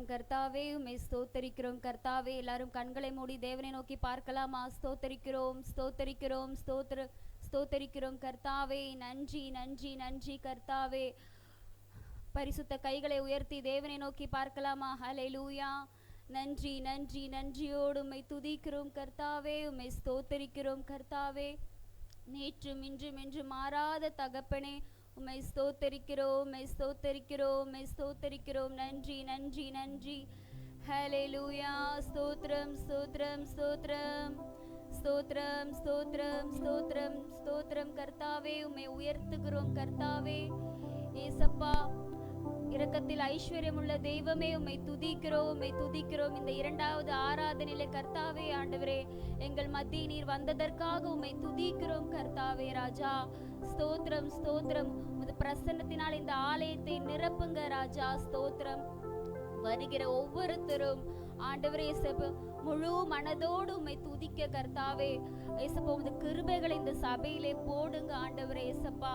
ஸ்தோத்திரம் கர்த்தாவே, உம்மை ஸ்தோத்தரிக்கிறோம் கர்த்தாவே. எல்லாரும் கண்களை மூடி தேவனை நோக்கி பார்க்கலாமா? ஸ்தோத்தரிக்கிறோம் ஸ்தோத்தரிக்கிறோம் ஸ்தோத்தரிக்கிறோம் கர்த்தாவே. நன்றி நன்றி நன்றி கர்த்தாவே. பரிசுத்த கைகளை உயர்த்தி தேவனை நோக்கி பார்க்கலாமா? ஹல்லேலூயா. நன்றி நன்றி நன்றியோடு உம்மை துதிக்கிறோம் கர்த்தாவே, உம்மை ஸ்தோத்தரிக்கிறோம் கர்த்தாவே. நேற்றும் இன்றும் என்று மாறாத தகப்பனே, உம்மை ஸ்தோத்தரிக்கிறோம் உம்மை ஸ்தோத்தரிக்கிறோம் உம்மை ஸ்தோத்தரிக்கிறோம். நன்றி நன்றி நன்றி. ஹல்லேலூயா. ஸ்தோத்திரம் ஸ்தோத்திரம் ஸ்தோத்திரம் ஸ்தோத்திரம் ஸ்தோத்திரம் ஸ்தோத்திரம் ஸ்தோத்திரம் கர்த்தாவே. உம்மை உயர்த்துகிறோம் கர்த்தாவே. ஏசப்பா, இரக்கத்தில் ஐஸ்வர்யம் உள்ள தெய்வமே, உம்மை துதிக்கிறோம் உம்மை துதிக்கிறோம். இந்த இரண்டாவது ஆராதனையிலே கர்த்தாவே ஆண்டவரே, எங்கள் மத்திய நீர் வந்ததற்காக உம்மை துதிக்கிறோம் கர்த்தாவே ராஜா. ஸ்தோத்திரம் ஸ்தோத்திரம். உமது பிரசன்னத்தினால் இந்த ஆலயத்தை நிரப்புங்க ராஜா. ஸ்தோத்திரம். வருகிற ஒவ்வொருத்தரும் ஆண்டவரே இயேசுப்பா முழு மனதோடு உம்மை துதிக்க கர்த்தாவே. இயேசுப்பா, உமது கிருபைகளை இந்த சபையிலே போடுங்க ஆண்டவரே இயேசுப்பா.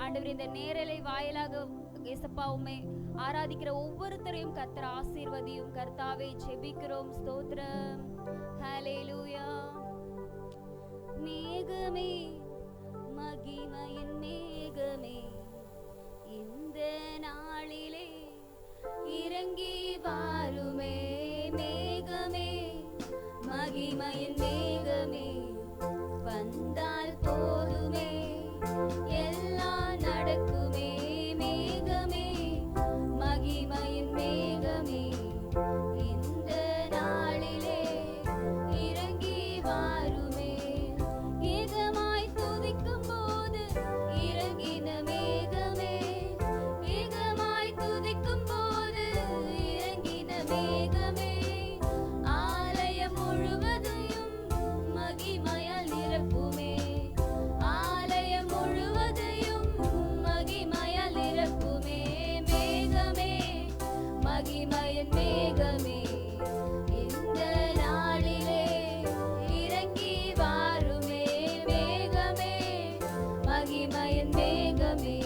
ஆண்டவரே, இந்த நேரலை வாயிலாக இயேசுப்பா உம்மை ஆராதிக்கிற ஒவ்வொருத்தரையும் கர்த்தர் ஆசீர்வதியும் கர்த்தாவே. ஜெபிக்கிறோம். ஸ்தோத்திரம். ஹல்லேலூயா. மேகமே, மகிமையின் மேகமே, இந்த நாளிலே இறங்கி வாருமே. மேகமே, மகிமையின் மேகமே, வந்தால் போதுமே, எல்லாம் நடக்குமே. மேகமே, மகிமையின் மேகமே, இந்த நாளிலே இறங்கி வாருமே. ஏகமாய் துதிக்கும் போது இறங்கின மேகமே, ஏகமாய் துதிக்கும் போது இறங்கின மேகமே, ஆலயம் முழுவதையும் மகிமையால் நிரப்புமே. ஆலயம் முழுவதையும் மகிமையால் நிரப்புமே. மேகமே, மகிமையின் மேகமே, இந்த நாளிலே இறங்கி வாருமே. மேகமே, மகிமையின் மேகமே,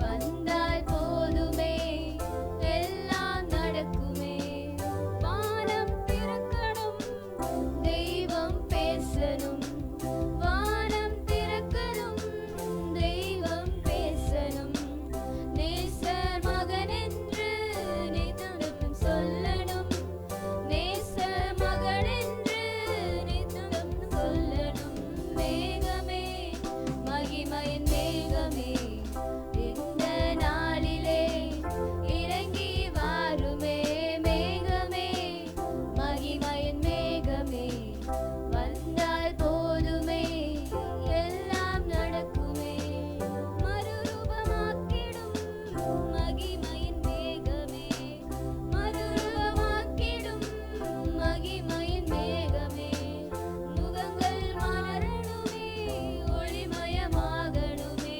வந்தால் போதுமே, எல்லாம் நடக்குமே. வானம் திறக்கணும், தெய்வம் பேசணும். வானம் திறக்கணும், தெய்வம் பேசணும். நேசர் மகன் என்று நித்தம் சொல்லணும். நேசர் மகன் என்று நித்தம் சொல்லணும். மேகமே, மகிமையின் மேகமே, இந்த நாளிலே இறங்கி வாருமே. மேகமே, மகிமையின் மேகமே, வந்தால் போதுமே, எல்லாம் நடக்குமே. மறுரூபமாக்கிடும் மகிமையின் மேகமே, மறுரூபமாக்கிடும் மகிமையின் மேகமே, முகங்கள் மாறணுமே, ஒளிமயமாகணுமே.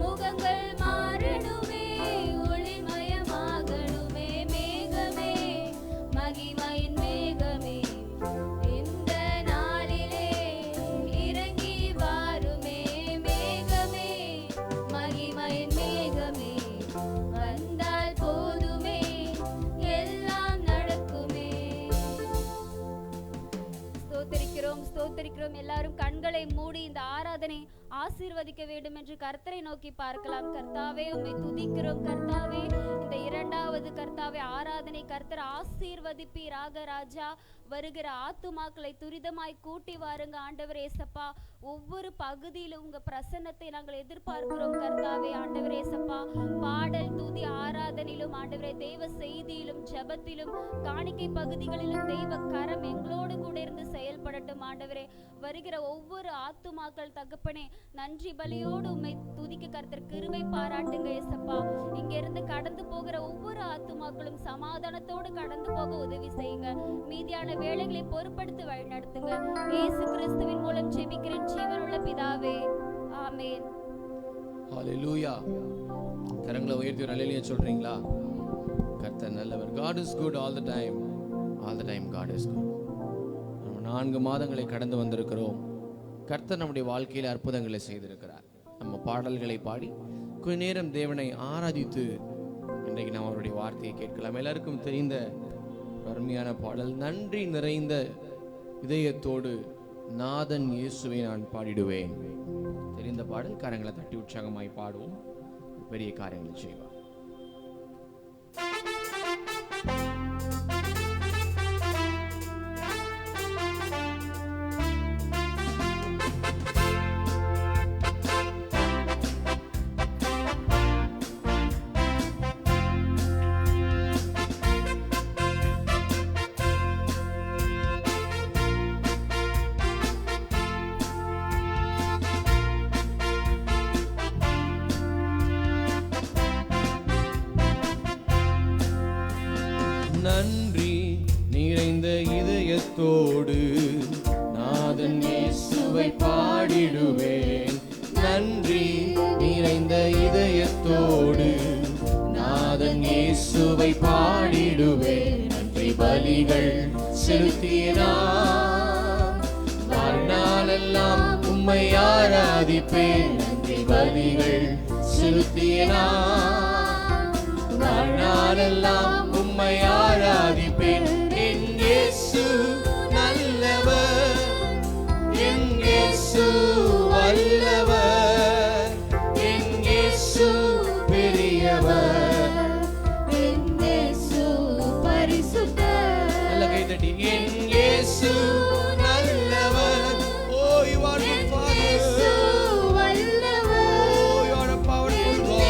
முகங்கள் மாறணுமே, ஒளிமயமாகணுமே. மேகமே, மகிமையின் மேகமே, இந்த நாளிலே இறங்கி வாருமே. மேகமே, மகிமையின் மேகமே, வந்தால் போதுமே, எல்லாம் நடக்குமே. ஸ்தோத்தரிக்கிறோம் ஸ்தோத்தரிக்கிறோம். எல்லாரும் கண்களை மூடி இந்த ஆராதனை ஆசீர்வதிக்க வேண்டும் என்று கர்த்தரை நோக்கி பார்க்கலாம். கர்த்தாவே, உம்மை துதிக்கிறோம் கர்த்தாவே. இந்த இரண்டாவது கர்த்தாவே ஆராதனை கர்த்தர் ஆசீர்வதிப்பீராக ராஜா. வருகிற ஆத்துமாக்களை துரிதமாய் கூட்டி வாருங்க ஆண்டவரே இயேசப்பா. ஒவ்வொரு பகுதியிலும் உங்க பிரசன்னத்தை நாங்கள் எதிர்பார்க்கிறோம் கர்த்தாவே. ஆண்டவரே இயேசப்பா, பாடல் துதி ஆராதனையிலும் ஆண்டவரே, தெய்வ செய்தியிலும் ஜெபத்திலும் காணிக்கை பகுதிகளிலும் தெய்வ கரம் எங்களோடு கூட இருந்து செயல்படட்டும் ஆண்டவரே. வருகிற ஒவ்வொரு ஆத்துமாக்கள் தகப்பனே, நன்றி பலியோடு உம்மை துதிக்க கர்த்தர் கிருபை பாராட்டுங்க இயேசப்பா. இங்க இருந்து கடந்து போகிற ஒவ்வொரு ஆத்துமாக்களும் சமாதானத்தோடு கடந்து போக உதவி செய்யுங்க. மீதியான வேலைகளை பொறுப்படுத்தி வழிநடத்துங்க. இயேசு கிறிஸ்துவின் மூலம் ஜெபிக்கிறேன் ஜீவனுள்ள பிதாவே, ஆமென். ஹல்லேலூயா. கரங்களை உயர்த்தி ஹல்லேலூயா சொல்றீங்களா? கர்த்தர் நல்லவர். God is good all the time. All the time God is good. நம்ம 4 மாதங்களை கடந்து வந்திருக்கிறோம். கர்த்தர் நம்முடைய வாழ்க்கையில் அற்புதங்களை செய்திருக்கிறார். நம்ம பாடல்களை பாடி கொஞ்ச நேரம் தேவனை ஆராதித்து இன்றைக்கு நாம் அவருடைய வார்த்தையை கேட்கலாம். எல்லாருக்கும் தெரிந்த அருமையான பாடல், நன்றி நிறைந்த இதயத்தோடு நாதன் இயேசுவை நான் பாடிடுவேன். தெரிந்த பாடல், கரங்களை தட்டி உற்சாகமாய் பாடுவோம். பெரிய காரியங்களை செய்வார். நன்றி நிறைந்த இதயத்தோடு நாதன் இயேசுவை பாடிடுவேன். நன்றி நிறைந்த இதயத்தோடு நாதன் இயேசுவை பாடிடுவேன். நன்றி பலிகள் செலுத்தினார், வாழ்நாளெல்லாம் உம்மை ஆராதிப்பேன். நன்றி பலிகள் செலுத்தினார், வாழ்நாளெல்லாம் உம்மை ஆராதிப்பேன். என் இயேசு நல்லவர், என் இயேசு வல்லவர், என் இயேசு பெரியவர், என் இயேசு பரிசுத்தர். நல்ல கைதட்டி, என் இயேசு நல்லவர். Oh, you are good Father. Oh, you are a powerful God.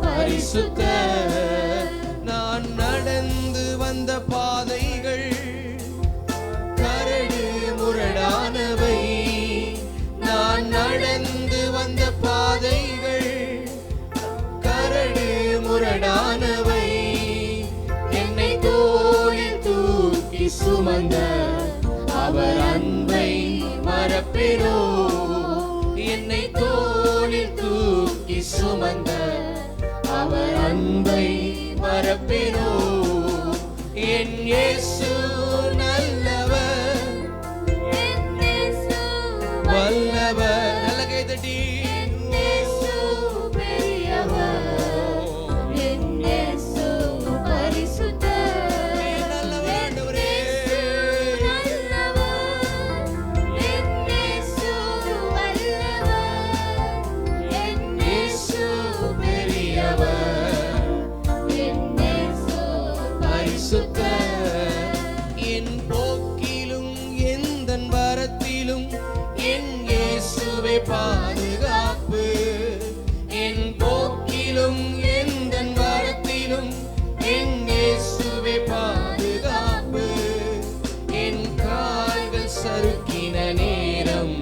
பரிசுத்தர். நான் நடந்து வந்த பாதைகள் கரடு முரடானவை, நான் நடந்து வந்த பாதைகள் கரடு முரடானவை. என்னை தோளில் தூக்கி சுமந்த அவர் அன்பை மறப்பேனோ, என்னை தோளில் தூக்கி சுமந்த அவர் அன்பை மறப்பேனோ. என் இயேசு நல்லவர், என் இயேசு வல்லவர். நல்ல கைதட்டி, என் இயேசு பெரியவர், என் இயேசு பரிசுத்தர். நல்லவர் ஆண்டவரே. நல்லவர், என் இயேசு வல்லவர், என் இயேசு பெரியவர், என் இயேசு பரிசுத்தர். என் போக்கிலும் எந்தன் வரத்திலும் என் இயேசுவே பாதுகாப்பு. என் போக்கிலும் எந்தன் வரத்திலும் என் இயேசுவே பாதுகாப்பு. என் கால்கள் சறுக்கின நேரம்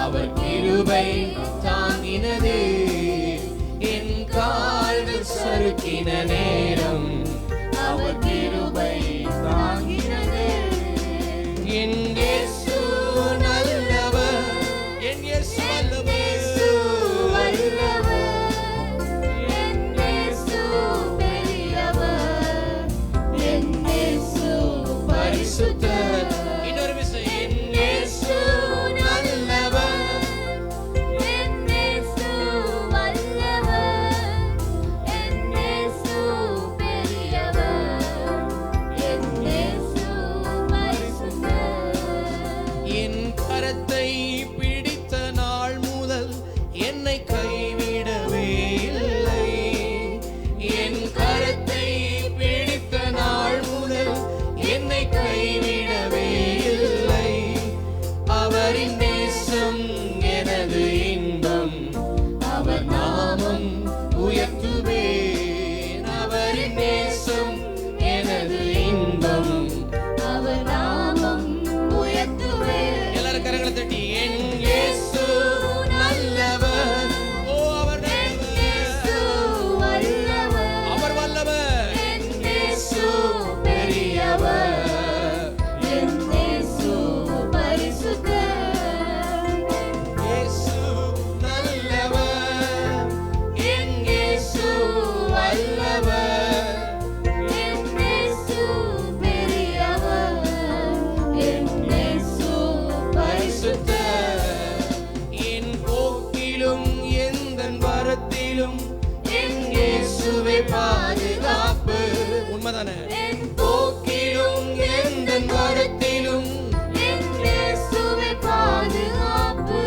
அவர் கிருபை தாங்கினதே. என் கால்கள் சறுக்கின நேரம் அவர் கிருபை தாங்கினதே. என் இயேசு நல்லவர், என் இயேசு வல்லவர், என் இயேசு பெரியவர், என் இயேசு பரிசுத்தர். இன்னொரு விஷயம், என் இயேசு நல்லவர், என் இயேசு வல்லவர், என் இயேசு மரத்திலும் என் இயேசுவே பாதுகாப்பு. உண்மைதானே? என் போக்கிலும் எந்த மரத்திலும் என் இயேசுவே பாதுகாப்பு.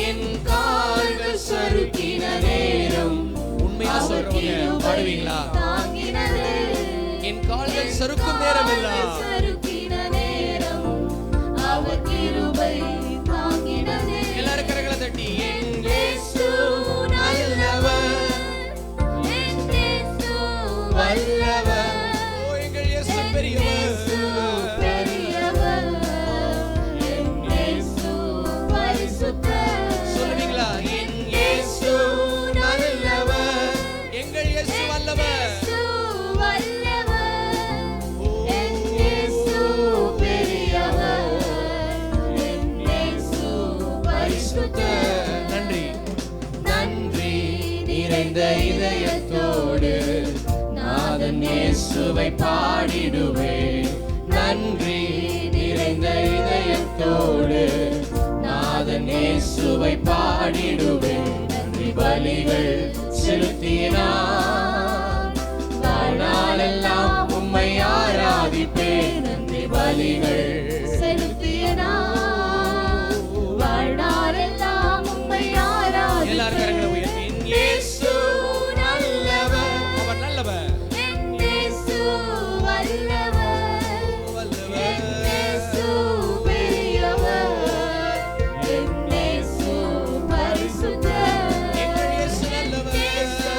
என் கால்கள் சறுக்கின நேரம், உண்மையா சொல்றவங்க பாடுவீங்களா? என் கால்கள் சறுக்கும் நேரம் எல்லாம் அவர் கிருபை தாங்கினதே. எல்லாரும் கரங்களை தட்டி என் இயேசு நல்லவர், என் இயேசு வல்லவர், ஓ எங்கள் இயேசு பெரியவர், பெரியவர், என் இயேசு பரிசுத்தர். சொல்லுவீங்களா? என் இயேசு நல்லவர், எங்கள் இயேசு வல்லவர், இதயத்தோடு நாதன் இயேசுவை பாடிடுவேன். நன்றி நிறைந்த இதயத்தோடு நாதன் இயேசுவை பாடிடுவேன். நன்றி பலிகள் செலுத்தினார், வாழ்நாளெல்லாம் உம்மை ஆராதிப்பேன். நன்றி பலிகள் செலுத்தினார், வாழ்நாளெல்லாம் உம்மை ஆராதிப்பேன். எல்லாரும் கரங்களை உயர்த்தி இயேசு நல்லவர், அவர் நல்லவர், என் இயேசு வல்லவர், என் இயேசு பெரியவர், என் இயேசு பரிசுத்தர், எங்கள் இயேசு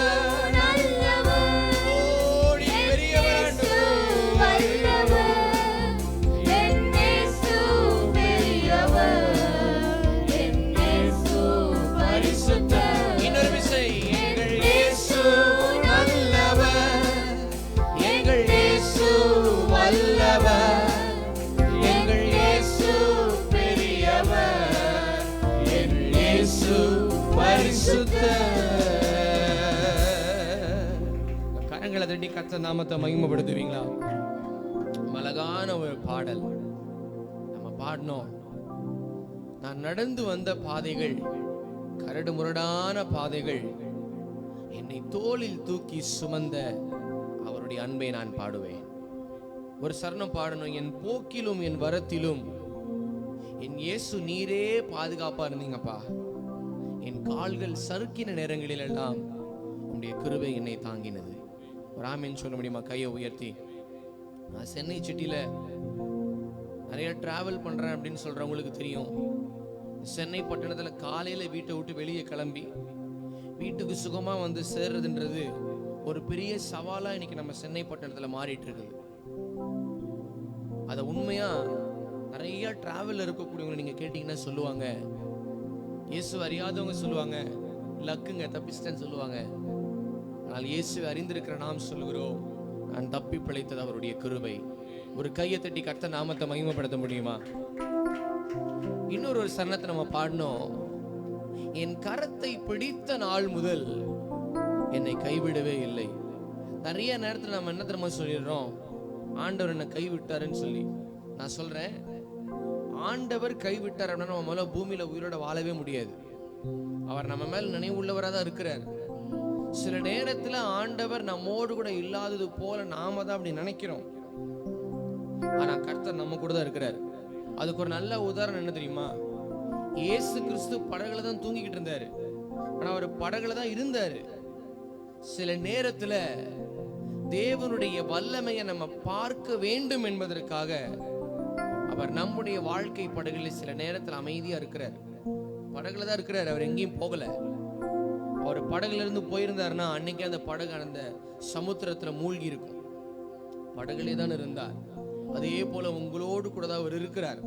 நல்லவர், ஓடி பெரியவர், வல்லவர், என் இயேசு பெரியவர், என் இயேசு பரிசுத்தர். இன்னொரு விசை கரங்களை தட்டி கர்த்தர் நாமத்தை மகிமைப்படுத்துவீங்களா? அழகான ஒரு பாடல் நம்ம பாடணும். நான் நடந்து வந்த பாதைகள் கரடு முரடான பாதைகள், என்னை தோளில் தூக்கி சுமந்த அவருடைய அன்பை நான் பாடுவேன். ஒரு சரணம் பாடணும். என் போக்கிலும் என் வரத்திலும் என் இயேசு நீரே பாதுகாப்பா இருந்தீங்கப்பா. என் கால்கள் சறுக்கின நேரங்களில் எல்லாம் உம்முடைய கிருபை என்னை தாங்கினது. ஒரு ஆமீன் சொல்ல முடியுமா? கையை உயர்த்தி. நான் சென்னை சிட்டியில் நிறைய டிராவல் பண்ணுறேன் அப்படின்னு சொல்கிறவங்களுக்கு தெரியும். சென்னை பட்டணத்தில் காலையில் வீட்டை விட்டு வெளியே கிளம்பி வீட்டுக்கு சுகமாக வந்து சேர்றதுன்றது ஒரு பெரிய சவாலாக இன்னைக்கு நம்ம சென்னை பட்டணத்தில் மாறிட்டு இருக்குது. அதை உண்மையாக நிறைய டிராவல் இருக்கக்கூடியவங்க நீங்கள் கேட்டிங்கன்னா சொல்லுவாங்க, இயேசு அறியாதவங்க சொல்லுவாங்க லக்குங்க தப்பிச்சிட்டேன்னு சொல்லுவாங்க. ஆனால் இயேசுவை அறிந்திருக்கிற நாம் சொல்லுகிறோம், நான் தப்பி பிழைத்தது அவருடைய கிருபை. ஒரு கையை தட்டி கர்த்தர் நாமத்தை மகிமைப்படுத்த முடியுமா? இன்னொரு சரணத்தை நம்ம பாடணும். என் கரத்தை பிடித்த நாள் முதல் என்னை கைவிடவே இல்லை. நிறைய நேரத்தில் நம்ம என்ன தெரியுமா சொல்லிடுறோம்? ஆண்டவர் என்னை கைவிட்டாருன்னு சொல்லி. நான் சொல்றேன், ஆண்டவர் கைவிட்டார் அப்படின்னா நம்ம மேல பூமியில உயிரோட வாழவே முடியாது. அவர் நம்ம மேல நினைவுள்ளவராக தான் இருக்கிறார். சில நேரத்துல ஆண்டவர் நம்மோடு கூட இல்லாதது போல நாம தான் அப்படி நினைக்கிறோம். ஆனா கர்த்தர் நம்ம கூட தான் இருக்கிறார். அதுக்கு ஒரு நல்ல உதாரணம் என்ன தெரியுமா? இயேசு கிறிஸ்து படகுல தான் தூங்கிக்கிட்டு இருந்தாரு, ஆனா அவர் படகுல தான் இருந்தாரு. சில நேரத்துல தேவனுடைய வல்லமையை நம்ம பார்க்க வேண்டும் என்பதற்காக அவர் நம்முடைய வாழ்க்கை படகுல சில நேரத்தில் அமைதியா இருக்கிறார். படகுல தான் இருக்கிறார், அவர் எங்கேயும் போகல. அவர் படகுல இருந்து போயிருந்தாருன்னா அன்னைக்கு அந்த படகு அந்த சமுத்திரத்துல மூழ்கி இருக்கும். படகுலே தான் இருந்தார். அதே போல உங்களோடு கூட தான் அவர் இருக்கிறார்.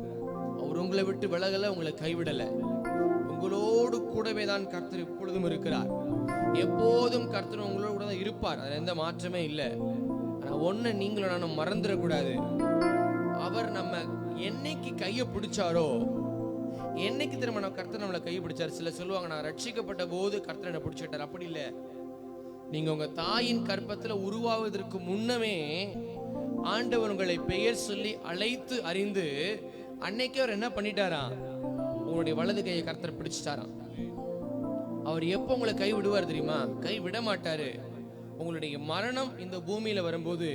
அவர் உங்களை விட்டு விலகல, உங்களை கைவிடல. உங்களோடு கூடவே தான் கர்த்தர் எப்பொழுதும் இருக்கிறார். எப்போதும் கர்த்தர் உங்களோட கூட தான் இருப்பார். அதுல எந்த மாற்றமே இல்லை. ஆனா ஒண்ணு நீங்களும் நானும் மறந்துடக்கூடாது. அவர் நம்ம என்னைக்கு கையை பிடிச்சாரோ, என்னைக்கு திரும்ப நம்ம கர்த்தர் நம்மளை கையை பிடிச்சார். சில சொல்லுவாங்க, நான் ரட்சிக்கப்பட்ட போது கர்த்தர் என்னை பிடிச்சிட்டார். அப்படி இல்லை. நீங்க உங்க தாயின் கற்பத்துல உருவாவதற்கு முன்னமே ஆண்டவர் உங்களை பெயர் சொல்லி அழைத்து அறிந்து அன்னைக்கு அவர் என்ன பண்ணிட்டாரா? உங்களுடைய வலது கையை கர்த்தர் பிடிச்சிட்டாராம். அவர் எப்போ உங்களை கை விடுவார் தெரியுமா? கை விட மாட்டாரு. உங்களுடைய மரணம் இந்த பூமியில வரும்போது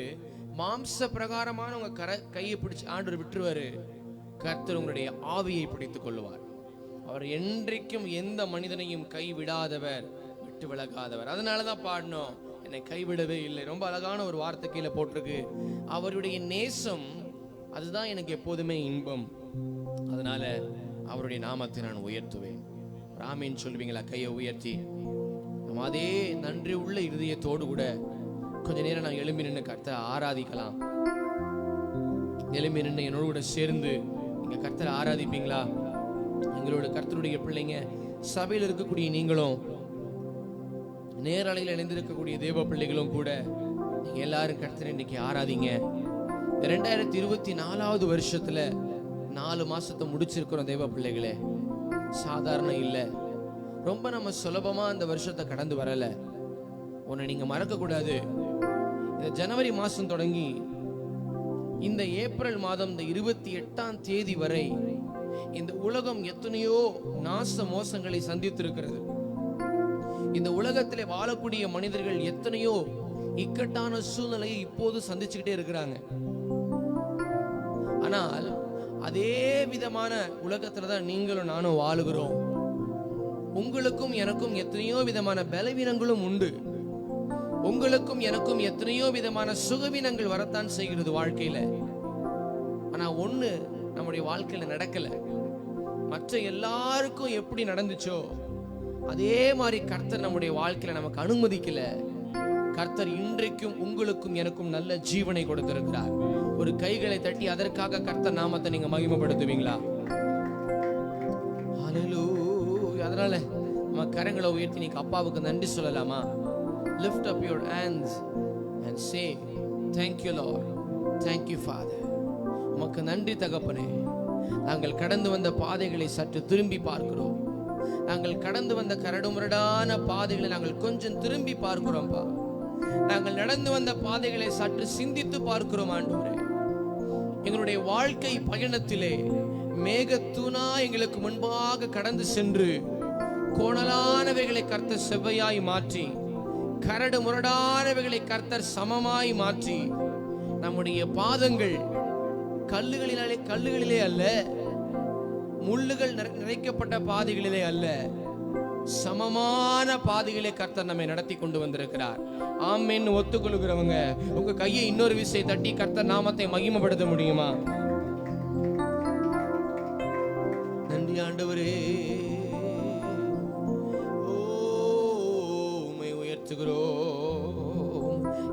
மாம்ச பிரகாரமான உங்க கையை பிடிச்சு ஆண்டவர் விட்டுருவாரு. கர்த்தர் உங்களுடைய ஆவியை பிடித்துக் கொள்ளுவார். அவர் என்றைக்கும் எந்த மனிதனையும் கைவிடாதவர், விட்டு விலகாதவர். அதனாலதான் பாடணும், என்னை கைவிடவே இல்லை. ரொம்ப அழகான ஒரு வார்த்தை கீழே போட்டிருக்கு, அவருடைய நேசம் அதுதான் எனக்கு எப்போதுமே இன்பம், அதனால அவருடைய நாமத்தை நான் உயர்த்துவேன். ஆமீன் சொல்லுவீங்களா? கையை உயர்த்தி நம்ம அதே நன்றி உள்ள இருதயத்தோடு கூட கொஞ்ச நேரம் நான் எழும்பி நின்று கர்த்தரை ஆராதிக்கலாம். எழும்பி நின்று என்னோடு கூட சேர்ந்து நீங்க கர்த்தரை ஆராதிப்பீங்களா? எங்களோட கர்த்தருடைய பிள்ளைங்க, சபையில் இருக்கக்கூடிய நீங்களும், நேரலையில் இணைந்திருக்கக்கூடிய தேவ பிள்ளைகளும் கூட நீங்க எல்லாரும் கர்த்தரை இன்னைக்கு ஆராதிங்க. 2024வது வருஷத்துல 4 மாசத்தை முடிச்சிருக்கிறோம் தேவ பிள்ளைகளே. சாதாரண இல்லை, ரொம்ப நம்ம சுலபமா அந்த வருஷத்தை கடந்து வரல. உன்னை நீங்க மறக்க கூடாது. இந்த ஜனவரி மாசம் தொடங்கி இந்த ஏப்ரல் மாதம் இந்த 28ஆம் தேதி வரை இந்த உலகம் எத்தனையோ நாச மோசங்களை சந்தித்திருக்கிறது. இந்த உலகத்திலே வாழக்கூடிய மனிதர்கள் எத்தனையோ இக்கட்டான சூழ்நிலையை இப்போது சந்திச்சுக்கிட்டே இருக்கிறாங்க. ஆனால் அதே விதமான உலகத்துலதான் நீங்களும் நானும் வாழுகிறோம். உங்களுக்கும் எனக்கும் எத்தனையோ விதமான பலவீனங்களும் உண்டு. உங்களுக்கும் எனக்கும் எத்தனையோ விதமான சுகவீனங்கள் வரத்தான் செய்கிறது வாழ்க்கையில. ஆனா ஒண்ணு நம்முடைய வாழ்க்கையில நடக்கல. மற்ற எல்லாருக்கும் எப்படி நடந்துச்சோ அதே மாதிரி கர்த்தர் நம்முடைய வாழ்க்கையில நமக்கு அனுமதிக்கல. கர்த்தர் இன்றைக்கும் உங்களுக்கும் எனக்கும் நல்ல ஜீவனை கொடுத்திருக்கிறார். ஒரு கைகளை தட்டி அதற்காக கர்த்தர் நாமத்தை நீங்க மகிமைப்படுத்துவீங்களா? ஹல்லேலூயா. அதனால நம்ம கரங்களை உயர்த்தி நீங்க அப்பாவுக்கு நன்றி சொல்லலாமா? Lift up your hands and say, thank you Lord, thank you Father. உமக்கு நன்றி தகப்பனே. நாங்கள் கடந்து வந்த பாதைகளை சற்று திரும்பி பார்க்கிறோம். நாங்கள் கடந்து வந்த கரடுமுரடான பாதைகளை நாங்கள் கொஞ்சம் திரும்பி பார்க்கிறோம்பா. நாங்கள் நடந்து வந்த பாதைகளை சற்று சிந்தித்து பார்க்கிறோம் ஆண்டவரே. எங்களுடைய வாழ்க்கை பயணத்திலே மேகத்தூணா எங்களுக்கு முன்பாக கடந்து சென்று கோணலானவைகளை கர்த்தர் செவ்வையாய் மாற்றி, கரடு முரடானவைகளை கர்த்தர் சமமாய் மாற்றி, நம்முடைய பாதங்கள் கல்லுகளிலே அல்ல, முள்ளுகள் நிறைக்கப்பட்ட பாதைகளிலே அல்ல, சமமான பாதைகளை கர்த்தர் நம்மை நடத்தி கொண்டு வந்திருக்கிறார். ஆமென் ஒத்துக்கொள்கிறவங்க உங்க கையை இன்னொரு விசை தட்டி கர்த்தர் நாமத்தை மகிமைப்படுத்த முடியுமா? நன்றி ஆண்டவரே.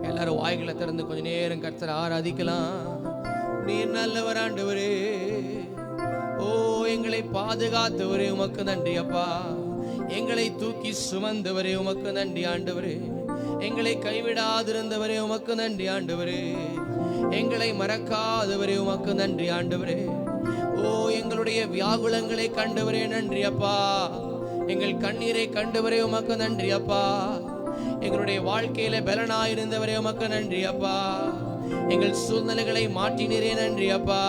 எல்லாரும் வாய்களை திறந்து கொஞ்ச நேரம் கர்த்தரை ஆராதிக்கலாம். நீர் நல்லவர் ஆண்டவரே. ஓ எங்களை பாதுகாத்தவரே உமக்கு நன்றி அப்பா. எங்களை தூக்கி சுமந்தவரே உமக்கு நன்றி ஆண்டவரே. எங்களை கைவிடாதிருந்தவரே உமக்கு நன்றி ஆண்டவரே. எங்களை மறக்காதவரே உமக்கு நன்றி ஆண்டவரே. ஓ எங்களுடைய வியாகுலங்களை கண்டவரே நன்றி அப்பா. எங்கள் கண்ணீரை கண்டவரே உமக்கு நன்றி அப்பா. எங்களுடைய வாழ்க்கையில பலனாயிருந்தவரே உமக்கு நன்றி அப்பா. எங்கள் சூழ்நிலைகளை மாற்றினீரே நன்றி அப்பா.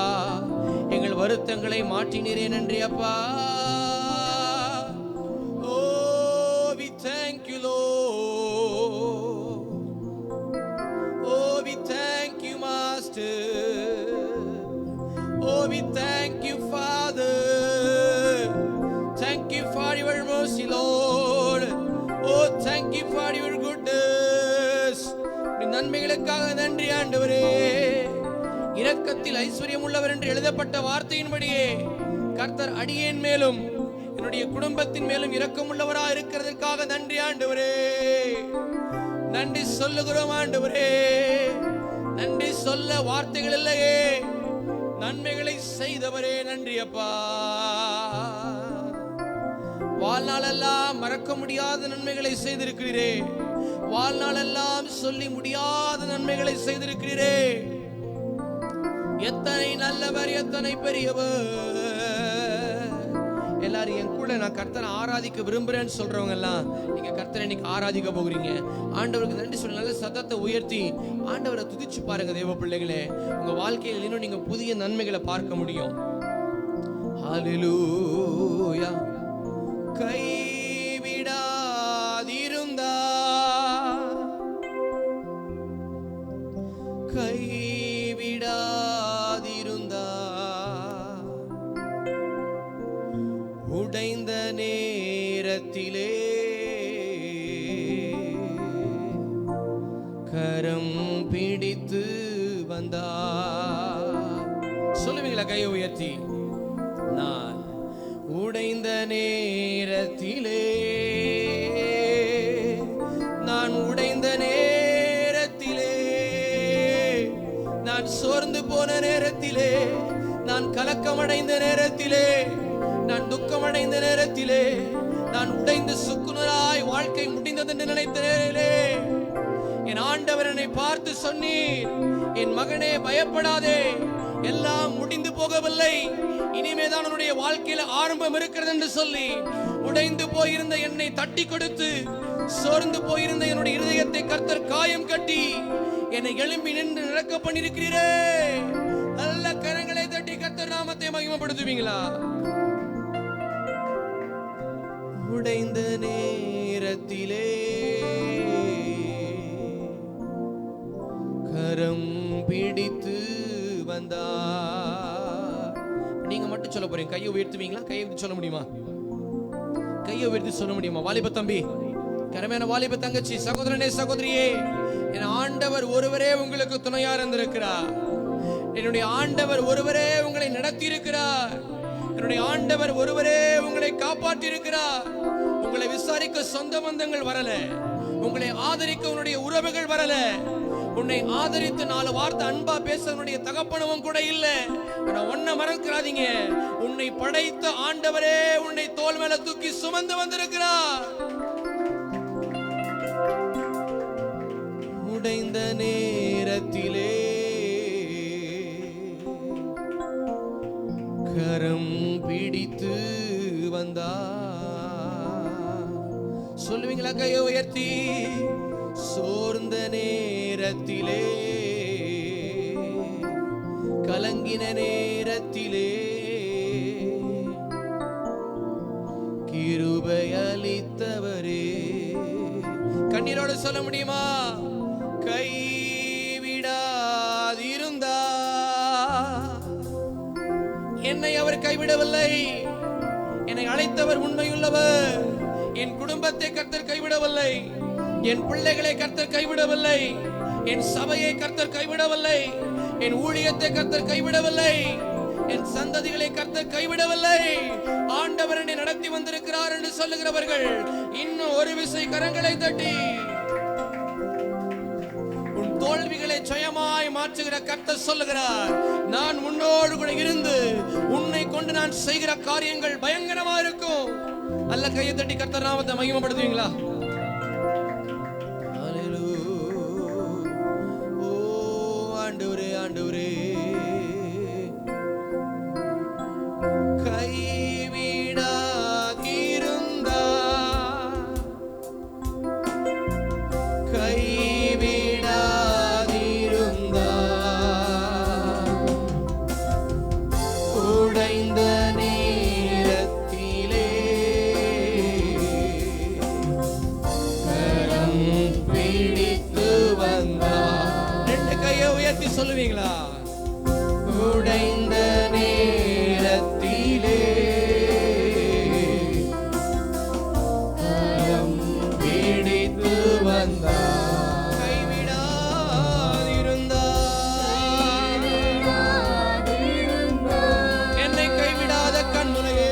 எங்கள் வருத்தங்களை மாற்றினீரே நன்றி அப்பா. Oh, we thank you Lord. Oh, we thank you Master. Oh, we thank you Father. Thank you for your mercy Lord. Oh, thank you for your goodness. நன்மைகளுக்காக நன்றி ஆண்டவரே. இரக்கத்தில் ஐஸ்வர்யம் உள்ளவர் என்று எழுதப்பட்ட வார்த்தையின்படியே கர்த்தர் அடியேன் மேலும் என்னுடைய குடும்பத்தின் மேலும் இரக்கம் உள்ளவரா இருக்கிறதற்காக நன்றி ஆண்டவரே. நன்றி சொல்லுகிறோம் ஆண்டவரே. நன்றி சொல்ல வார்த்தைகள் இல்லையே. நன்மைகளை செய்தவரே நன்றி அப்பா. வாழ்நாளெல்லாம் மறக்க முடியாத நன்மைகளை செய்திருக்கிறீரே. வாழ்நாளெல்லாம் சொல்லி முடியாத நன்மைகளை செய்திருக்கிறீரே. எத்தனை நல்லவர், எத்தனை பெரியவர். எல்லாரும் என் கூட நான் கர்த்தரை ஆராதிக்க விரும்புறேன்னு சொல்றவங்க எல்லாம் நீங்க கர்த்தரை இன்னைக்கு ஆராதிக்க போகிறீங்க. ஆண்டவருக்கு நன்றி சொல்லி நல்ல சத்தத்தை உயர்த்தி ஆண்டவரை துதிச்சு பாருங்க தேவ பிள்ளைகளே. உங்க வாழ்க்கையில் இன்னும் நீங்க புதிய நன்மைகளை பார்க்க முடியும். ஹல்லேலூயா. கைவிடாதவரே கைவிடாதிருந்தா உடைந்த நேரத்திலே கரம் பிடித்து வந்தா. சொல்லுவீங்களா கையை உயர்த்தி? நான் உடைந்த நேரத்திலே, நான் உடைந்த நேரத்திலே, நான் சோர்ந்து போன நேரத்திலே, நான் கலக்கமடைந்த நேரத்திலே, நான் துக்கமடைந்த நேரத்திலே, நான் உடைந்து சுக்குநூறாய் வாழ்க்கை முடிந்தது என்று நினைத்த நேரிலே என் ஆண்டவர் என்னை பார்த்து சொன்னீர், என் மகனே பயப்படாதே, எல்லாம் முடிந்து போகவில்லை, இனிமேதான் உன்னுடைய வாழ்க்கையில ஆரம்பம் இருக்கிறது என்று சொல்லி உடைந்து போயிருந்த என்னை தட்டி கொடுத்து, சோர்ந்து போயிருந்த என்னுடைய இருதயத்தை கர்த்தர் காயம் கட்டி என்னை எழும்பி நின்று நடக்க பண்ணிருக்கிறீரே. நல்ல கரங்களை தட்டி கர்த்தர் நாமத்தை மகிமைப்படுத்துவீங்களா? உடைந்த நேரத்திலே கரம் பிடித்து வந்தா. நீங்க மட்டும் சொல்ல போறீங்க. கையை உயர்த்துவீங்களா? கையை உயர்த்தி சொல்ல முடியுமா? கையை உயர்த்தி சொல்ல முடியுமா? வாலிப தம்பி, கரமையான வாலிப தங்கச்சி, சகோதரனே சகோதரியே, என் ஆண்டவர் ஒருவரே உங்களுக்கு துணையா இருந்திருக்கிறார். என்னுடைய ஆண்டவர் ஒருவரே உங்களை நடத்தி இருக்கிறார். என்னுடைய ஆண்டவர் ஒருவரே உங்களை காப்பாற்றி இருக்கிறார். உங்களை விசாரிக்க சொந்த பந்தங்கள் வரல, உங்களை ஆதரிக்க உன்னுடைய உறவுகள் வரல, உன்னை ஆதரித்து 4 வார்த்தை அன்பா பேச உன்னுடைய தகப்பனவும் கூட இல்ல. ஒன்ன மறக்கிறாதீங்க, உன்னை படைத்த ஆண்டவரே உன்னை தோள் மேல தூக்கி சுமந்து வந்திருக்கிறார். உடைந்த நேரத்திலே கரம் பிடித்து வந்தா. சொல்லுவீங்களா கையை உயர்த்தி? சோர்ந்த நேரத்திலே, கலங்கின நேரத்திலே கிருபை அளித்தவரே. கண்ணீரோடு சொல்ல முடியுமா? கைவிடாதிருந்தா என்னை அவர் கைவிடவில்லை. என்னை அழைத்தவர் உண்மையுள்ளவர். என் குடும்பத்தை கர்த்தர் கைவிடவில்லை. என் பிள்ளைகளை கர்த்தர் கைவிடவில்லை. என் சபையை கர்த்தர் கைவிடவில்லை. என் ஊழியத்தை கர்த்தர் கைவிடவில்லை. என் சந்ததிகளை கர்த்தர் கைவிடவில்லை. ஆண்டவர் என்னை நடத்தி வந்திருக்கிறார் என்று சொல்லுகிறவர்கள் இன்னும் ஒரு விசை கரங்களை தட்டி உன் தோல்விகளை ஜெயமாய் மாற்றுகிற கர்த்தர் சொல்லுகிறார், நான் உன்னோடு கூட இருந்து உன்னை கொண்டு நான் செய்கிற காரியங்கள் பயங்கரமா இருக்கும். அல்ல கையை தட்டி கர்த்தர் நாமத்தை மகிமைப்படுத்துவீங்களா? ஓ ஆண்டவரே, ஆண்டவரே, கைவிடாதிருந்தா, கைவிடாதிருந்தா உடைந்த நேரத்திலே கரம் பிடித்து வந்தா. 2 கையை உயர்த்தி சொல்லுவீங்களா? உடைந்த நேரத்திலே கரம் பிடித்து வந்தா. கைவிடாதிருந்தா, என்னை கைவிடாத கண்மலையே,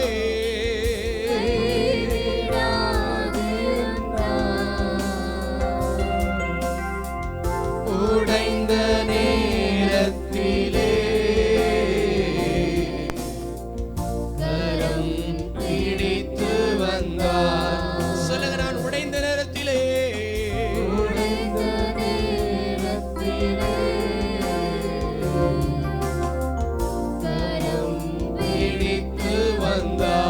உடைந்த நேரத்திலே கரம் பிடித்து வந்தார். சொல்லுங்க, நான் உடைந்த நேரத்திலே, உடைந்த நேரத்திலே கரம் பிடித்து வந்தார்.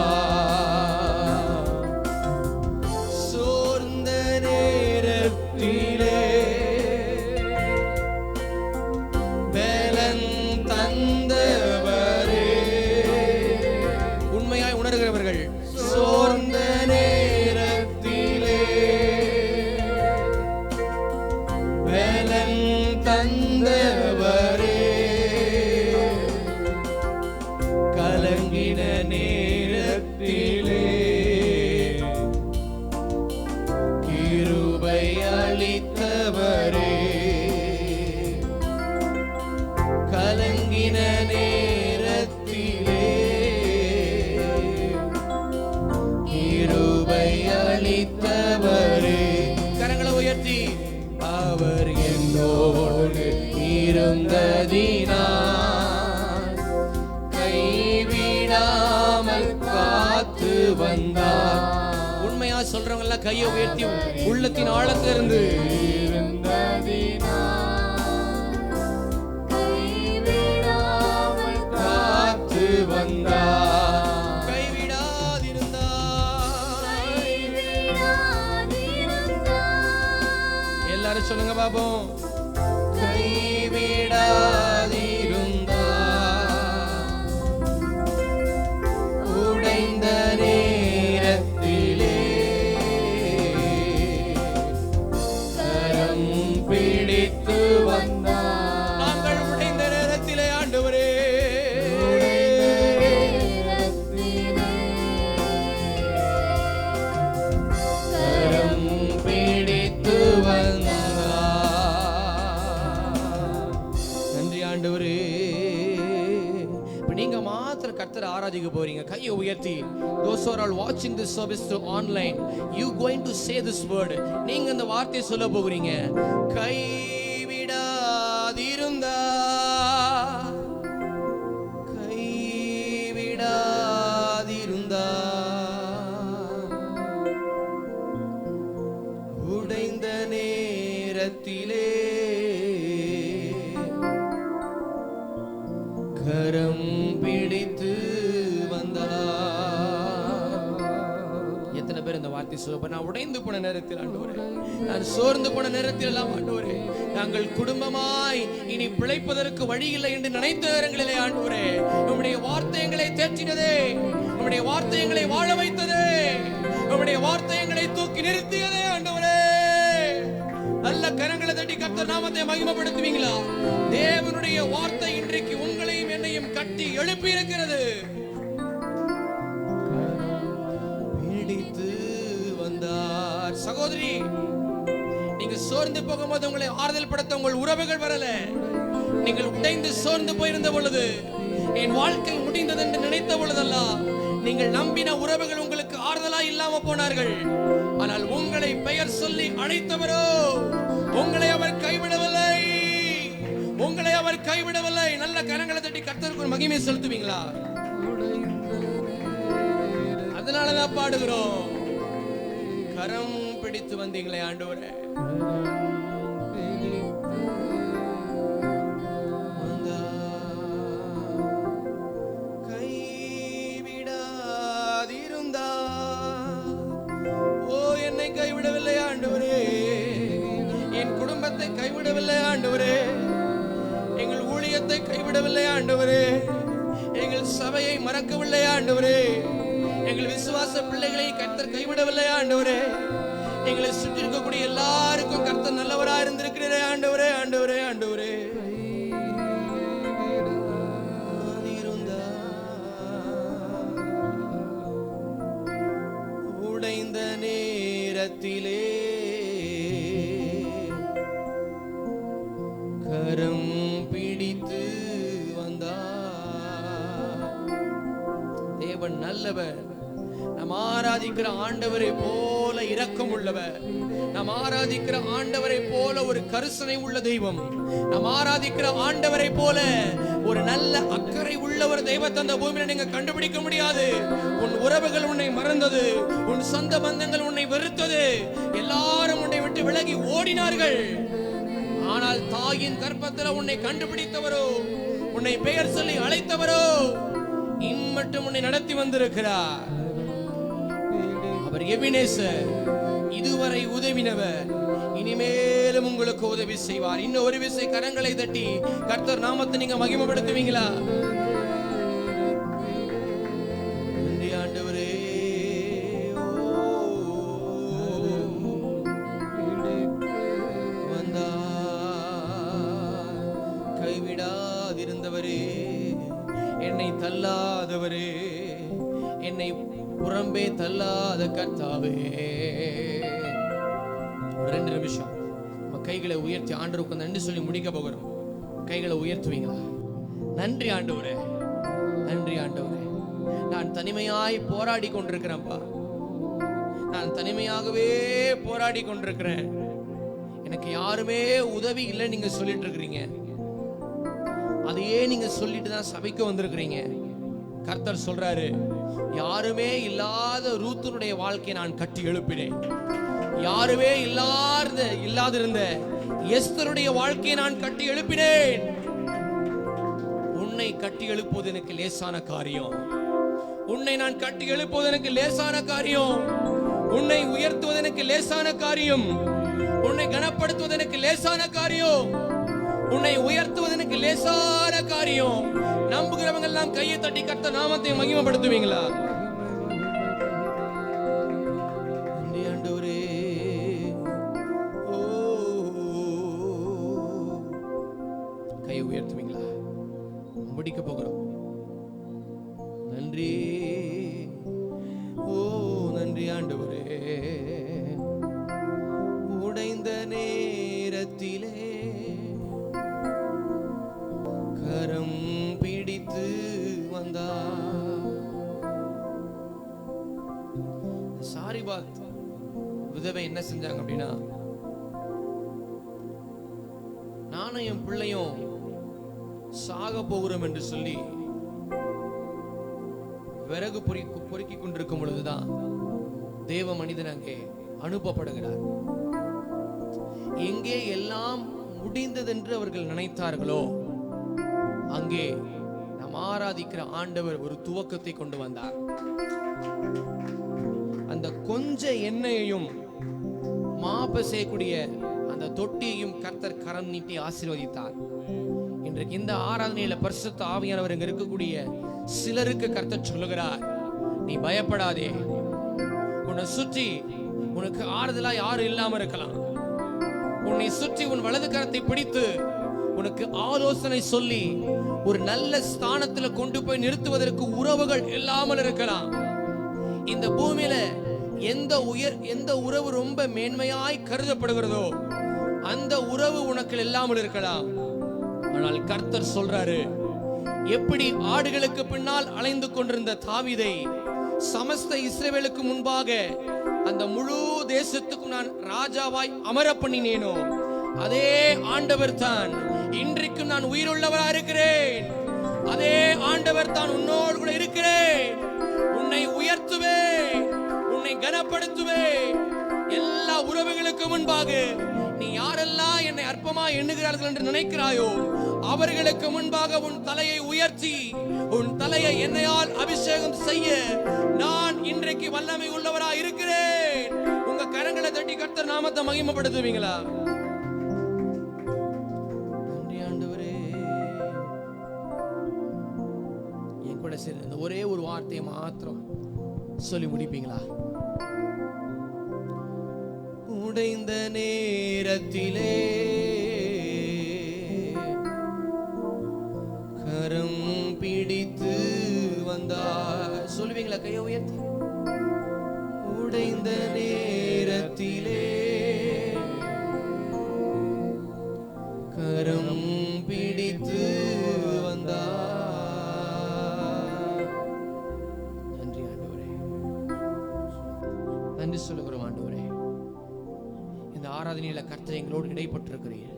சோர்ந்த நேரத்திலே பலன் தந்தவரே. உண்மையாய் உணர்கிறவர்கள் சோர்ந்த நேரத்திலே பலன் தந்தவரே. அவர் என்னோடு இருந்ததினால் கைவிடாமல் காத்து வந்தார். உண்மையா சொல்றவங்க எல்லாம் கையை உயர்த்தி உள்ளத்தின் ஆழத்திலிருந்து காத்து வந்தார். எல்லாரும் சொல்லுங்க பாப்போம். கைவிடாதிருந்தா உடைந்த நேரத்திலே கரம் பிடித்து வந்தார். நாங்கள் உடைந்த நேரத்திலே ஆண்டவரே கரம் பிடித்து வந்தார். ஆண்டவரே, இப்ப நீங்க மாத்திர கர்த்தரை ஆராதிக்க போறீங்க. கையை உயர்த்தி, those who are all watching this service through online, you going to say this word. நீங்க இந்த வார்த்தையை சொல்ல போகிறீங்க. கைவிடாதிருந்தா கைவிடாதிருந்தா உடைந்த நேரத்திலே கரம் பிடித்து வந்தார். எத்தனை பேர் இந்த வார்த்தை சொல்ல? நான் உடைந்து போன நேரத்தில் ஆண்டவரே, நான் சோர்ந்து போன நேரத்தில் எல்லாம் ஆண்டவரே, நாங்கள் குடும்பமாய் இனி பிழைப்பதற்கு வழி இல்லை என்று நினைத்த நேரங்களிலே ஆண்டவரே, உம்முடைய வார்த்தை எங்களை தேற்றினதே, உம்முடைய வார்த்தை எங்களை வாழ வைத்ததே, உம்முடைய வார்த்தை எங்களை தூக்கி நிறுத்தியதே ஆண்டவரே. நல்ல கரங்களை தட்டி கர்த்தர் நாமத்தை மகிமைப்படுத்துவீங்களா? தேவனுடைய வார்த்தை இன்றைக்கு உங்களையும் என்னையும் கட்டி எழுப்பி இருக்கிறது. பிடித்து வந்தார். சகோதரி, நீங்க சோர்ந்து போகும்போது உங்களை ஆறுதல் படுத்த உங்கள் உறவுகள் வரல. நீங்கள் உடைந்து சோர்ந்து போயிருந்த பொழுது, என் வாழ்க்கை முடிந்தது என்று நினைத்த பொழுதெல்லாம் நீங்கள் நம்பின உறவுகள் உங்களுக்கு ஆறுதலா இல்லாம போனார்கள். ஆனால் உங்களை பெயர் சொல்லி அழைத்தவரோ உங்களை அவர் கைவிடவில்லை, உங்களை அவர் கைவிடவில்லை. நல்ல கரங்களை தட்டி கர்த்தருக்கு ஒரு மகிமை செலுத்துவீங்களா? அதனாலதான் பாடுகிறோம். கரம் பிடித்து வந்தீங்களே ஆண்டவரே, கைவிடவில்லை ஆண்டவரே, என் குடும்பத்தை கைவிடவில்லை ஆண்டவரே, எங்கள் ஊழியத்தை கைவிடவில்லை ஆண்டவரே, எங்கள் சபையை மறக்கவில்லை ஆண்டவரே, எங்கள் விசுவாச பிள்ளைகளை கர்த்தர் கைவிடவில்லை ஆண்டவரே, எங்களை சுற்றி இருக்கக்கூடிய எல்லாருக்கும் கர்த்தர் நல்லவராக இருந்திருக்கிறீரே ஆண்டவரே, ஆண்டவரே, ஆண்டவரே. உடைந்த நேரத்திலே கரம் பிடித்து வந்தார். தேவன் நல்லவர். நாம் ஆராதிக்கிற ஆண்டவரை போல இரக்கம் உள்ளவர், நாம் ஆராதிக்கிற ஆண்டவரை போல ஒரு கருசனை உள்ள தெய்வம், நாம் ஆராதிக்கிற ஆண்டவரை போல ஒரு நல்ல அக்கறை உள்ள ஒரு தெய்வத்தை அந்த பூமியில நீங்க கண்டுபிடிக்க முடியாது. உன் உறவுகள் உன்னை மறந்தது, உன் சொந்த பந்தங்கள் உன்னை வெறுத்தது, எல்லாரும் உன்னை விட்டு விலகி ஓடினார்கள். ஆனால் தாயின் கர்ப்பத்தில் உன்னை கண்டுபிடித்தவரோ, உன்னை பெயர் சொல்லி அழைத்தவரோ இம்மட்டும் உன்னை நடத்தி வந்திருக்கிறார். அவர் எபினேசர், இதுவரை உதவினவர், இனிமேலும் உங்களுக்கு உதவி செய்வார். இன்னும் ஒரு விசை கரங்களை தட்டி கர்த்தர் நாமத்தை நீங்க மகிமைப்படுத்துவீங்களா? நன்றி ஆண்டவரே. கைவிடாதிருந்தவரே, என்னை தள்ளாதவரே, என்னை புறம்பே தள்ளாத கர்த்தாவே. 2 நிமிஷம் கைகளை உயர்த்தி ஆண்டவருக்கு நன்றி சொல்லி முடிக்க போகிறோம். கைகளை உயர்த்துவீங்களா? நன்றி ஆண்டவரே, நன்றி ஆண்டவரே. நான் தனிமையாய் போராடி கொண்டிருக்கிறேன்ப்பா, நான் தனிமையாகவே போராடி கொண்டிருக்கிறேன். எனக்கு யாருமே உதவி இல்லைன்னு நீங்க சொல்லிட்டு இருக்கிறீங்க. அதையே நீங்க சொல்லிட்டு தான் சபைக்கு வந்திருக்கிறீங்க. கர்த்தர் சொல்றாரு, யாருமே இல்லாத ரூத்துனுடைய வாழ்க்கையை நான் கட்டி எழுப்பினேன். யாருமே இல்லாதிருந்த எஸ்தருடைய வாழ்க்கையை நான் கட்டி எழுப்பினேன். உன்னை கட்டி எழுப்புவது எனக்கு லேசான காரியம். உன்னை நான் கட்டி எழுப்புவது எனக்கு லேசான காரியம். உன்னை உயர்த்துவது எனக்கு லேசான காரியம். உன்னை கனப்படுத்துவது எனக்கு லேசான காரியம். உன்னை உயர்த்துவது எனக்கு லேசான காரியம். நம்புகிறவங்க எல்லாம் கையை தட்டி கர்த்தர் நாமத்தை மகிமைப்படுத்துவீங்களா? ஆண்டவரே, ஓ, கையை உயர்த்துவீங்களா? முடிக்க போகிறோம். நன்றி, ஓ நன்றி ஆண்டவரே. உடைந்த நேரத்திலே கரம் பிடித்து வந்தார். சாரிபாத் விதவை என்ன செஞ்சாங்க அப்படின்னா, நானும் என் பிள்ளையும் சாக போகிறோம் என்று சொல்லி விறகு பொறுக்கி கொண்டிருக்கும் பொழுதுதான் தேவ மனிதன் அங்கே அனுப்பப்படுகிறார். எங்கே எல்லாம் முடிந்ததென்று அவர்கள் நினைத்தார்களோ அங்கே நாம் ஆராதிக்கிற ஆண்டவர் ஒரு துவக்கத்தை கொண்டு வந்தார். அந்த கொஞ்ச எண்ணெயையும் மாப்ப செய்யக்கூடிய அந்த தொட்டியையும் கர்த்தர் கரம் நீட்டி ஆசீர்வதித்தார். இன்றைக்கு இந்த ஆராதனையில பரிசுத்த ஆவியானவர் இங்க இருக்கக்கூடிய சிலருக்கு கர்த்தர் சொல்லுகிறார், நீ பயப்படாதே. உன்னை சுற்றி உனக்கு ஆறுதலா யாரும் இல்லாம இருக்கலாம். உன்னை சுற்றி உன் வலது கரத்தை பிடித்து உனக்கு ஆலோசனை சொல்லி ஒரு நல்ல ஸ்தானத்துல கொண்டு போய் நிறுத்துவதற்கு உறவுகள் இல்லாமல் இருக்கலாம். இந்த பூமியில எந்த உறவு ரொம்ப மேன்மையாய் கருதப்படுகிறதோ அந்த உறவு உனக்கு இல்லாமல் இருக்கலாம். ஆனால் கர்த்தர் சொல்றாரு, எப்படி ஆடுகளுக்கு பின்னால் அலைந்து கொண்டிருந்த தாவீதை சமஸ்த இஸ்ரவேலுக்கு முன்பாக அந்த முழு தேசத்துக்கும் நான் ராஜாவாய் அமர பண்ணினேனோ, அதே ஆண்டவர் தான் இன்றைக்கும் நான் உயிருள்ளவரா இருக்கிறேன். அதே ஆண்டவர் தான் உன்னோடு கூட இருக்கிறேன். உன்னை உயர்த்துவேன், உன்னை கனப்படுத்துவேன். எல்லா உறவுகளுக்கு முன்பாக நீ யாரெல்லாம் என்னை அற்பமா எண்ணுகிறார்கள் என்று நினைக்கிறாயோ அவர்களுக்கு முன்பாக உன் தலையை உயர்த்தி உன் தலையை என்னையால் அபிஷேகம் செய்ய நான் இன்றைக்கு வல்லமை உள்ளவரா இருக்கிறேன். உங்க கரங்களை தட்டி கர்த்தர் நாமத்தை மகிமைப்படுத்துவீங்களா? நன்றி ஆண்டவரே. என் கூட சரி இந்த ஒரே ஒரு வார்த்தையை மாத்திரம் சொல்லி முடிப்பீங்களா? உடைந்த நேரத்திலே கரம் பிடித்து வந்தார். சொல்லுவீங்களா? கையை உயர்த்தி. உடைந்த நேரத்திலே கரம் பிடித்து வந்தார். நன்றி ஆண்டவரே, நன்றி சொல்லுகிறோம் ஆண்டவரே. இந்த ஆராதனையில கர்த்தர் எங்களோடு இடைப்பட்டிருக்கிறீர்.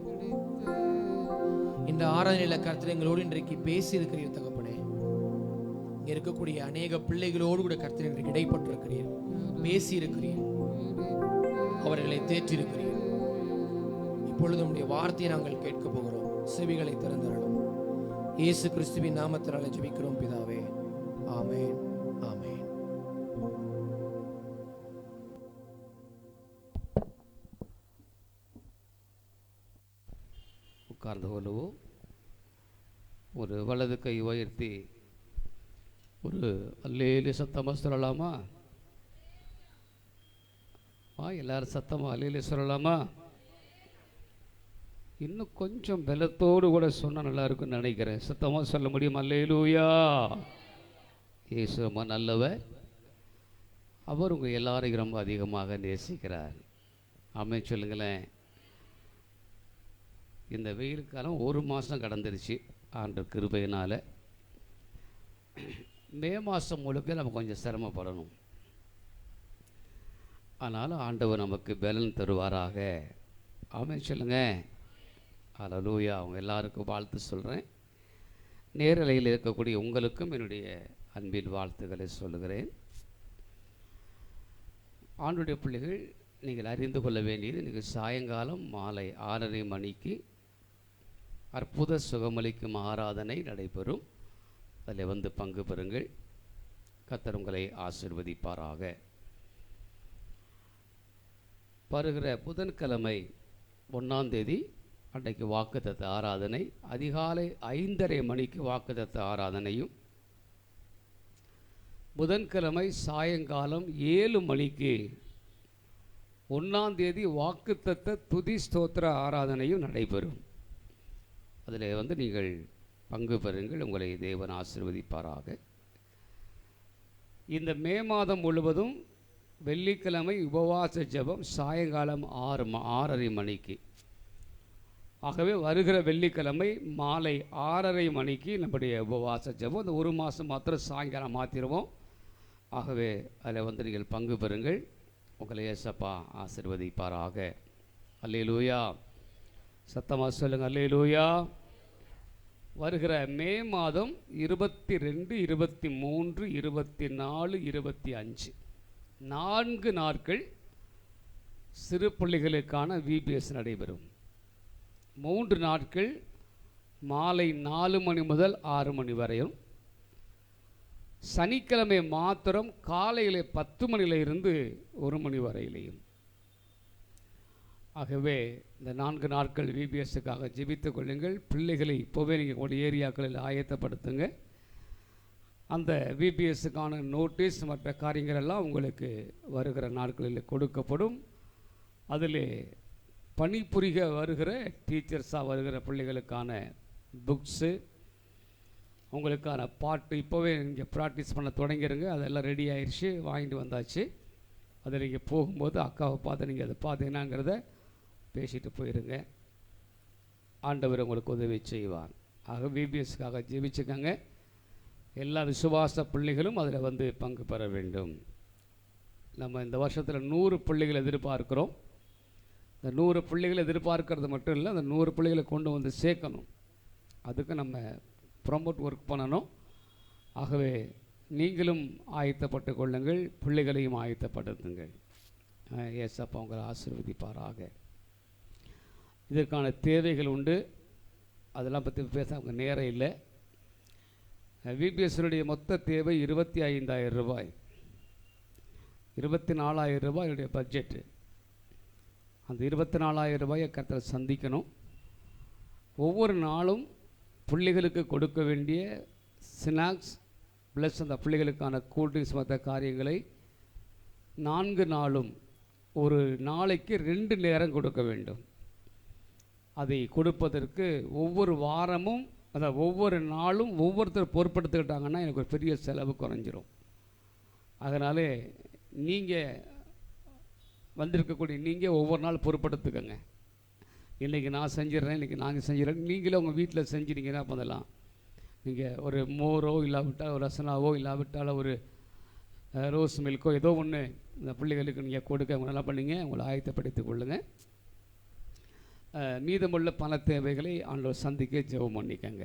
இந்த ஆராதனையில கர்த்தர் எங்களோடு இன்றைக்கு பேசி இருக்கிறீர் தகப்பனே. இங்க இருக்கக்கூடிய அநேக பிள்ளைகளோடு கூட கர்த்தர் இன்றைக்கு இடைப்பட்டிருக்கிறீர், பேசி இருக்கிறீர், அவர்களை தேற்றி இருக்கிறீர். இப்பொழுது உம்முடைய வார்த்தையை நாங்கள் கேட்க போகிறோம். செவிகளை திறந்தருளும். இயேசு கிறிஸ்துவின் நாமத்தினாலே ஜெபிக்கிறோம் பிதாவே, ஆமென், ஆமென். உட்கார்ந்து கொள்ளுவோம். ஒரு வலது கை உயர்த்தி ஒரு அல்லேலூயா சத்தமாக சொல்லலாமா? எல்லாரும் சத்தமாக அல்லேலூயா சொல்லலாமா? இன்னும் கொஞ்சம் பலத்தோடு கூட சொன்னால் நல்லா இருக்குன்னு நினைக்கிறேன். சத்தமாக சொல்ல முடியும்? அல்லேலூயா. இயேசு ரொம்ப நல்லவர். அவர் உங்கள் எல்லாரையும் ரொம்ப அதிகமாக நேசிக்கிறார். ஆமென் சொல்லுங்களேன். இந்த வெயில் காலம் ஒரு மாதம் கடந்துருச்சு ஆண்டவர் கிருபையினால். மே மாதம் முழுக்க நம்ம கொஞ்சம் ஆமென் சொல்லுங்க. ஹல்லேலூயா. அவங்க எல்லாருக்கும் வாழ்த்து சொல்கிறேன். நேரலையில் இருக்கக்கூடிய உங்களுக்கும் என்னுடைய அன்பின் வாழ்த்துக்களை சொல்லுகிறேன். ஆண்டுடைய பிள்ளைகள், நீங்கள் அறிந்து கொள்ள வேண்டியது, இன்றைக்கு சாயங்காலம் மாலை 6:30 மணிக்கு அற்புத சுகமளிக்கும் ஆராதனை நடைபெறும். அதில் வந்து பங்கு பெறுங்கள். கர்த்தர் உங்களை ஆசீர்வதிப்பாராக. வருகிற புதன்கிழமை 1ஆம் தேதி அன்றைக்கு வாக்குத்தத்த ஆராதனை, அதிகாலை 5:30 மணிக்கு வாக்குத்தத்த ஆராதனையும், புதன்கிழமை சாயங்காலம் 7 மணிக்கு 1ஆம் தேதி வாக்குத்தத்த துதி ஸ்தோத்திர ஆராதனையும் நடைபெறும். அதில் வந்து நீங்கள் பங்கு பெறுங்கள். உங்களை தேவன் ஆசீர்வதிப்பாராக. இந்த மே மாதம் முழுவதும் வெள்ளிக்கிழமை உபவாச ஜெபம் சாயங்காலம் 6:30 மணிக்கு. ஆகவே வருகிற வெள்ளிக்கிழமை மாலை 6:30 மணிக்கு நம்முடைய உபவாச ஜெபம். இந்த ஒரு மாதம் மாத்திரம் சாயங்காலம் மாற்றிடுவோம். ஆகவே அதில் வந்து நீங்கள் பங்கு பெறுங்கள். உங்களை ஏசப்பா ஆசீர்வதிப்பாராக. அல்லேலூயா. சத்தமாக சொல்லுங்கள் அல்லேலூயா. வருகிற மே மாதம் 22, 23, 24, 25 4 நாட்கள் சிறு பிள்ளைகளுக்கான VBS நடைபெறும். 3 நாட்கள் மாலை 4 மணி முதல் 6 மணி வரையும், சனிக்கிழமை மாத்திரம் காலையில் 10 மணியிலிருந்து 1 மணி வரையிலையும். ஆகவே இந்த 4 நாட்கள் VBSக்காக ஜெபித்துக் கொள்ளுங்கள். பிள்ளைகளை இப்போவே நீங்கள் உங்களுடைய ஏரியாக்களில் ஆயத்தப்படுத்துங்க. அந்த VBSக்கான நோட்டீஸ் மற்ற காரியங்கள் எல்லாம் உங்களுக்கு வருகிற நாட்களில் கொடுக்கப்படும். அதில் பணிபுரிக வருகிற டீச்சர்ஸாக வருகிற பிள்ளைகளுக்கான புக்ஸு, உங்களுக்கான பாட்டு இப்போவே நீங்கள் ப்ராக்டிஸ் பண்ண தொடங்கிடுங்க. அதெல்லாம் ரெடி ஆயிடுச்சு, வாங்கிட்டு வந்தாச்சு. அதில் நீங்கள் போகும்போது அக்காவை பார்த்து நீங்கள் அதை பார்த்தீங்கன்னாங்கிறத பேசிட்டு போயிடுங்க. ஆண்டவர் உங்களுக்கு உதவி செய்வார். ஆக VBSக்காக ஜெபிச்சுக்கங்க. எல்லா விசுவாச பிள்ளைகளும் அதில் வந்து பங்கு பெற வேண்டும். நம்ம இந்த வருஷத்தில் 100 பிள்ளைகள் எதிர்பார்க்கிறோம். இந்த 100 பிள்ளைகள் எதிர்பார்க்கறது மட்டும் இல்லை, அந்த 100 பிள்ளைகளை கொண்டு வந்து சேர்க்கணும். அதுக்கு நம்ம ப்ரொமோட் ஒர்க் பண்ணணும். ஆகவே நீங்களும் ஆயத்தப்பட்டு கொள்ளுங்கள், பிள்ளைகளையும் ஆயத்தப்படுத்துங்கள். ஏசப்பா உங்களை ஆசீர்வதிப்பாராக. இதற்கான தேவைகள் உண்டு, அதெல்லாம் பற்றி பேச அவங்க நேரம் இல்லை. VBSனுடைய மொத்த தேவை 25,000 ரூபாய், 24,000 ரூபாய் என்னுடைய பட்ஜெட்டு. அந்த 24,000 ரூபாயை கர்த்தரை சந்திக்கணும். ஒவ்வொரு நாளும் பிள்ளைகளுக்கு கொடுக்க வேண்டிய ஸ்நாக்ஸ் ப்ளஸ் அந்த பிள்ளைகளுக்கான கூல்ட்ரிங்க்ஸ் மற்ற காரியங்களை 4 நாளும் ஒரு நாளைக்கு 2 நேரம் கொடுக்க வேண்டும். அதை கொடுப்பதற்கு ஒவ்வொரு வாரமும், அதாவது ஒவ்வொரு நாளும் ஒவ்வொருத்தர் பொறுப்படுத்திக்கிட்டாங்கன்னா எனக்கு ஒரு பெரிய செலவு குறைஞ்சிரும். அதனால் நீங்கள் வந்திருக்கக்கூடிய நீங்கள் ஒவ்வொரு நாள் பொறுப்படுத்துக்கங்க. இன்றைக்கி நான் செஞ்சிடறேன், இன்றைக்கி நாங்கள் செஞ்சிடறேன். நீங்களே உங்கள் வீட்டில் செஞ்சிட்டீங்கன்னா பண்ணலாம். நீங்கள் ஒரு மோரோ இல்லாவிட்டால் ஒரு ரசனாவோ இல்லாவிட்டால் ஒரு ரோஸ் மில்க்கோ ஏதோ ஒன்று இந்த பிள்ளைகளுக்கு நீங்கள் கொடுக்க அவங்க நல்லா பண்ணிங்க. உங்களை ஆயத்தப்படுத்திக் கொள்ளுங்கள். மீதமுள்ள பண தேவைகளை ஆண்டவர் சந்திக்க ஜெபம் பண்ணிக்கங்க.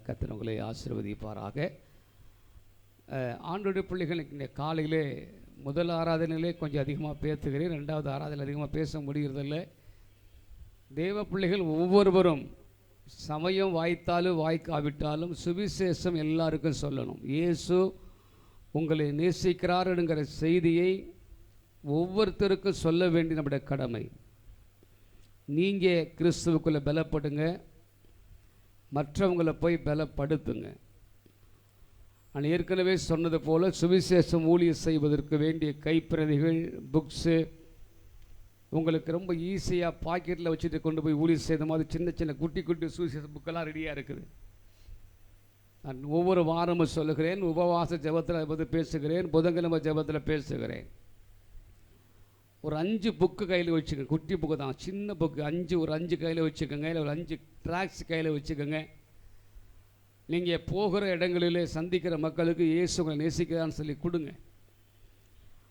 கர்த்தர் உங்களை ஆசீர்வதிப்பாராக. ஆண்டோடைய பிள்ளைகளுக்கு இந்த காலையிலே முதல் ஆராதனையிலே கொஞ்சம் அதிகமாக பேசுகிறேன், 2வது ஆராதனையில் அதிகமாக பேச முடிகிறதில்ல. தேவ பிள்ளைகள் ஒவ்வொருவரும் சமயம் வாய்த்தாலும் வாய்க்காவிட்டாலும் சுவிசேஷம் எல்லாருக்கும் சொல்லணும். இயேசு உங்களை நேசிக்கிறாருங்கிற செய்தியை ஒவ்வொருத்தருக்கும் சொல்ல வேண்டிய நம்முடைய கடமை. நீங்கள் கிறிஸ்துவுக்குள்ளே பலப்படுங்க, மற்றவங்களை போய் பலப்படுத்துங்க. நான் ஏற்கனவே சொன்னது போல் சுவிசேஷம் ஊழியம் செய்வதற்கு வேண்டிய கைப்பிரதிகள், புக்ஸு உங்களுக்கு ரொம்ப ஈஸியாக பாக்கெட்டில் வச்சுட்டு கொண்டு போய் ஊழியம் செய்த மாதிரி சின்ன சின்ன குட்டி குட்டி சுவிசேஷ புக்கெல்லாம் ரெடியாக இருக்குது. நான் ஒவ்வொரு வாரமும் சொல்லுகிறேன், உபவாச ஜெபத்தில் பற்றி பேசுகிறேன், புதன்கிழமை ஜெபத்தில் பேசுகிறேன். ஒரு 5 புக்கு கையில் வச்சுக்கோங்க. குட்டி புக்கு தான், சின்ன புக்கு. ஒரு 5 கையில் வச்சுக்கோங்க, இல்லை ஒரு 5 ட்ராக்ஸ் கையில் வச்சுக்கோங்க. நீங்கள் போகிற இடங்களிலே சந்திக்கிற மக்களுக்கு இயேசு உங்களை நேசிக்கிறான்னு சொல்லி கொடுங்க.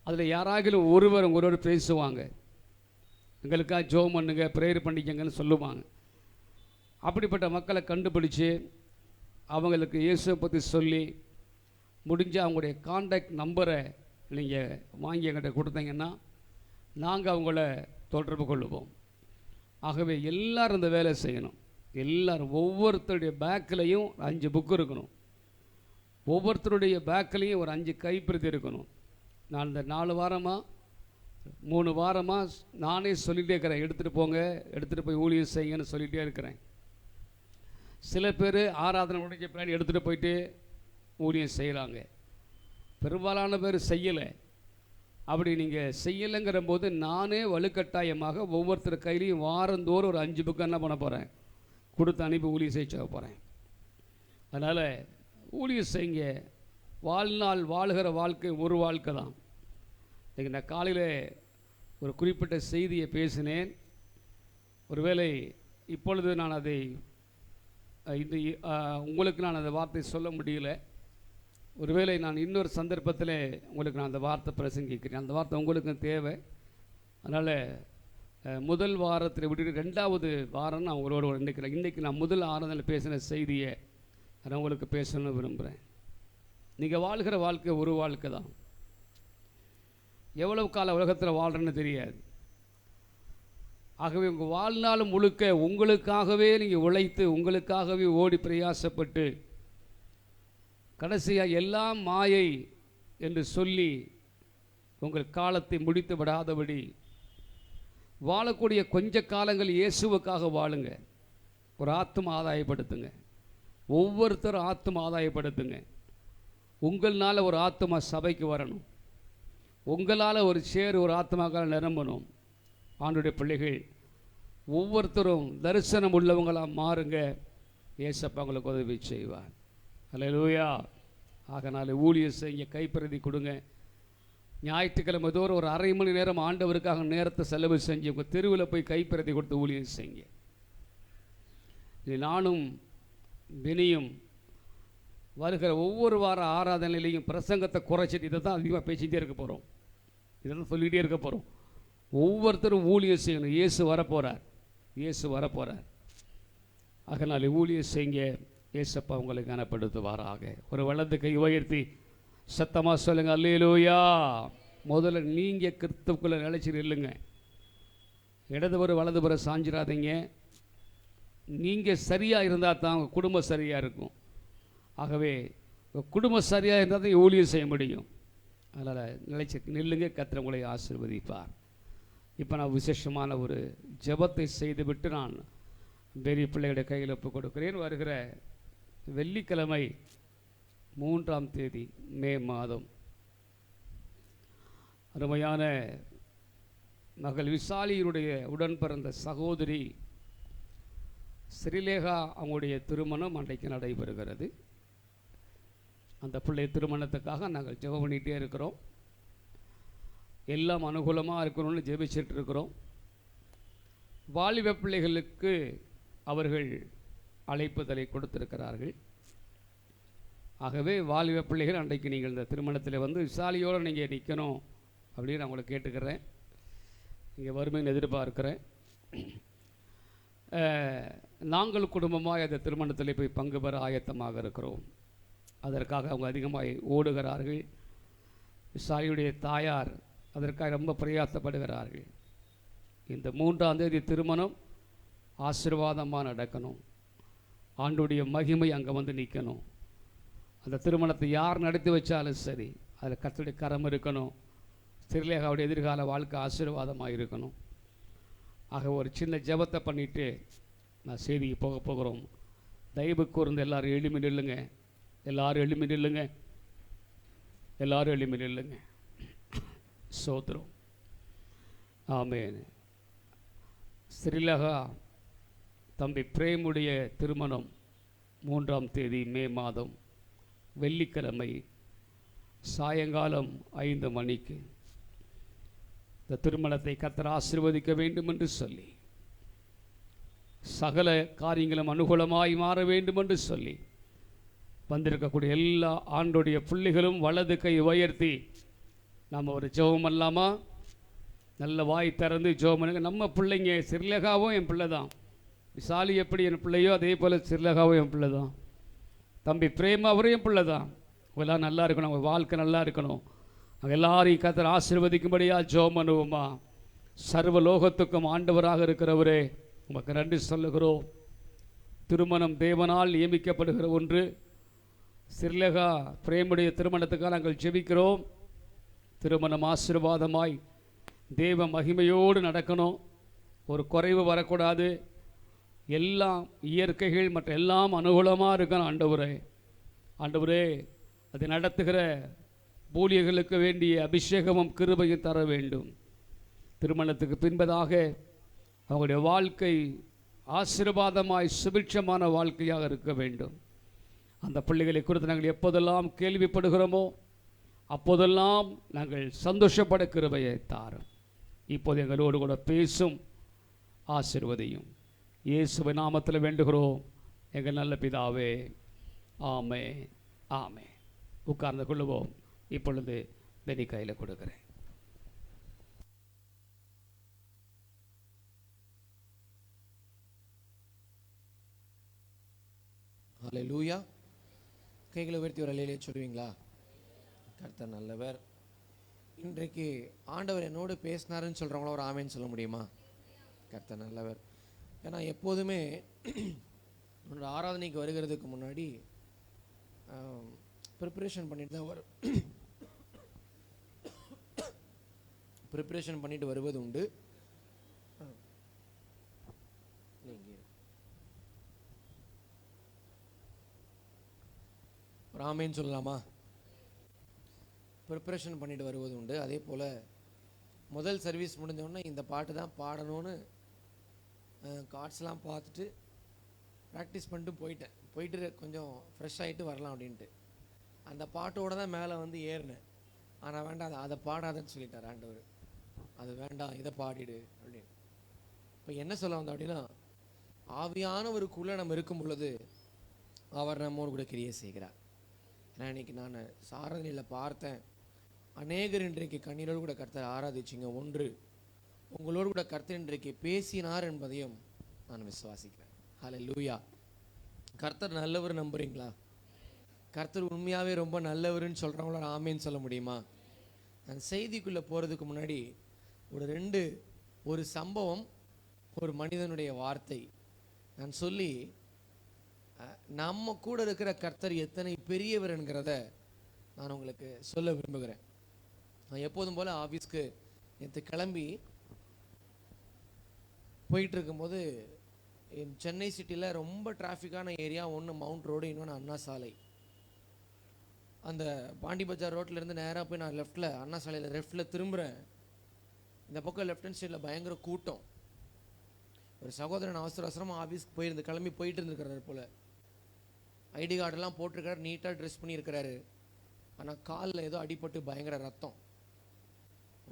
அதில் யாராகிலும் ஒருவர் பேசுவாங்க. எங்களுக்காக ஜெபம் பண்ணுங்க, ப்ரேயர் பண்ணிக்கங்கன்னு சொல்லுவாங்க. அப்படிப்பட்ட மக்களை கண்டுபிடிச்சு அவங்களுக்கு இயேசுவை பற்றி சொல்லி முடிஞ்ச அவங்களுடைய கான்டாக்ட் நம்பரை நீங்கள் வாங்கி எங்கிட்ட கொடுத்தீங்கன்னா நாங்கள் அவங்கள தொடர்பு கொள்ளுவோம். ஆகவே எல்லாரும் இந்த வேலை செய்யணும். எல்லாரும் ஒவ்வொருத்தருடைய பேக்கிலையும் 5 புக்கு இருக்கணும். ஒவ்வொருத்தருடைய பேக்கிலையும் ஒரு 5 கைப்பிரதி இருக்கணும். நான் இந்த 4 வாரமாக 3 வாரமாக நானே சொல்லிகிட்டே இருக்கிறேன், எடுத்துகிட்டு போங்க, எடுத்துகிட்டு போய் ஊழியம் செய்யுங்கன்னு சொல்லிகிட்டே இருக்கிறேன். சில பேர் ஆராதனை முடிஞ்ச பின்னாடி எடுத்துகிட்டு போயிட்டு ஊழியம் செய்கிறாங்க. பெரும்பாலான பேர் செய்யலை. அப்படி நீங்கள் செய்யலைங்கிற போது நானே வலுக்கட்டாயமாக ஒவ்வொருத்தர் கையிலையும் வாரந்தோறும் ஒரு 5 புக்கு என்ன பண்ண போகிறேன், கொடுத்து அனுப்பி ஊழியம் செய்ய போகிறேன். அதனால் ஊழியம் செய்யுங்க. வாழ்நாள் வாழ்கிற வாழ்க்கை ஒரு வாழ்க்கை தான். இன்றைக்கி நான் காலையில் ஒரு குறிப்பிட்ட செய்தியை பேசினேன். ஒருவேளை இப்பொழுது நான் அதை உங்களுக்கு நான் அந்த வார்த்தை சொல்ல முடியல. ஒருவேளை நான் இன்னொரு சந்தர்ப்பத்தில் உங்களுக்கு நான் அந்த வார்த்தை பிரசங்கிக்கிறேன். அந்த வார்த்தை உங்களுக்கும் தேவை. அதனால் முதல் வாரத்தில் விட்டுட்டு 2வது வாரம் நான் உங்களோட நினைக்கிறேன். இன்றைக்கி நான் முதல் ஆராதனையில் பேசின செய்தியை நான் உங்களுக்கு பேசணும்னு விரும்புகிறேன். நீங்கள் வாழ்கிற வாழ்க்கை ஒரு வாழ்க்கை தான். எவ்வளவு கால உலகத்தில் வாழ்கிறேன்னு தெரியாது. ஆகவே உங்கள் வாழ்நாள் முழுக்க உங்களுக்காகவே நீங்கள் உழைத்து உங்களுக்காகவே ஓடி பிரயாசப்பட்டு கடைசியாக எல்லாம் மாயை என்று சொல்லி உங்கள் காலத்தை முடித்து விடாதபடி வாழக்கூடிய கொஞ்ச காலங்கள் இயேசுவுக்காக வாழுங்க. ஒரு ஆத்தும ஆதாயப்படுத்துங்க. ஒவ்வொருத்தரும் ஆத்தும ஆதாயப்படுத்துங்க. உங்களால் ஒரு ஆத்துமா சபைக்கு வரணும். உங்களால் ஒரு சேர் ஒரு ஆத்மாக்கள் நிரம்பணும். ஆண்டுடைய பிள்ளைகள் ஒவ்வொருத்தரும் தரிசனம் உள்ளவங்களாக மாறுங்க. ஏசப்பா உங்களுக்கு உதவி செய்வார். அல்லேலூயா. ஆகனால ஊழியம் செய்ய கைப்பிரதி கொடுங்க. ஞாயிற்றுக்கிழமை தோறும் ஒரு அரை மணி நேரம் ஆண்டவருக்காக நேரத்தை செலவு செஞ்சு உங்கள் தெருவில் போய் கைப்பிரதி கொடுத்து ஊழியம் செய்யுங்க. இது நானும் வினியும் வருகிற ஒவ்வொரு வார ஆராதனையிலையும் பிரசங்கத்தை குறைச்சிட்டு இதை தான் அதிகமாக பேசிகிட்டே இருக்க போகிறோம். இதை தான் சொல்லிகிட்டே இருக்க போகிறோம். ஒவ்வொருத்தரும் ஊழியம் செய்யணும். இயேசு வரப்போகிறார். இயேசு வரப்போகிறார். அதனால் ஊழியம் செய்யுங்க. இயேசப்பா உங்களை கனப்படுத்துவாராக. ஒரு வலது கை உயர்த்தி சத்தமாக சொல்லுங்கள், அல்லேலூயா. முதல்ல நீங்கள் கிறிஸ்துவுக்குள்ளே நிலைச்சி நில்லுங்க. இடதுபுற வலதுபுற சாஞ்சிடாதீங்க. நீங்கள் சரியாக இருந்தால் தான் உங்கள் குடும்பம் சரியாக இருக்கும். ஆகவே குடும்பம் சரியாக இருந்தால் தான் ஊழியம் செய்ய முடியும். அதனால் நிலைச்சி நில்லுங்க. கர்த்தர் உங்களை ஆசீர்வதிப்பார். இப்போ நான் விசேஷமான ஒரு ஜெபத்தை செய்துவிட்டு நான் பெரிய பிள்ளைகளுடைய கையில் ஒப்பு கொடுக்கிறேன். வருகிற வெள்ளிக்கிழமை 3ஆம் தேதி மே மாதம் அருமையான மகள் விசாலியினுடைய உடன் பிறந்த சகோதரி ஸ்ரீலேகா அவங்களுடைய திருமணம் அன்றைக்கு நடைபெறுகிறது. அந்த பிள்ளை திருமணத்துக்காக நாங்கள் ஜெபம் பண்ணிகிட்டே இருக்கிறோம். எல்லாம் அனுகூலமாக இருக்கணும்னு ஜெபிச்சிட்டு இருக்கிறோம். வாலிப பிள்ளைகளுக்கு அவர்கள் அழைப்புதலை கொடுத்திருக்கிறார்கள். ஆகவே வாலிப பிள்ளைகள் அன்றைக்கு நீங்கள் இந்த திருமணத்தில் வந்து விசாலியோடு நீங்கள் நிற்கணும் அப்படின்னு நான் உங்களை கேட்டுக்கிறேன். நீங்கள் வறுமைன்னு எதிர்பார்க்கிறேன். நாங்கள் குடும்பமாக அந்த திருமணத்தில் போய் பங்கு பெற ஆயத்தமாக இருக்கிறோம். அதற்காக அவங்க அதிகமாக ஓடுகிறார்கள். விசாலியுடைய தாயார் அதற்காக ரொம்ப பிரயாசப்படுகிறார்கள். இந்த 3ஆம் தேதி திருமணம் ஆசீர்வாதமாக நடக்கணும். ஆண்டுடைய மகிமை அங்கே வந்து நிற்கணும். அந்த திருமணத்தை யார் நடத்தி வச்சாலும் சரி, அதில் கர்த்தருடைய கரம் இருக்கணும். ஸ்ரீலேகாவுடைய எதிர்கால வாழ்க்கை ஆசீர்வாதமாக இருக்கணும். ஆக ஒரு சின்ன ஜெபத்தை பண்ணிவிட்டு நான் செய்திக்கு போக போகிறோம். தயவு கூர்ந்து எல்லோரும் எழுமி நில்லுங்க. எல்லாரும் எழுமி நில்லுங்க. எல்லாரும் எழுமி நில்லுங்க. சோத்திரம். ஆமென். ஸ்ரீலேகா தம்பி பிரேமுடைய திருமணம் 3ஆம் தேதி மே மாதம் வெள்ளிக்கிழமை சாயங்காலம் 5 மணிக்கு இந்த திருமணத்தை கர்த்தர் ஆசீர்வதிக்க வேண்டும் என்று சொல்லி, சகல காரியங்களும் அனுகூலமாய் மாற வேண்டும் என்று சொல்லி வந்திருக்கக்கூடிய எல்லா ஆண்டுடைய பிள்ளைகளும் வலது கை உயர்த்தி நாம் ஒரு ஜெபம் பண்ணலாமா? நல்ல வாய் திறந்து ஜெபம் பண்ணுங்க. நம்ம பிள்ளைங்க, சிறிலகாவும் என் பிள்ளை தான். விசாலி எப்படி என் பிள்ளையோ அதே போல் சிறிலகாவும் என் பிள்ளை தான். தம்பி பிரேமா அவரும் என் பிள்ளை தான். எல்லாம் நல்லா இருக்கணும், அவங்க வாழ்க்கை நல்லா இருக்கணும். அவங்க எல்லாரையும் கர்த்தர் ஆசீர்வதிக்கும்படியாக ஜெபம் பண்ணுவோமா? சர்வ லோகத்துக்கும் ஆண்டவராக இருக்கிறவரே, உமக்கு நன்றி சொல்லுகிறோம். திருமணம் தேவனால் நியமிக்கப்படுகிற ஒன்று. சிறிலகா பிரேமுடைய திருமணத்துக்காக நாங்கள் ஜெபிக்கிறோம். திருமணம் ஆசீர்வாதமாய் தேவ மகிமையோடு நடக்கணும். ஒரு குறைவு வரக்கூடாது. எல்லாம் இயற்கைகள் மற்ற எல்லாம் அனுகூலமாக இருக்கணும். ஆண்டவரே, ஆண்டவரே, அதை நடத்துகிற ஊழியர்களுக்கு வேண்டிய அபிஷேகமும் கிருபையும் தர வேண்டும். திருமணத்துக்கு பின்பதாக அவங்களுடைய வாழ்க்கை ஆசீர்வாதமாய் சுபிட்சமான வாழ்க்கையாக இருக்க வேண்டும். அந்த பிள்ளைகளை குறித்து நாங்கள் எப்போதெல்லாம் கேள்விப்படுகிறோமோ அப்போதெல்லாம் நாங்கள் சந்தோஷப்பட கிருபையை தாரும். இப்போது எங்களோடு கூட பேசும், ஆசீர்வதியும். இயேசுவின் நாமத்தில் வேண்டுகிறோம் எங்கள் நல்ல பிதாவே, ஆமே ஆமே. உட்கார்ந்து கொள்ளுவோம். இப்பொழுது பெனி கையில் கொடுக்கிறேன். ஹல்லேலூயா. கைகளை உயர்த்தி ஒரு அல்லேலூயா சொல்லுவீங்களா? கர்த்தர் நல்லவர். இன்றைக்கு ஆண்டவர் என்னோடு பேசினாருன்னு சொல்கிறவங்கள ஒரு ஆமேன்னு சொல்ல முடியுமா? கர்த்தர் நல்லவர். ஏன்னா எப்போதுமே என்னோட ஆராதனைக்கு வருகிறதுக்கு முன்னாடி ப்ரிப்ரேஷன் பண்ணிட்டு தான் ப்ரிப்ரேஷன் பண்ணிட்டு வருவது உண்டு. ஒரு ஆமேன்னு சொல்லலாமா? ப்ரிப்ரேஷன் பண்ணிட்டு வருவது உண்டு. அதே போல் முதல் சர்வீஸ் முடிஞ்சோடனே இந்த பாட்டு தான் பாடணும்னு கார்ட்ஸ்லாம் பார்த்துட்டு ப்ராக்டிஸ் பண்ணிட்டு போயிட்டு கொஞ்சம் ஃப்ரெஷ் ஆகிட்டு வரலாம் அப்படின்ட்டு அந்த பாட்டோடு தான் மேலே வந்து ஏறினேன். ஆனால் வேண்டாம், அதை பாடாதன்னு சொல்லிட்டார் ஆண்டவர். அது வேண்டாம், இதை பாடிடு அப்படின்னு. இப்போ என்ன சொல்ல வந்தோம் அப்படின்னா, ஆவியானவருக்குள்ளே நம்ம இருக்கும் பொழுது அவர் நம்மோடு கூட கிரியை செய்கிறார். ஏன்னா இன்னைக்கு நான் சாரதனையில் பார்த்தேன், அநேகர் இன்றைக்கு கண்ணீரோடு கூட கர்த்தர் ஆராதிச்சிங்க. ஒன்று, உங்களோடு கூட கர்த்தர் இன்றைக்கு பேசினார் என்பதையும் நான் விசுவாசிக்கிறேன். ஹல்லேலூயா. கர்த்தர் நல்லவர் நம்புறீங்களா? கர்த்தர் உண்மையாகவே ரொம்ப நல்லவர்னு சொல்கிறவங்கள ஆமேன்னு சொல்ல முடியுமா? நான் செய்திக்குள்ளே போகிறதுக்கு முன்னாடி ஒரு சம்பவம், ஒரு மனிதனுடைய வார்த்தை நான் சொல்லி நம்ம கூட இருக்கிற கர்த்தர் எத்தனை பெரியவர் என்கிறத நான் உங்களுக்கு சொல்ல விரும்புகிறேன். நான் எப்போதும் போல் ஆஃபீஸ்க்கு நேற்று கிளம்பி போயிட்டு இருக்கும்போது சென்னை சிட்டியில் ரொம்ப டிராஃபிக்கான ஏரியா ஒன்று மவுண்ட் ரோடு, இன்னொன்று அண்ணா சாலை. அந்த பாண்டி பஜார் ரோட்லேருந்து நேராக போய் நான் லெஃப்டில் அண்ணா சாலையில் லெஃப்டில் திரும்புகிறேன். இந்த பக்கம் லெஃப்ட் ஹேண்ட் சைடில் பயங்கர கூட்டம். ஒரு சகோதரன் அவசரமாக ஆஃபீஸ்க்கு கிளம்பி போயிட்டு இருந்துருக்கிறாரு போல். ஐடி கார்டெல்லாம் போட்டிருக்காரு, நீட்டாக ட்ரெஸ் பண்ணியிருக்கிறாரு. ஆனால் காலில் ஏதோ அடிபட்டு பயங்கர ரத்தம்.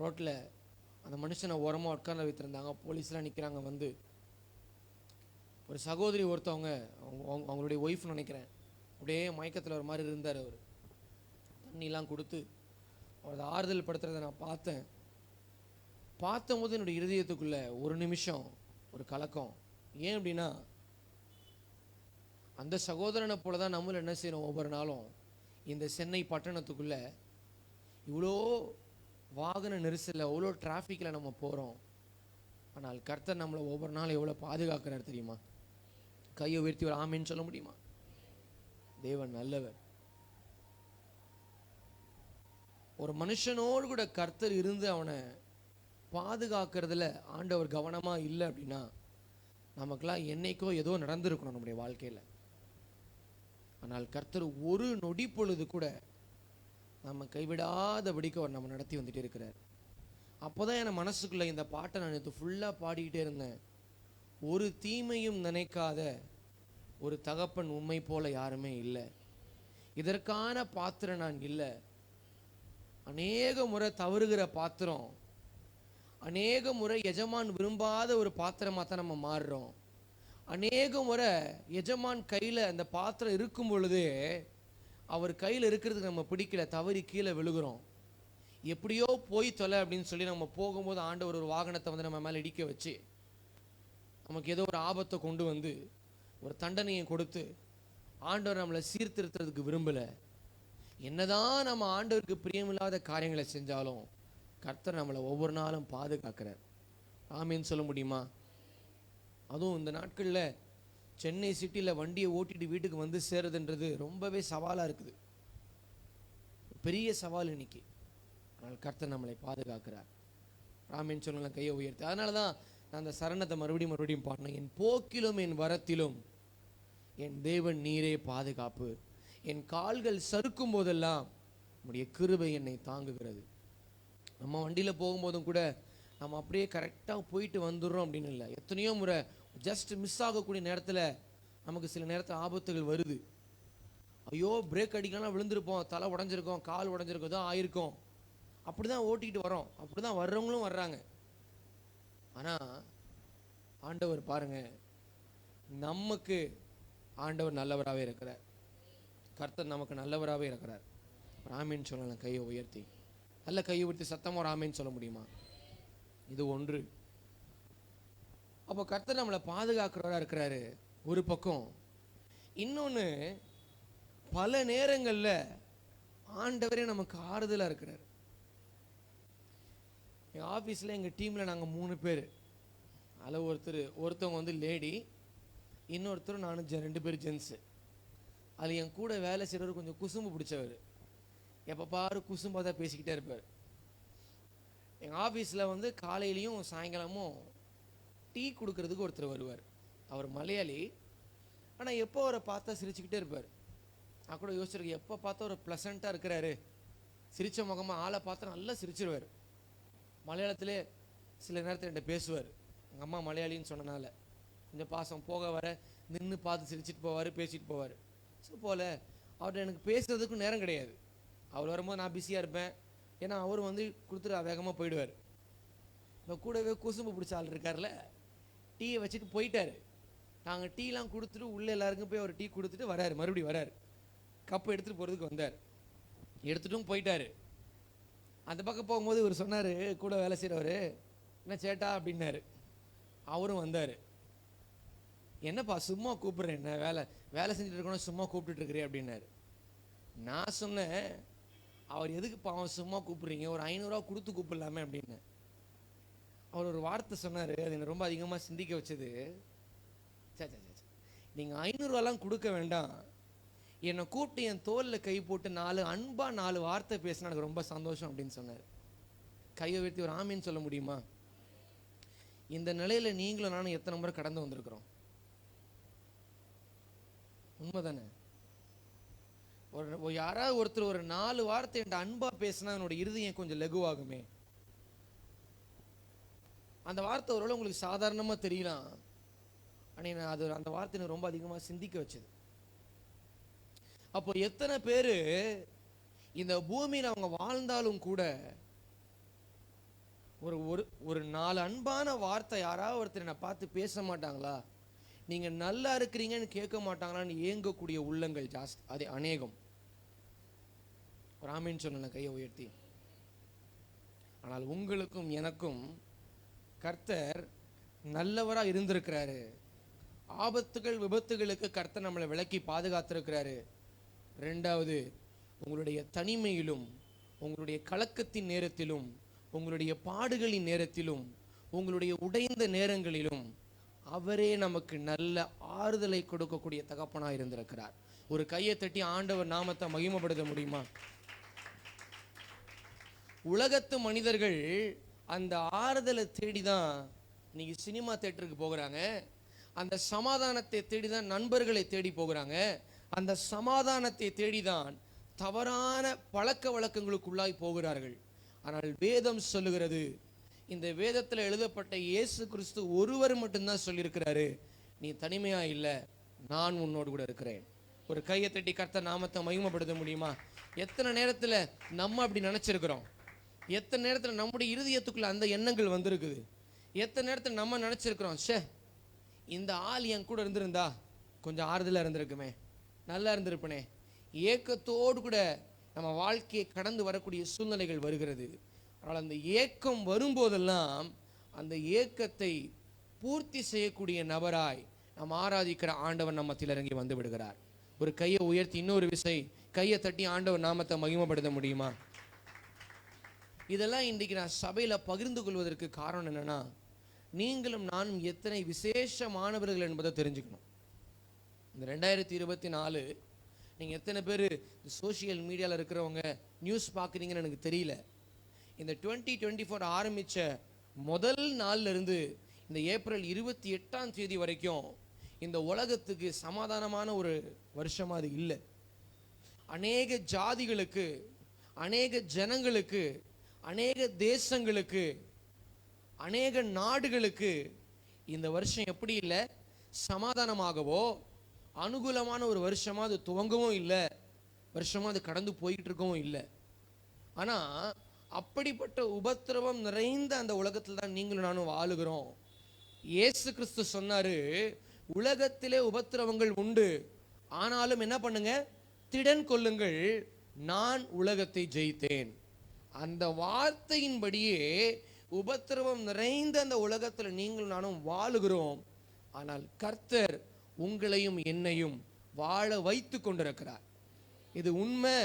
ரோட்டில் அந்த மனுஷனை ஓரமாக உட்கார்ந்து வைத்திருந்தாங்க. போலீஸ்லாம் நிற்கிறாங்க. வந்து ஒரு சகோதரி ஒருத்தவங்க, அவங்களுடைய ஒய்ஃப்னு நினைக்கிறேன், அப்படியே மயக்கத்தில் ஒரு மாதிரி இருந்தார். அவர் தண்ணிலாம் கொடுத்து அவரது ஆறுதல் படுத்துறதை நான் பார்த்தபோது என்னுடைய இருதயத்துக்குள்ளே ஒரு நிமிஷம் ஒரு கலக்கம். ஏன் அப்படின்னா, அந்த சகோதரனை போல தான் நம்மளும் என்ன செய்யணும், ஒவ்வொரு நாளும் இந்த சென்னை பட்டணத்துக்குள்ளே இவ்வளோ வாகன நெரிசலில், அவ்வளோ டிராஃபிக்கில் நம்ம போகிறோம். ஆனால் கர்த்தர் நம்மளை ஒவ்வொரு நாளும் எவ்வளோ பாதுகாக்கிறார் தெரியுமா? கையை உயர்த்தி ஒரு ஆமேன்னு சொல்ல முடியுமா? தேவன் நல்லவர். ஒரு மனுஷனோடு கூட கர்த்தர் இருந்து அவனை பாதுகாக்கிறதுல ஆண்டவர் கவனமாக இல்லை அப்படின்னா, நமக்கெல்லாம் என்னைக்கோ ஏதோ நடந்திருக்கணும் நம்முடைய வாழ்க்கையில். ஆனால் கர்த்தர் ஒரு நொடி பொழுது கூட நம்ம கைவிடாதபடிக்கு அவர் நம்ம நடத்தி வந்துட்டே இருக்கிறார். அப்போதான் என் மனசுக்குள்ள இந்த பாட்டை நான் நேற்று ஃபுல்லாக பாடிக்கிட்டே இருந்தேன். ஒரு தீமையும் நினைக்காத ஒரு தகப்பன் உண்மை போல யாருமே இல்லை. இதற்கான பாத்திரம் நான் இல்லை. அநேக முறை தவறுகிற பாத்திரம், அநேக முறை எஜமான் விரும்பாத ஒரு பாத்திரமாக தான் நம்ம மாறுறோம். அநேக முறை எஜமான் கையில் அந்த பாத்திரம் இருக்கும் பொழுது அவர் கையில் இருக்கிறதுக்கு நம்ம பிடிக்கல, தவறி கீழே விழுகிறோம். எப்படியோ போய் தொலை அப்படின்னு சொல்லி நம்ம போகும்போது ஆண்டவர் ஒரு வாகனத்தை வந்து நம்ம மேலே இடிக்க வச்சு நமக்கு ஏதோ ஒரு ஆபத்தை கொண்டு வந்து ஒரு தண்டனையை கொடுத்து ஆண்டவர் நம்மளை சீர்திருத்துறதுக்கு விரும்பலை. என்னதான் நம்ம ஆண்டவருக்கு பிரியமில்லாத காரியங்களை செஞ்சாலும் கர்த்தர் நம்மளை ஒவ்வொரு நாளும் பாதுகாக்கிறார். ஆமீன்னு சொல்ல முடியுமா? அதுவும் இந்த நாட்களில் சென்னை சிட்டியில் வண்டியை ஓட்டிட்டு வீட்டுக்கு வந்து சேருதுன்றது ரொம்பவே சவாலாக இருக்குது. பெரிய சவால் இன்னைக்கு. ஆனால் கர்த்தர் நம்மளை பாதுகாக்கிறார். ஆமீன்னு சொல்லலாம் கையை உயர்த்தி. அதனால தான் நான் அந்த சரணத்தை மறுபடியும் பாடினேன். என் போக்கிலும் என் வரத்திலும் என் தேவன் நீரே பாதுகாப்பு. என் கால்கள் சறுக்கும் போதெல்லாம் உம்முடைய கிருபை என்னை தாங்குகிறது. நம்ம வண்டியில் போகும்போதும் கூட நம்ம அப்படியே கரெக்டாக போயிட்டு வந்துடுறோம் அப்படின்னு இல்லை. எத்தனையோ முறை ஜஸ்ட் மிஸ் ஆகக்கூடிய நேரத்தில் நமக்கு சில நேரத்தில் ஆபத்துகள் வருது. ஐயோ பிரேக் அடிக்கலாம் விழுந்திருப்போம், தலை உடஞ்சிருக்கோம், கால் உடஞ்சிருக்கோம், தான் ஆயிருக்கும். அப்படி தான் ஓட்டிக்கிட்டு வரோம், அப்படி தான் வர்றவங்களும் வர்றாங்க. ஆனால் ஆண்டவர் பாருங்க, நமக்கு ஆண்டவர் நல்லவராகவே இருக்கிறார். கர்த்தர் நமக்கு நல்லவராகவே இருக்கிறார். ஆமீன் சொல்லலாம் கையை உயர்த்தி. நல்ல கையை உயர்த்தி சத்தமாக ஒரு ஆமீன் சொல்ல முடியுமா? இது ஒன்று. அப்போ கர்த்தர் நம்மளை பாதுகாக்கிறவராக இருக்கிறாரு ஒரு பக்கம். இன்னொன்று, பல நேரங்களில் ஆண்டவரே நமக்கு ஆறுதலாக இருக்கிறார். எங்கள் ஆஃபீஸில் எங்கள் டீமில் நாங்கள் 3 பேர். அதில் ஒருத்தவங்க வந்து லேடி, இன்னொருத்தர் நானும் 2 பேர் ஜென்ஸு. அதில் என் கூட வேலை செய்கிறவர் கொஞ்சம் குசும்பு பிடிச்சவர். எப்போ பாரு குசும்பாக தான் பேசிக்கிட்டே இருப்பார். எங்கள் ஆஃபீஸில் வந்து காலையிலையும் சாயங்காலமும் டீ கொடுக்கறதுக்கு ஒருத்தர் வருவார். அவர் மலையாளி. ஆனால் எப்போ அவரை பார்த்தா சிரிச்சுக்கிட்டே இருப்பார். நான் கூட யோசிச்சிருக்கேன், எப்போ பார்த்தா ஒரு ப்ளசண்ட்டாக இருக்கிறாரு, சிரித்த முகமாக, ஆளை பார்த்தா நல்லா சிரிச்சிருவார். மலையாளத்திலே சில நேரத்தில் என்கிட்ட பேசுவார். எங்கள் அம்மா மலையாளின்னு சொன்னனால கொஞ்சம் பாசம், போக வர நின்று பார்த்து சிரிச்சிட்டு போவார், பேசிட்டு போவார். ஸோ போல் அவர்கிட்ட எனக்கு பேசுறதுக்கும் நேரம் கிடையாது. அவர் வரும்போது நான் பிஸியாக இருப்பேன். ஏன்னா அவர் வந்து கொடுத்துட்டு வேகமாக போயிடுவார். இப்போ கூடவே குசும்பு பிடிச்ச ஆள் இருக்கார்ல, டீயை வச்சுட்டு போயிட்டார். நாங்கள் டீலாம் கொடுத்துட்டு உள்ளே எல்லாருக்கும் போய் அவர் டீ கொடுத்துட்டு வராரு, மறுபடியும் வராரு. கப்பு எடுத்துகிட்டு போகிறதுக்கு வந்தார், எடுத்துட்டும் போயிட்டார். அந்த பக்கம் போகும்போது இவர் சொன்னார், கூட வேலை செய்கிறவர், என்ன சேட்டா அப்படின்னாரு. அவரும் வந்தார். என்னப்பா சும்மா கூப்பிட்றேன், என்ன வேலை செஞ்சுட்டு இருக்கணும், சும்மா கூப்பிட்டுட்டு இருக்கிறேன் அப்படின்னாரு. நான் சொன்னேன், அவர் எதுக்குப்பா அவன் சும்மா கூப்பிட்றீங்க, ஒரு 500 ரூபா கொடுத்து கூப்பிடலாமே அப்படின்னு. அவர் ஒரு வார்த்தை சொன்னார், அது என்னை ரொம்ப அதிகமாக சிந்திக்க வச்சது. நீங்கள் 500 ரூபாலாம் கொடுக்க வேண்டாம், என்னை கூப்பிட்டு என் தோலில் கை போட்டு 4 வார்த்தை பேசினா எனக்கு ரொம்ப சந்தோஷம் அப்படின்னு சொன்னார். கையை உயர்த்தி ஒரு ஆமீன்னு சொல்ல முடியுமா? இந்த நிலையில் நீங்களும் நானும் எத்தனை முறை கடந்து வந்திருக்கிறோம்? உண்மைதானே? யாராவது ஒருத்தர் ஒரு 4 வார்த்தை என்கிட்ட அன்பா பேசினா என்னோட இருதயம் கொஞ்சம் லகுவாகுமே. அந்த வார்த்தை ஒருவேளை உங்களுக்கு சாதாரணமா தெரியலாம், ஆனால் அது அந்த வார்த்தை ரொம்ப அதிகமாக சிந்திக்க வச்சது. அப்போ எத்தனை பேர் இந்த பூமியில் அவங்க வாழ்ந்தாலும் கூட ஒரு 4 அன்பான வார்த்தை யாராவது ஒருத்தர் என்னை பார்த்து பேச மாட்டாங்களா, நீங்க நல்லா இருக்கிறீங்கன்னு கேட்க மாட்டாங்களான்னு ஏங்கக்கூடிய உள்ளங்கள் ஜாஸ்தி, அது அநேகம். ஒரு ஆமீன் சொல்லலாம் கையை உயர்த்தி. ஆனால் உங்களுக்கும் எனக்கும் கர்த்தர் நல்லவராக இருந்திருக்கிறாரு. ஆபத்துகள் விபத்துகளுக்கு கர்த்தர் நம்மளை விலக்கி பாதுகாத்திருக்கிறாரு. 2வது, உங்களுடைய தனிமையிலும், உங்களுடைய கலக்கத்தின் நேரத்திலும், உங்களுடைய பாடுகளின் நேரத்திலும், உங்களுடைய உடைந்த நேரங்களிலும் அவரே நமக்கு நல்ல ஆறுதலை கொடுக்கக்கூடிய தகப்பனாக இருந்திருக்கிறார். ஒரு கையை தட்டி ஆண்டவர் நாமத்தை மகிமைப்படுத்த முடியுமா? உலகத்து மனிதர்கள் அந்த ஆறுதலை தேடிதான் இன்னைக்கு சினிமா தியேட்டருக்கு போகிறாங்க. அந்த சமாதானத்தை தேடிதான் நண்பர்களை தேடி போகிறாங்க. அந்த சமாதானத்தை தேடிதான் தவறான பழக்க வழக்கங்களுக்குள்ளாய் போகிறார்கள். ஆனால் வேதம் சொல்லுகிறது, இந்த வேதத்தில் எழுதப்பட்ட இயேசு கிறிஸ்து ஒருவர் மட்டும்தான் சொல்லியிருக்கிறாரு, நீ தனிமையா இல்லை, நான் உன்னோடு கூட இருக்கிறேன். ஒரு கையை தட்டி கர்த்தர் நாமத்தை மகிமைப்படுத்த முடியுமா? எத்தனை நேரத்தில் நம்ம அப்படி நினைச்சிருக்கிறோம்? எத்தனை நேரத்தில் நம்முடைய இருதயத்துக்குள்ள அந்த எண்ணங்கள் வந்திருக்குது? எத்தனை நேரத்தில் நம்ம நினைச்சிருக்கிறோம், ஷே இந்த ஆள் என் கூட இருந்திருந்தா கொஞ்சம் ஆறுதலாக இருந்திருக்குமே, நல்லா இருந்திருப்பனே, ஏக்கத்தோடு கூட நம்ம வாழ்க்கையை கடந்து வரக்கூடிய சூழ்நிலைகள் வருகிறது. ஆனால் அந்த ஏக்கம் வரும்போதெல்லாம் அந்த ஏக்கத்தை பூர்த்தி செய்யக்கூடிய நபராய் நாம் ஆராதிக்கிற ஆண்டவர் நம்ம மத்தியில் இறங்கி வந்து விடுகிறார். ஒரு கையை உயர்த்தி இன்னொரு விசை கையை தட்டி ஆண்டவர் நாமத்தை மகிமைப்படுத்த முடியுமா? இதெல்லாம் இன்றைக்கு நான் சபையில் பகிர்ந்து கொள்வதற்கு காரணம் என்னன்னா, நீங்களும் நானும் எத்தனை விசேஷமானவர்கள் என்பதை தெரிஞ்சுக்கணும். இந்த 2024 நீங்கள் எத்தனை பேர் சோஷியல் மீடியாவில் இருக்கிறவங்க நியூஸ் பார்க்குறீங்கன்னு எனக்கு தெரியல. இந்த 2024 ஆரம்பித்த முதல் நாள்லேருந்து இந்த ஏப்ரல் 28ஆம் தேதி வரைக்கும் இந்த உலகத்துக்கு சமாதானமான ஒரு வருஷமாக அது இல்லை. அநேக ஜாதிகளுக்கு, அநேக ஜனங்களுக்கு, அநேக தேசங்களுக்கு, அநேக நாடுகளுக்கு இந்த வருஷம் எப்படி இல்லை, சமாதானமாகவோ அனுகூலமான ஒரு வருஷமாக அது துவங்கவும் இல்லை, வருஷமாக அது கடந்து போய்கிட்டு இருக்கவும் இல்லை. ஆனால் அப்படிப்பட்ட உபத்திரவம் நிறைந்த அந்த உலகத்தில் தான் நீங்களும் நானும் வாழுகிறோம். இயேசு கிறிஸ்து சொன்னாரு, உலகத்திலே உபத்திரவங்கள் உண்டு, ஆனாலும் என்ன பண்ணுங்க, திடன் கொள்ளுங்கள், நான் உலகத்தை ஜெயித்தேன். அந்த வார்த்தையின்படியே உபத்திரவம் நிறைந்த அந்த உலகத்தில் நீங்களும் நானும் வாழுகிறோம். ஆனால் கர்த்தர் உங்களையும் என்னையும் வாழ வைத்து கொண்டிருக்கிறார். இது உண்மை.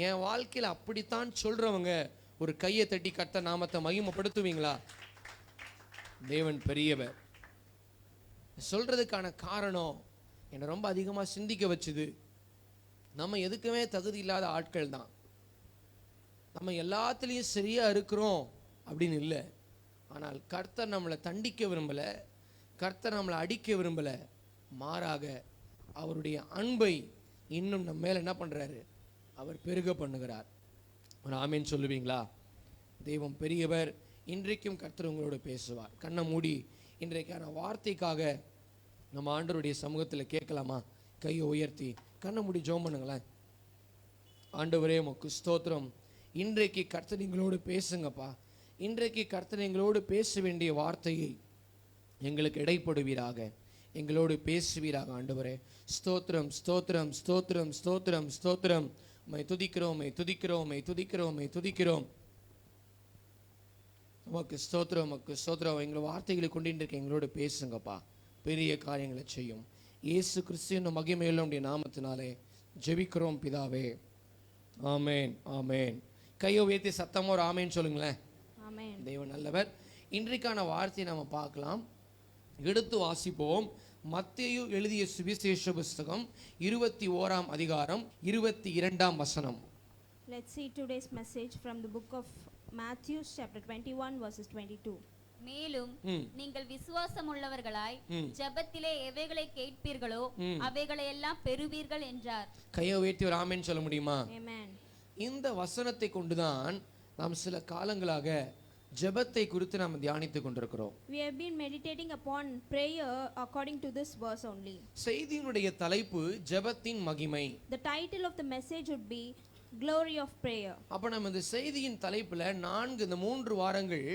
என் வாழ்க்கையில் அப்படித்தான் சொல்றவங்க ஒரு கையை தட்டி கர்த்தர் நாமத்தை மகிமைப்படுத்துவீங்களா? தேவன் பெரியவர். சொல்றதுக்கான காரணம் என்னை ரொம்ப அதிகமாக சிந்திக்க வச்சுது. நம்ம எதுக்குமே தகுதி இல்லாத ஆட்கள் தான். நம்ம எல்லாத்துலேயும் சரியா இருக்கிறோம் அப்படின்னு இல்லை. ஆனால் கர்த்தர் நம்மளை தண்டிக்க விரும்பலை, கர்த்தர் நம்மளை அடிக்க விரும்பலை. மாறாக அவருடைய அன்பை இன்னும் நம்ம மேலே என்ன பண்ணுறாரு, அவர் பெருக பண்ணுகிறார். ஒரு ஆமேன் சொல்லுவீங்களா? தெய்வம் பெரியவர். இன்றைக்கும் கர்த்தர் உங்களோட பேசுவார். கண்ணை மூடி இன்றைக்கான வார்த்தைக்காக நம்ம ஆண்டவருடைய சமூகத்தில் கேட்கலாமா? கையை உயர்த்தி கண்ணை மூடி ஜெபம் பண்ணுங்களேன். ஆண்டவரே உமக்கு ஸ்தோத்திரம். இன்றைக்கு கர்த்தர் எங்களோடு பேசுங்கப்பா. இன்றைக்கு கர்த்தர் எங்களோடு பேச வேண்டிய வார்த்தையை எங்களுக்கு இடைப்படுவீராக, எங்களோடு பேசுவீராக. ஆண்டவரே ஸ்தோத்திரம், ஸ்தோத்திரம், ஸ்தோத்திரம், ஸ்தோத்திரம், ஸ்தோத்திரம். மை துதிக்கிறோம், மை துதிக்கிறோம், மை துதிக்கிறோம், மை துதிக்கிறோம். உமக்கு ஸ்தோத்திரம், உமக்கு ஸ்தோத்திரம். எங்களை வார்த்தைகளை கொண்டு எங்களோடு பேசுங்கப்பா. பெரிய காரியங்களை செய்யும். இயேசு கிறிஸ்துவின் மகிமையுள்ள உடைய நாமத்தினாலே ஜெபிக்கிறோம் பிதாவே. ஆமேன், ஆமேன். கையை உயர்த்தி சத்தமா ஒரு ஆமேன் சொல்லுங்களேன். தேவன் நல்லவர். இன்றைக்கான வார்த்தையை நம்ம பார்க்கலாம். எடுத்து வாசிப்போம். மத்தேயு எழுதிய சுவிசேஷ புஸ்தகம் 21ஆம் அதிகாரம் 22ஆம் வசனம். Let's see today's message from the book of Matthew chapter 21 verses 22. மேலும் நீங்கள் விசுவாசம் உள்ளவர்களாய் ஜெபத்திலே எவைகளை கேட்பீர்களோ அவைகளை எல்லாம் பெறுவீர்கள் என்றார். கையை உயர்த்தி ஒரு ஆமென் சொல்ல முடியுமா? Amen. இந்த வசனத்தை கொண்டுதான் நாம் சில காலங்களாக ஜெபத்தை குறித்து நாம் தியானித்துக் கொண்டிருக்கிறோம். We have been meditating upon prayer according to this verse only. செய்தியினுடைய தலைப்பு ஜெபத்தின் மகிமை. The title of the message would be Glory of Prayer. அப்ப நம்ம இந்த செய்தியின் தலைப்புல இந்த 3 வாரங்கள்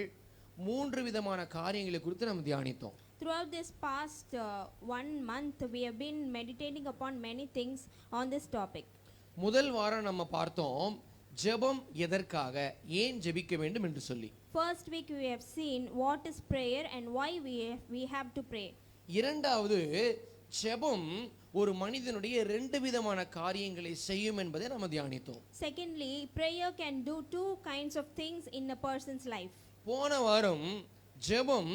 3 விதமான காரியங்களை குறித்து நாம் தியானித்தோம். Throughout this past 1 month we have been meditating upon many things on this topic. முதல் வாரம் நம்ம பார்த்தோம் ஜெபம் எதற்காக, ஏன் ஜெபிக்க வேண்டும் என்று சொல்லி. First week we have seen what is prayer and why we have to pray. இரண்டாவது ஜெபம் ஒரு மனிதனுடைய 2 விதமான காரியங்களை செய்யும் என்பதை நாம் தியானித்தோம். Secondly, prayer can do 2 kinds of things in a person's life. போன வாரம் ஜெபம்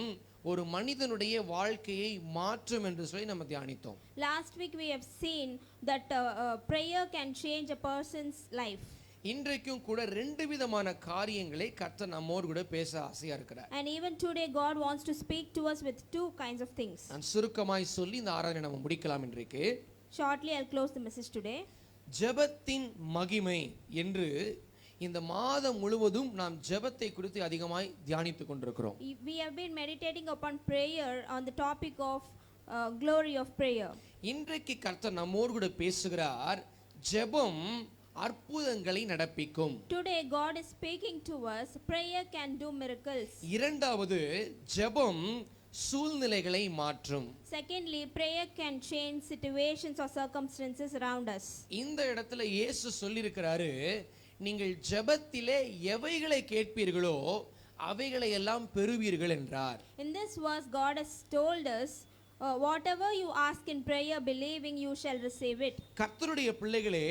ஒரு மனிதனுடைய வாழ்க்கையை மாற்றும் என்று சொல்லி நம்ம தியானித்தோம். Last week we have seen that prayer can change a person's life. இன்றைக்கும் கூட 2 விதமான காரியங்களை கர்த்தர் நம்மோடு கூட பேச ஆசையா இருக்கிறார். And even today God wants to speak to us with 2 kinds of things. நான் சுருக்கமாய் சொல்லி இந்த ஆராதனை நம்ம முடிக்கலாம் இன்றைக்கு. Shortly I'll close the message today. ஜெபத்தின் மகிமை என்று இந்த மாதம் முழுவதும் நாம் ஜெபத்தை குறித்து அதிகமாய் தியானித்துக் கொண்டிருக்கிறோம். We have been meditating upon prayer on the topic of glory of prayer. இன்றைக்கு கர்த்தர் நம்மோடு கூட பேசுகிறார். ஜெபம் அற்புதங்களை நடப்பிக்கும். Today God is speaking to us. Prayer can do miracles. இரண்டாவது ஜெபம் சூழ்நிலைகளை மாற்றும். Secondly, prayer can change situations or circumstances around us. இந்த இடத்துல இயேசு சொல்லியிருக்கிறாரு, நீங்கள் ஜெபத்திலே எவைகளை கேட்பீர்களோ அவைகளை எல்லாம் பெறுவீர்கள் என்றார். In this verse, God has told us, whatever you ask in prayer, believing, you shall receive it. கர்த்தருடைய பிள்ளைகளே,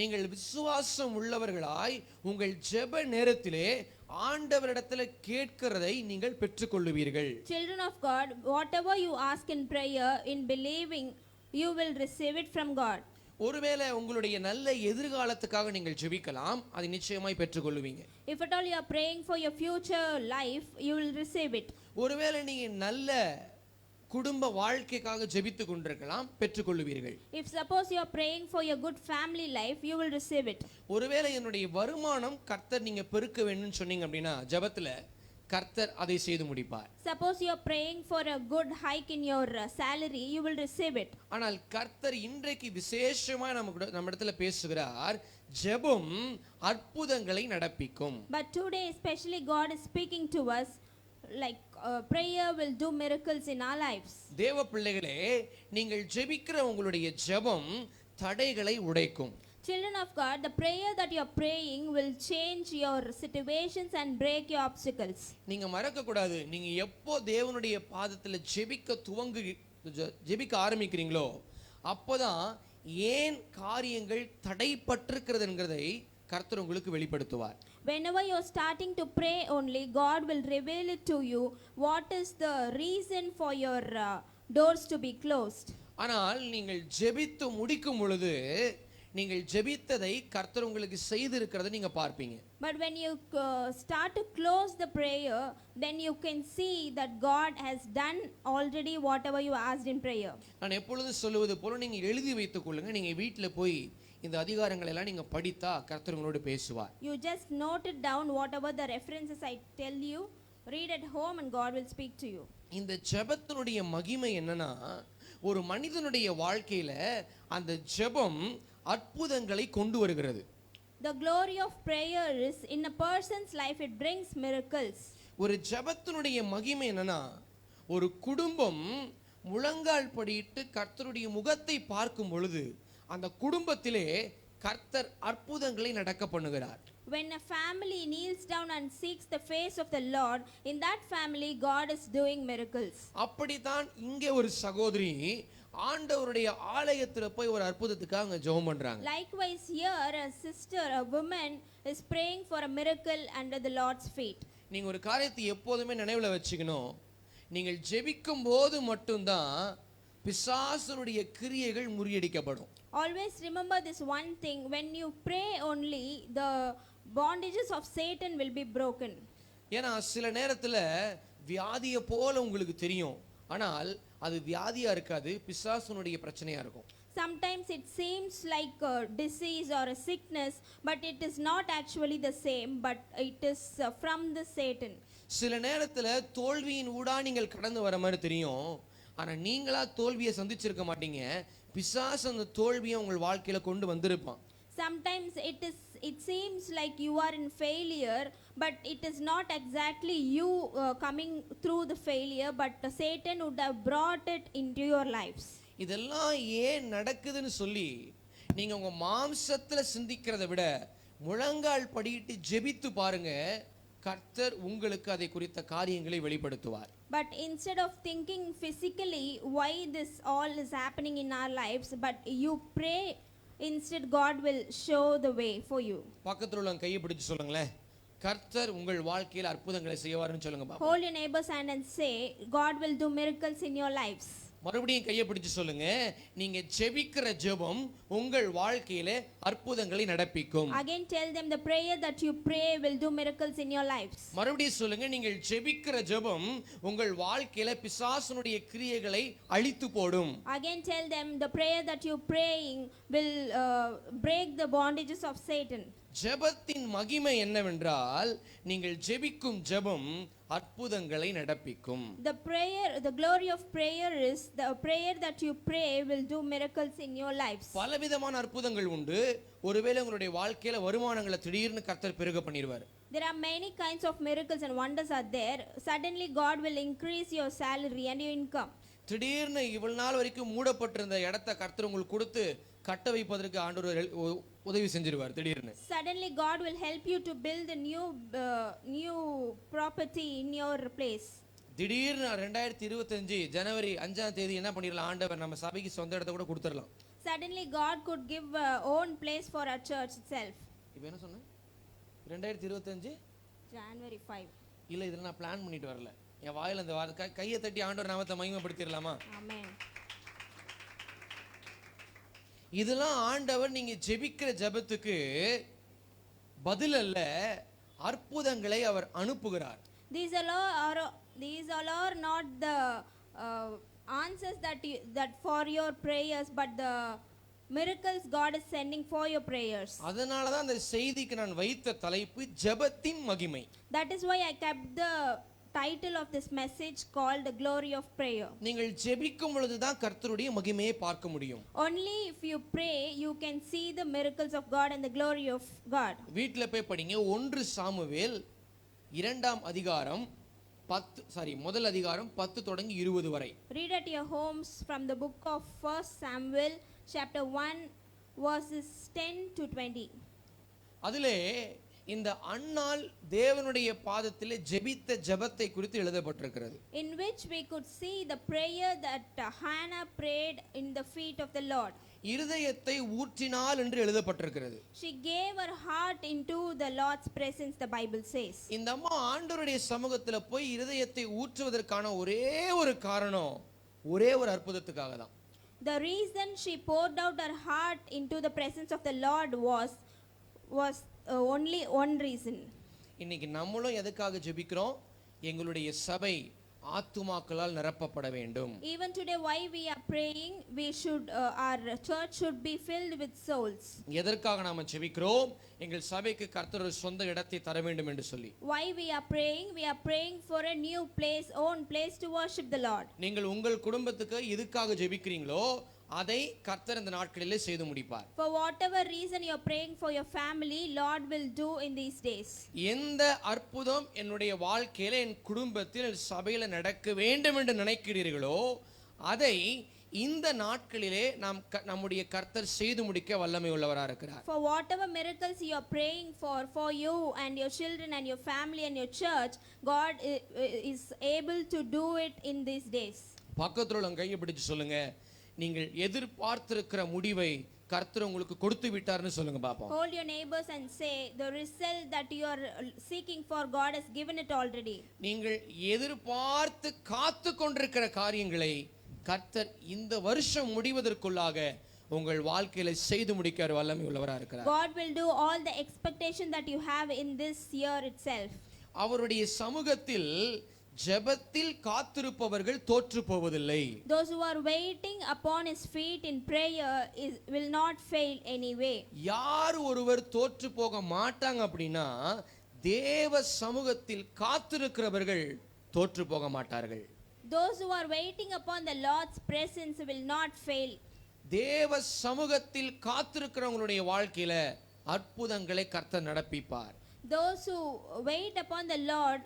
நீங்கள் விசுவாசம் உள்ளவர்களாய் உங்கள் ஜெப நேரத்திலே ஆண்டவரிடத்தில் கேட்கிறதை நீங்கள் பெற்றுக்கொள்ளுவீர்கள். Children of God, whatever you ask in prayer, in believing, you will receive it from God. ஒருவேளை உங்களுடைய நல்ல எதிர்காலத்துக்காக நீங்கள் ஜெபிக்கலாம், அதை நிச்சயமாய் பெற்றுக்கொள்வீங்க. If at all you are praying for your future life, you will receive it. ஒருவேளை நீங்க நல்ல குடும்ப வாழ்க்கைக்காக ஜெபித்துக் கொண்டிருக்கலாம், பெற்றுக்கொள்வீர்கள். If suppose you are praying for your good family life, you will receive it. ஒருவேளை என்னுடைய வருமானம் கர்த்தர் நீங்க பெருக்க வேணும்னு சொன்னீங்க அப்படின்னா ஜெபத்துல கர்த்தர் அதை செய்து முடிப்பார். Suppose you are praying for a good hike in your salary, you will receive it. ஆனால் கர்த்தர் இன்றைக்கு விசேஷமா நம்ம இடத்துல பேசுகிறார், ஜெபம் அற்புதங்களை நடப்பிக்கும். But today especially God is speaking to us like prayer will do miracles in our lives. தேவ பிள்ளைகளே, நீங்கள் ஜெபிக்கிற உங்களுடைய ஜெபம் தடைகளை உடைக்கும். Children of God, the prayer that you are praying will change your situations and break your obstacles. நீங்க மறக்க கூடாது, நீங்க எப்போ தேவனுடைய பாதத்துல ஜெபிக்க ஆரம்பிக்கிறீங்களோ அப்போதான் ஏன் காரியங்கள் தடைப்பட்டிருக்கிறதுங்கிறதை கர்த்தர் உங்களுக்கு வெளிப்படுத்துவார். Whenever you are starting to pray only, God will reveal it to you what is the reason for your doors to be closed. ஆனால் நீங்கள் ஜெபித்து முடிக்கும் பொழுது நீங்கள் ஜெபித்ததை கர்த்தர் உங்களுக்கு செய்திருக்கிறதை நீங்க பார்ப்பீங்க. But when you start to close the prayer, then you can see that God has done already whatever you asked in prayer. நான் எப்பொழுதும் சொல்லுவது போல நீங்க எழுதி வைத்துக் கொள்ளுங்க. நீங்க வீட்டில் போய் இந்த அதிகாரங்களை எல்லாம் நீங்க படித்தா கர்த்தர் உங்களோடு பேசுவார். You just note it down, whatever the references I tell you, read at home and God will speak to you. இந்த ஜெபத்தினுடைய மகிமை என்னன்னா, ஒரு மனிதனுடைய வாழ்க்கையில அந்த ஜெபம் அற்புதங்களை கொண்டு வருகிறது. The glory of prayer is in a person's life, it brings miracles. ஒரு ஜெபத்தினுடைய மகிமை என்னன்னா, ஒரு குடும்பம் முழங்கால் படியிட்டு கர்த்தருடைய முகத்தை பார்க்கும் பொழுது அந்த குடும்பத்திலே கர்த்தர் அற்புதங்களை நடக்க பண்ணுகிறார். When a family kneels down and seeks the face of the Lord, in that family God is doing miracles. அப்படிதான் இங்கே ஒரு சகோதரி ஆண்டவருடைய ஆலயத்துல போய் ஒரு அற்புதத்துக்காக ஜெபம் பண்றாங்க. Likewise here a sister, a woman is praying for a miracle under the Lord's feet. நீங்க ஒரு காரியத்தை எப்போதுமே நினைவுல வச்சுக்கணும், நீங்கள் ஜெபிக்கும் போது மட்டும்தான் பிசாசுடைய கிரியைகள் முறியடிக்கப்படும். Always remember this one thing, when you pray only, the bondages of Satan will be broken. ஏன்னா சில நேரத்துல வியாதியை போல உங்களுக்கு தெரியும், ஆனால் அது வியாதியா இருக்காது, பிசாசுனுடைய பிரச்சனையா இருக்கும். Sometimes it seems like a disease or a sickness, but it is not actually the same, but it is from the Satan. சில நேரத்துல தோல்வியின் ஊடா நீங்கள் கடந்து வர மாதிரி தெரியும், ஆனா நீங்களா தோல்வியை சந்திச்சிருக்க மாட்டீங்க, பிசாசு அந்த தோல்வியை உங்கள் வாழ்க்கையில கொண்டு வந்திருப்பான். Sometimes it seems like you are in failure, but it is not exactly you coming through the failure, but Satan would have brought it into your lives. இதெல்லாம் ஏன் நடக்குதுன்னு சொல்லி நீங்க உங்க மாம்சத்துல சிந்திக்கிறதை விட முழங்கால் படியிட்டு ஜெபித்து பாருங்க, கர்த்தர் உங்களுக்கு அதை குறித்த காரியங்களை வெளிப்படுத்துவார். But instead of thinking physically why this all is happening in our lives, but you pray, instead God will show the way for you. பக்கத்துல உள்ள கையை பிடிச்சு சொல்லுங்களேன், கர்த்தர் உங்கள் வாழ்க்கையில் அற்புதங்களை செய்வார்னு சொல்லுங்க பாப்போம். Hold your neighbor's hand and say, God will do miracles in your lives. மறுபடியும் கையை பிடிச்சு சொல்லுங்க, நீங்க ஜெபிக்கிற ஜெபம் உங்கள் வாழ்க்கையில அற்புதங்களை நடப்பிக்கும். Again tell them, the prayer that you pray will do miracles in your lives. மறுபடியும் சொல்லுங்க, நீங்கள் ஜெபிக்கிற ஜெபம் உங்கள் வாழ்க்கையில பிசாசுனுடைய கிரியைகளை அழித்து போடும். Again tell them, the prayer that you praying will break the bondages of Satan. ஜெபத்தின் மகிமை என்னவென்றால் நீங்கள் ஜெபிக்கும் ஜெபம் அற்புதங்களை நடப்பிக்கும். The glory of prayer is the prayer that you pray will do miracles in your lives. பலவிதமான அற்புதங்கள் உண்டு. ஒருவேளை உங்களுடைய வாழ்க்கையில வருமானங்களை திடீர்னு கர்த்தர் பெருக பண்ணிடுவார். There are many kinds of miracles and wonders are there. Suddenly God will increase your salary and your income. திடீர்னு இவ்வளவு நாள் வரைக்கும் மூடப்பட்டிருந்த இடத்தை கர்த்தர் உங்களுக்கு கொடுத்து கட்ட வைப்பதற்கு ஆண்டவர் உதவி செஞ்சிருவார். திடீர்னு Suddenly God will help you to build a new property in your place. திடீர்னு 2025 ஜனவரி 5ஆம் தேதி என்ன பண்ணிடலாம், ஆண்டவர் நம்ம சபைக்கு சொந்த இடத்தை கூட கொடுத்துடலாம். Suddenly God could give own place for our church itself. இப்போ என்ன சொன்னேன், 2025 January 5. இல்ல இதெல்லாம் நான் பிளான் பண்ணிட்டு வரல, என் வாயில அந்த வார்த்தை கையை தட்டி ஆண்டவர் நாமத்தை மகிமைப்படுத்திடலாமா? Amen. இதெல்லாம் ஆண்டவர் நீங்க ஜெபிக்கிற ஜெபத்துக்கு பதில் அல்ல, அற்புதங்களை அவர் அனுப்புகிறார். These all are not the answers that for your prayers, but the miracles God is sending for your prayers. அதனால தான் அந்த செய்திக்கு நான் வைத்த தலைப்பு ஜெபத்தின் மகிமை. That is why I kept the title of this message called the glory of prayer. நீங்கள் ஜெபிக்கும் பொழுது தான் கர்த்தருடைய மகிமையை பார்க்க முடியும். Only if you pray you can see the miracles of God and the glory of God. வீட்ல போய் படிங்க. 1 சாமுவேல் 2ஆம் அதிகாரம் 10 அதிகாரம் 10 தொடங்கி 20 வரை. Read at your homes from the book of 1 Samuel chapter 1 verses 10 to 20. அதிலே இந்த அன்னாள் தேவனுடைய பாதத்திலே ஜெபித்த ஜெபத்தை குறித்து எழுதப்பட்டிருக்கிறது. In which we could see the prayer that Hannah prayed in the feet of the Lord. இருதயத்தை ஊற்றினாள் என்று எழுதப்பட்டிருக்கிறது. She gave her heart into the Lord's presence, the Bible says. இந்த அம்மா ஆண்டவருடைய சமூகத்துல போய் இருதயத்தை ஊற்றுவதற்கான ஒரே ஒரு காரணம், ஒரே ஒரு அற்புதத்துக்காக தான். The reason she poured out her heart into the presence of the Lord was only one reason. இன்னைக்கு நம்மளும் எதுக்காக ஜெபிக்கிறோம்? எங்களுடைய சபை ஆத்துமாக்களால் நிரப்பப்பட வேண்டும். Even today why we are praying, our church should be filled with souls. எதற்காக நாம ஜெபிக்கிறோம்? எங்கள் சபைக்கு கர்த்தர் ஒரு சொந்த இடத்தை தர வேண்டும் என்று சொல்லி. Why we are praying for a new place, own place to worship the Lord. நீங்கள் உங்கள் குடும்பத்துக்கு எதுக்காக ஜெபிக்கிறீங்களோ அதை கர்த்தர் இந்த நாட்களிலே செய்து முடிப்பார். For whatever reason you are praying for your family, Lord will do in these days. எந்த அற்புதம் என்னுடைய வாழ்க்கையில என் குடும்பத்தில் என் சபையில நடக்க வேண்டும் என்று நினைக்கிறீர்களோ அதை இந்த நாட்களிலே நம்முடைய கர்த்தர் செய்து முடிக்க வல்லமை உள்ளவராக இருக்கிறார். For whatever miracles you are praying for you and your children and your family and your church, God is able to do it in these days. பக்கத்துல உள்ள கையை பிடிச்சு சொல்லுங்க, நீங்கள் எதிர்பார்த்திருக்கிற முடிவை கர்த்தர் உங்களுக்கு கொடுத்து விட்டார்னு சொல்லுங்க பாப்போம். Hold your neighbors and say the result that you are seeking for, God has given it already. நீங்கள் எதிர்பார்த்து காத்து கொண்டிருக்கிற காரியங்களை கர்த்தர் இந்த வருஷம் முடிவதற்குள்ளாக உங்கள் வாழ்க்கையில செய்து முடிக்க வல்லமை உள்ளவராக இருக்கிறார். God will do all the expectation that you have in this year itself. அவருடைய சமூகத்தில் ஜெபத்தில் காத்திருப்பவர்கள் தோற்று போவதில்லை. Those who are waiting upon his feet in prayer will not fail anyway. யார் ஒருவர் தோற்று போக மாட்டாங்க அப்படின்னா தேவ சமூகத்தில் காத்திருக்கிறவர்கள் தோற்று போக மாட்டார்கள். Those who are waiting upon the Lord's presence will not fail. தேவ சமூகத்தில் காத்திருக்கிறவங்களுடைய வாழ்க்கையில அற்புதங்களை கர்த்தர் நடப்பிப்பார். Those who wait upon the Lord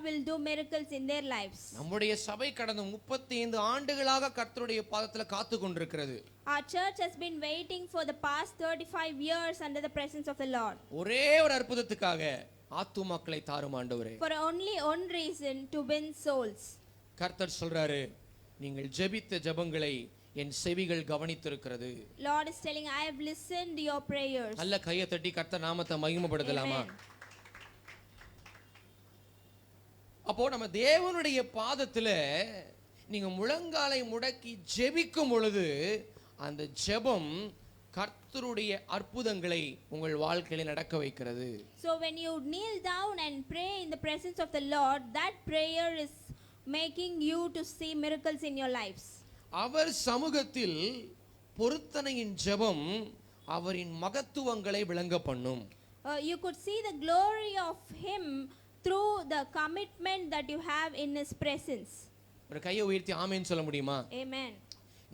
will do miracles in their lives. நம்முடைய சபை கடந்த 35 ஆண்டுகளாக கர்த்தருடைய பாதத்துல காத்து கொண்டிருக்கிறது. Our church has been waiting for the past 35 years under the presence of the Lord. ஒரே ஒரு அற்புதத்துக்காக ஆத்துமாக்களை தாரும் ஆண்டவரே. For only one reason, to win souls. கர்த்தர் சொல்றாரு, நீங்கள் ஜெபித்த ஜெபங்களை என் செவிகள் கவனித்திருக்கிறது. Lord is telling, I have listened to your prayers. நல்ல கையை தட்டி கர்த்தர் நாமத்தை மகிமைப்படுத்தலாமா? அப்போ நம்ம தேவனுடைய பாதத்துல நீங்க முழங்காலை முடக்கி ஜெபிக்கும் பொழுது அந்த ஜெபம் கர்த்தருடைய அற்புதங்களை உங்கள் வாழ்க்கையில நடக்க வைக்கிறது. So when you kneel down and pray in the presence of the Lord, that prayer is making you to see miracles in your lives. அவர் சமூகத்தில் பொருத்தனையின் ஜெபம் அவரின் மகத்துவங்களை விளங்க பண்ணும். you could see the glory of Him through the commitment that you have in His presence. ஒரு கையை உயர்த்தி ஆமென்னு சொல்ல முடியுமா? Amen.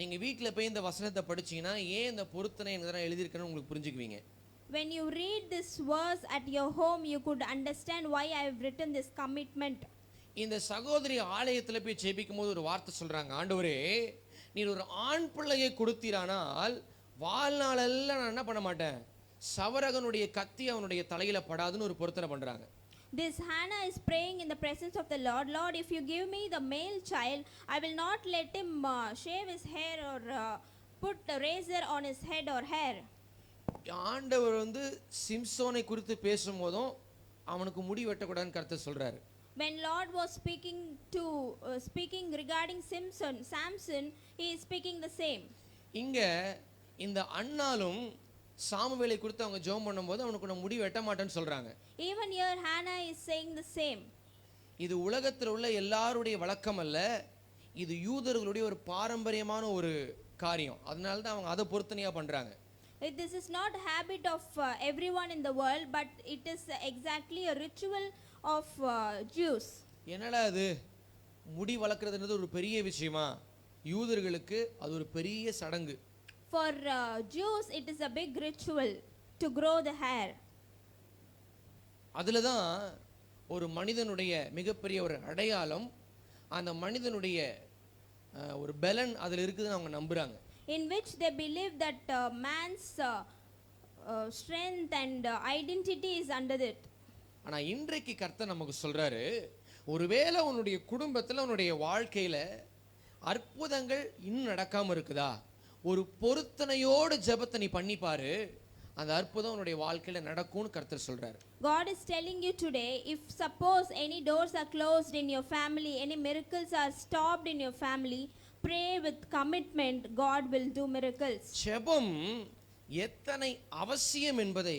நீங்க வீட்ல போய் இந்த வசனத்தை படிச்சீங்கன்னா ஏன் இந்த பொருத்தனை என்கிறத எழுதியிருக்கேன்னு உங்களுக்கு புரிஞ்சுக்குவீங்க. When you read this verse at your home, you could understand why I have written this commitment. இந்த சகோதரி ஆலயத்துல போய் ஜெபிக்கும் போது ஒரு வார்த்தை சொல்றாங்க, ஆண்டவரே நீர் ஒரு ஆண் பிள்ளையை கொடுத்தீரானால் வாழ்நாளெல்லாம் நான் என்ன பண்ண மாட்டேன், சவரகனுடைய கத்தி அவனுடைய தலையில படாதுன்னு ஒரு பொருத்தனை பண்றாங்க. This Hannah is praying in the presence of the Lord. Lord, if you give me the male child, I will not let him shave his hair or put a razor on his head or hair. ஆண்டவர் வந்து சிம்சோனை குறித்து பேசும்போதும் அவனுக்கு முடி வெட்டக்கூடாதுன்னு கருத்தை சொல்றாரு. When Lord was speaking regarding Samson, he is speaking the same. இங்க இந்த அன்னாலும் சாமுவேலை குறித்து அவங்க ஜெபம் பண்ணும்போது அவனுக்கு நான் முடி வெட்ட மாட்டேன்னு சொல்றாங்க. Even here Hannah is saying the same. இது உலகத்தில் உள்ள எல்லாருடைய வழக்கம் அல்ல, இது யூதர்களுடைய ஒரு பாரம்பரியமான ஒரு காரியம். அதனால தான் அவங்க அதை பொருத்தனையா பண்றாங்க. This is not a habit of everyone in the world, but it is exactly a ritual of Jews. என்னடா அது முடி வளர்க்கறதுன்றது ஒரு பெரிய விஷயமா? யூதர்களுக்கு அது ஒரு பெரிய சடங்கு. For Jews it is a big ritual to grow the hair. அதுல தான் ஒரு மனிதனுடைய மிகப்பெரிய ஒரு அடையாளம், அந்த மனிதனுடைய ஒரு பலன் அதுல இருக்குதுன்னு அவங்க நம்புறாங்க. In which they believe that man's strength and identity is under it. ஆனா இன்றைக்கு கர்த்தர் நமக்கு சொல்றாரு, ஒருவேளை உன்னுடைய குடும்பத்துல உன்னுடைய வாழ்க்கையில அற்புதங்கள் இன்னும் நடக்காம இருக்குதா, ஒரு பொருத்தனையோடு ஜெபத்தை நீ பண்ணி பாரு, அந்த அற்புதம் உன்னுடைய வாழ்க்கையில நடக்கும்னு கர்த்தர் சொல்றாரு. God is telling you today, if suppose any doors are closed in your family, any miracles are stopped in your family, pray with commitment, God will do miracles. ஜெபம் எத்தனை அவசியம் என்பதை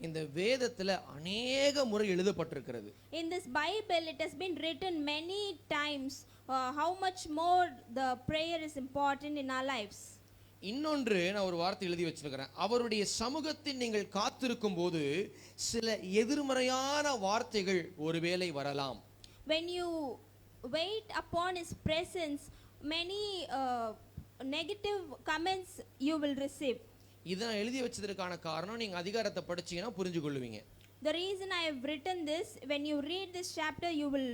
இந்த வேதத்துல அநேக முறை எழுதப்பட்டிருக்கிறது. In this Bible it has been written many times how much more the prayer is important in our lives. இன்னொன்று நான் ஒரு வார்த்தை எழுதி வச்சிருக்கிறேன், அவருடைய சமூகத்தில் நீங்கள் காத்திருக்கும் போது சில எதிர்மறையான வார்த்தைகள் ஒருவேளை வரலாம். When you wait upon His presence, many negative comments you will receive. இதை நான் எழுதி வச்சதற்கான காரணம் நீங்க அதிகாரத்தை படிச்சீங்கன்னா புரிஞ்சு கொள்ளுவீங்க. The reason I have written this, when you read this chapter you will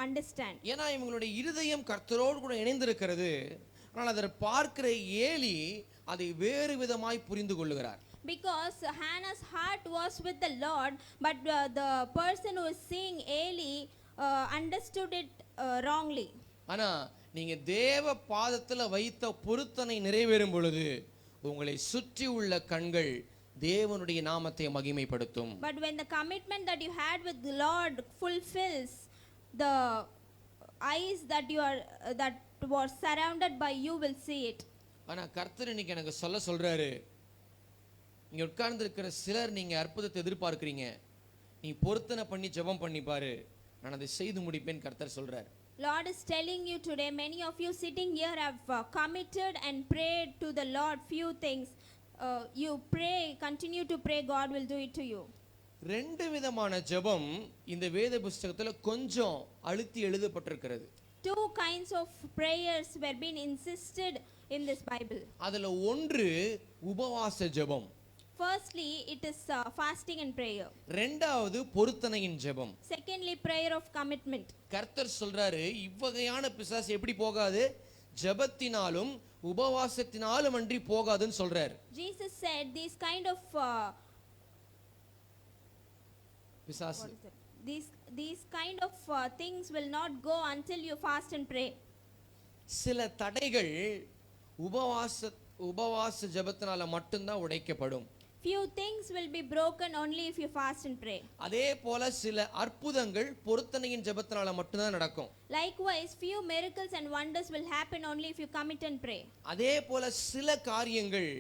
understand. ஏன்னா இவங்களுடைய இருதயம் கர்த்தரோடு கூட இணைந்திருக்கிறது, ஆனால் அதை பார்க்கிற ஏலி அதை வேறு விதமாய் புரிந்து கொள்ளுகிறார். Because Hannah's heart was with the Lord, but the person who is seeing Eli understood it wrongly. ஆனா நீங்க தேவ பாதத்துல வைத்த பொருத்தனை நிறைவேறும் பொழுது உங்களை சுற்றி உள்ள கண்கள் தேவனுடைய நாமத்தை மகிமைப்படுத்தும். But when the commitment that you had with the Lord fulfills, the eyes that you are that was surrounded by you will see it. ஆனா கர்த்தர் இன்னைக்கு எனக்கு சொல்றாரு, இங்க உட்கார்ந்து இருக்கிற சிலர் நீங்க அற்புதத்தை எதிர்பார்க்கிறீங்க, நீ பொருத்தனை பண்ணி ஜெபம் பண்ணி பாரு, நான் அதை செய்து முடிப்பேன் கர்த்தர் சொல்றார். Lord is telling you today, many of you sitting here have committed and prayed to the Lord few things. You pray, continue to pray, God will do it to you. ரெண்டு விதமான ஜெபம் இந்த வேத புத்தகத்துல கொஞ்சம் அழுத்தி எழுதப்பட்டிருக்கிறது. Two kinds of prayers were being insisted in this Bible. அதுல ஒன்று உபவாச ஜெபம். Firstly, it is fasting and prayer. ரெண்டாவது பொருத்தனையின் ஜெபம். Secondly, prayer of commitment. கர்த்தர் சொல்றாரு, இவ்வகையான பிசாசு எப்படி போகாது, ஜெபத்தினாலும் உபவாசத்தினாலும் அன்றி போகாதுன்னு சொல்றாரு. Jesus said these kind of பிசாசு these kind of things will not go until you fast and pray. சில தடைகள் உபவாச ஜெபத்தினால மட்டும்தான் உடைக்கப்படும். Few things will be broken only if you fast and pray. அதே போல சில அற்புதங்கள் பொருத்தனையின் ஜெபத்தினால மட்டும்தான் நடக்கும். Likewise, few miracles and wonders will happen only if you commit and pray. அதே போல சில காரியங்கள்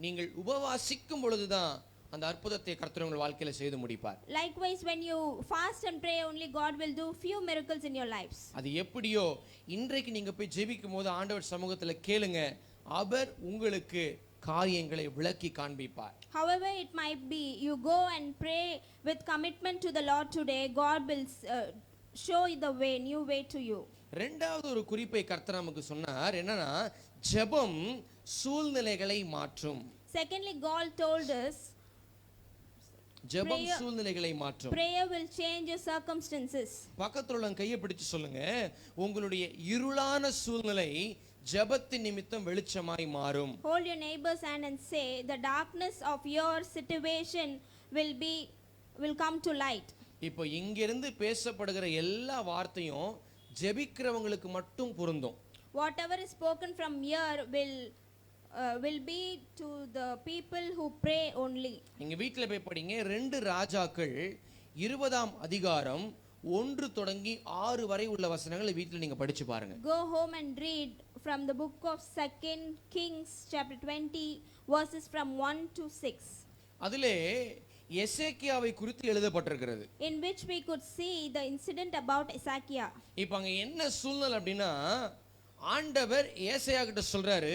நீங்கள் உபவாசிக்கும் பொழுதுதான் அந்த அற்புதத்தை கர்த்தர் உங்கள் வாழ்க்கையில செய்து முடிப்பார். Likewise, when you fast and pray only, God will do few miracles in your lives. அது எப்படியோ இன்றைக்கு நீங்க போய் ஜெபிக்கும் போது ஆண்டவர் சமூகத்துல கேளுங்க, அவர் உங்களுக்கு காரியங்களை விளக்கி காண்பிப்பார். However it might be, you go and pray with commitment to the Lord today, God will show you the way, new way to you. ரெண்டாவது ஒரு குறிப்பை கர்த்தர் நமக்கு சொன்னார். என்னன்னா, ஜெபம் சூழ்நிலைகளை மாற்றும். Secondly, God told us ஜெபம் சூழ்நிலைகளை மாற்றும். prayer will change your circumstances. பக்கத்துல உள்ள கையை பிடிச்சு சொல்லுங்க, உங்களுடைய இருளான சூழ்நிலை ஜெபத்தின் நிமித்தம் வெளிச்சமாய் மாறும். Hold your neighbor's hand and say, the darkness of your situation will come to light. இப்போ இங்கிருந்து பேசப்படுகிற எல்லா வார்த்தையும் ஜெபிக்கிறவங்களுக்கு மட்டும் பொருந்தும். Whatever is spoken from here will be to the people who pray only. நீங்க வீட்டில் போய் படிங்க. 2 ராஜாக்கள் 20ஆம் அதிகாரம் 1 தொடங்கி 6 வரை உள்ள வசனங்களை வீட்டில் நீங்க படிச்சு பாருங்க. Go home and read from the book of 2 Kings chapter 20 verses from 1 to 6. அதிலே எசேக்கியாவை குறித்து எழுதப்பட்டிருக்கிறது. In which we could see the incident about Ezekiah. இப்போ அங்க என்ன சூழ்நிலை அப்படின்னா, ஆண்டவர் ஏசாயா கிட்ட சொல்றாரு,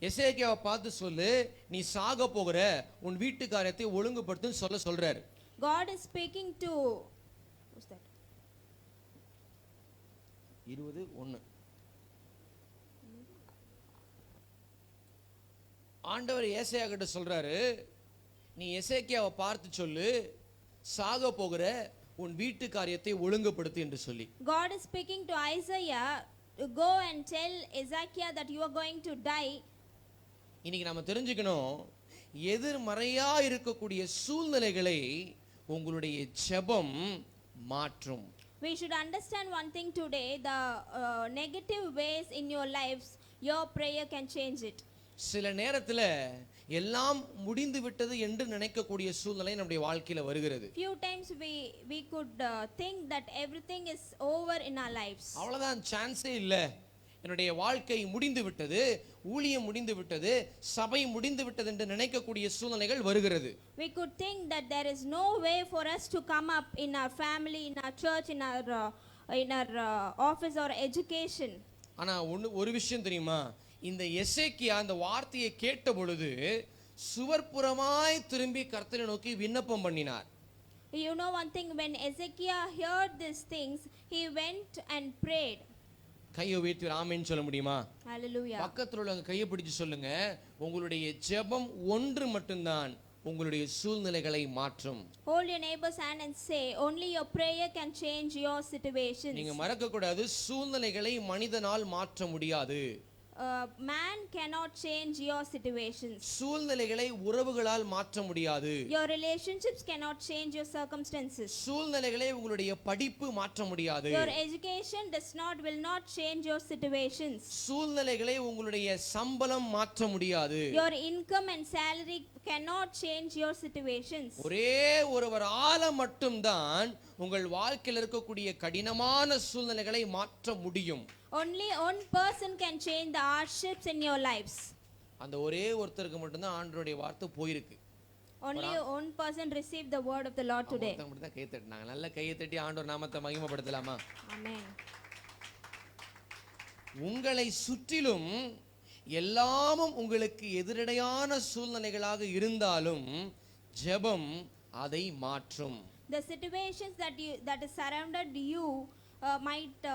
எசேக்கியாவை பார்த்து சொல்லு, நீ சாக போகிற, உன் வீட்டு காரியத்தை ஒழுங்குபடுத்துன்னு சொல்றாரு. God is speaking to who's that? 21. ஆண்டவர் ஏசாயா கிட்ட சொல்றாரு, நீ எசேக்கியாவை பார்த்து சொல்லு, சாக போகிற உன் வீட்டு காரியத்தை ஒழுங்குபடுத்து என்று சொல்லி. God is speaking to Isaiah, go and tell Ezekiah that you are going to die. இன்னைக்கு நாம தெரிஞ்சுக்கணும், எதிர்மறையா இருக்கக்கூடிய சூழ்நிலைகளை உங்களுடைய ஜெபம் மாற்றும். We should understand one thing today, the negative ways in your lives, your prayer can change it. சில நேரத்துல எல்லாம் முடிந்து விட்டது என்று நினைக்கக்கூடிய சூழ்நிலை நம்முடைய வாழ்க்கையில வருகிறது. Few times we could think that everything is over in our lives. அவ்வளவுதான், சான்ஸே இல்ல, என்னுடைய வாழ்க்கை முடிந்து விட்டது, ஊழியம் முடிந்து விட்டது, சபை முடிந்து விட்டது என்று நினைக்கக்கூடிய சூழ்நிலைகள் வருகிறது. We could think that there is no way for us to come up in our family, in our church, in our office or education. ஆனா ஒரு விஷயம் தெரியுமா, இந்த எசேக்கியா அந்த வார்த்தையை கேட்ட பொழுது சுவர்ப்புறமாய் திரும்பி கர்த்தரை நோக்கி விண்ணப்பம் பண்ணினார். You know one thing, when Ezekiah heard these things, he went and prayed. கையை உயர்த்தி ஆமென் சொல்ல முடியுமா? Hallelujah. பக்கத்துல உள்ளவங்க கையை பிடிச்சு சொல்லுங்க, உங்களுடைய ஜெபம் ஒன்று மட்டும்தான் உங்களுடைய சூழ்நிலைகளை மாற்றும். Hold your neighbor's hand and say, only your prayer can change your situations. நீங்க மறக்க கூடாது, சூழ்நிலைகளை மனிதனால் மாற்ற முடியாது. Man cannot change your situations. சூழ்நிலைகளை உறவுகளால் மாற்ற முடியாது. Your relationships cannot change your circumstances. சூழ்நிலைகளை உங்களுடைய படிப்பு மாற்ற முடியாது. Your education will not change your situations. சூழ்நிலைகளை உங்களுடைய சம்பளம் மாற்ற முடியாது. Your income and salary cannot change your situations. ஒரே ஒருவரால மட்டும்தான் உங்கள் வாழ்க்கையில் இருக்கக்கூடிய கடினமான சூழ்நிலைகளை மாற்ற முடியும். Only one person can change the hardships in your lives. அந்த ஒரே ஒருத்தருக்கு மட்டும்தான் ஆண்டவருடைய வார்த்தை போயிருக்கு. Only one person received the word of the Lord today. ஒருத்தங்க மட்டும் தான் கை தட்டினாங்க. நல்ல கையை தட்டி ஆண்டவர் நாமத்தை மகிமைப்படுத்தலாமா? Amen. உங்களை சுற்றிலும் எல்லாமும் உங்களுக்கு எதிரடையான சூழ்நிலைகளாக இருந்தாலும் ஜெபம் அதை மாற்றும். The situations that is surrounded you might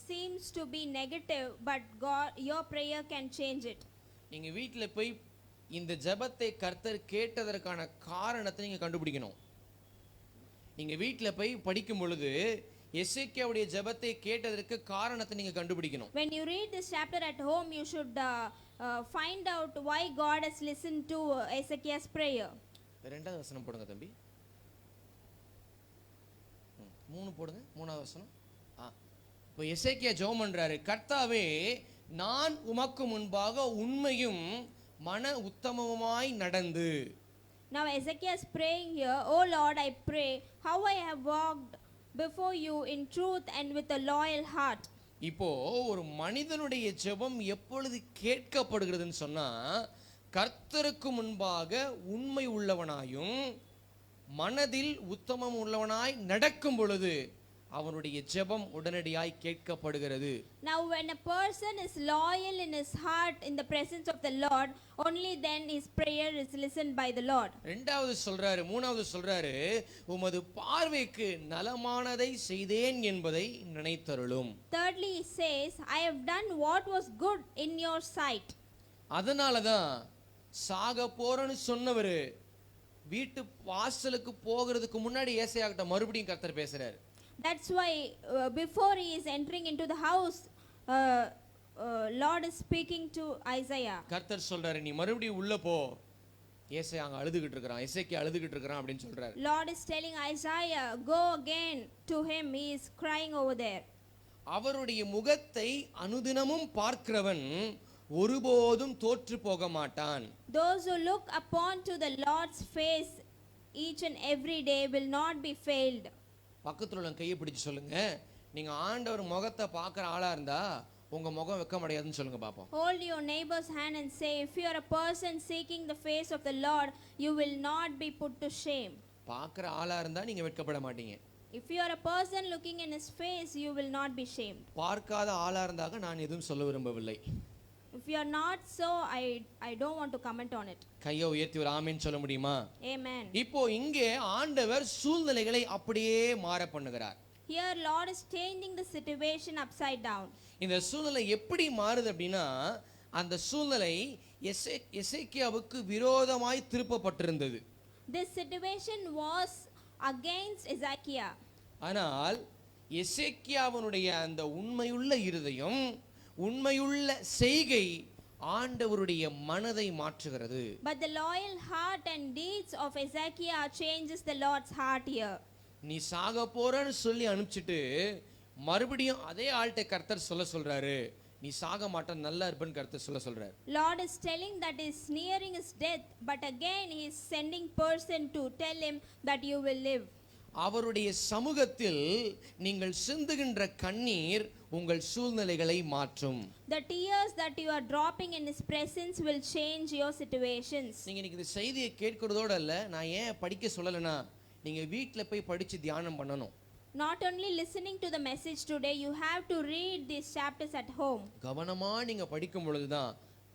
seems to be negative, but your prayer can change it. நீங்க வீட்டில் போய் இந்த ஜெபத்தை கர்த்தர் கேட்டதற்கான காரணத்தை நீங்க கண்டுபிடிக்கணும். நீங்க வீட்டில் போய் படிக்கும் பொழுது எசேக்கியாவுடைய ஜெபத்தை கேட்டதற்கு காரணத்தை நீங்க கண்டுபிடிக்கணும். When you read this chapter at home, you should find out why God has listened to Ezekiel's prayer. ரெண்டாவது வசனம் போடுங்க தம்பி. 3 போடுங்க, 3வது வசனம். இப்போ எசேக்கியா ஜெபம் பண்றாரு, கர்த்தாவே நான் உமக்கு முன்பாக உண்மையும் மன உத்தமமாய் நடந்து. Now Ezekiel is praying here, oh Lord, I pray how I have walked before you in truth and with a loyal heart. இப்போ ஒரு மனிதனுடைய ஜெபம் எப்பொழுது கேட்கப்படுகிறதுன்னு சொன்னா, கர்த்தருக்கு முன்பாக உண்மை உள்ளவனாயும் மனதில் உத்தமம் உள்ளவனாய் நடக்கும் பொழுது அவனுடைய ஜெபம் உடனடியாய் கேட்கப்படுகிறது. Now when a person is loyal in his heart in the presence of the Lord, only then his prayer is listened by the Lord. மூணாவது சொல்றாரு, உமது பார்வைக்கு நலமானதை செய்தேன் என்பதை நினைத்தருளும். Thirdly he says, I have done what was good in your sight. அதனாலதான் சாக போறேன்னு சொன்னவரு வீட்டு வாசலுக்கு போகிறதுக்கு முன்னாடி ஏசாயாகிட்ட மறுபடியும் கர்த்தர் பேசுறாரு. That's why before he is entering into the house, Lord is speaking to Isaiah. கர்த்தர் சொல்றாரு, நீ மறுபடியும் உள்ள போ. ஏசாயா அங்க அழுதுகிட்டு இருக்கான், எசேக்கியா அழுதுகிட்டு இருக்கான் அப்படின்னு சொல்றாரு. Lord is telling Isaiah, go again to him, he is crying over there. அவருடைய முகத்தை அனுதினமும் பார்க்கிறவன் ஒருபோதும் தோற்று போக மாட்டான். Those who look upon to the Lord's face each and every day will not be failed. பக்கத்துல உள்ள கையை பிடிச்சு சொல்லுங்க, நீங்க ஆண்டவர் முகத்தை பார்க்குற ஆளா இருந்தா உங்க முகம் வெட்கமடையாதுன்னு சொல்லுங்க பாப்போம். Hold your neighbor's hand and say, if you are a person seeking the face of the Lord, you will not be put to shame. பார்க்குற ஆளா இருந்தா நீங்க வெட்கப்பட மாட்டீங்க. If you are a person looking in his face, you will not be shamed. பார்க்காத ஆளா இருந்தாக நான் எதுவும் சொல்ல விரும்பவில்லை. If you are not so, I don't want to comment on it. கையை உயர்த்தி ஒரு ஆமென் சொல்ல முடியுமா? Amen. இப்போ இங்கே ஆண்டவர் சூழ்நிலைகளை அப்படியே மாற பண்ணுகிறார். Here Lord is changing the situation upside down. இந்த சூழ்நிலை எப்படி மாறுது அப்படின்னா, அந்த சூழ்நிலை எசேக்கியாவுக்கு விரோதமாய் திருப்பப்பட்டிருந்தது. This situation was against Ezekiel. ஆனால் எசேக்கியாவினுடைய அந்த உண்மையுள்ள இருதயம், உண்மையுள்ள செய்கை ஆண்டவருடைய மனதை மாற்றுகிறது. But the loyal heart and deeds of Ezekiel changes the Lord's heart here. நீ சாக போறன்னு சொல்லி அனுப்பிச்சிட்டு மறுபடியும் அதே ஆள்கிட்ட கர்த்தர் சொல்றாரு, நீ சாக மாட்ட, நல்லா இருப்பேன்னு கர்த்தர் சொல்றாரு. Lord is telling that he is nearing his death, but again he is sending person to tell him that you will live. அவருடைய சமூகத்தில் நீங்கள் சிந்துகின்ற கண்ணீர் உங்கள் சூழ்நிலைகளை மாற்றும். The tears that you are dropping in his presence will change your situations. நீங்க இன்னைக்கு இந்த செய்தியை கேட்கிறதோட அல்ல, நான் ஏன் படிக்க சொல்லலைன்னா நீங்க வீட்ல போய் படிச்சு தியானம் பண்ணணும். Not only listening to the message today, you have to read these chapters at home. கவனமா நீங்க படிக்கும் பொழுதுதான்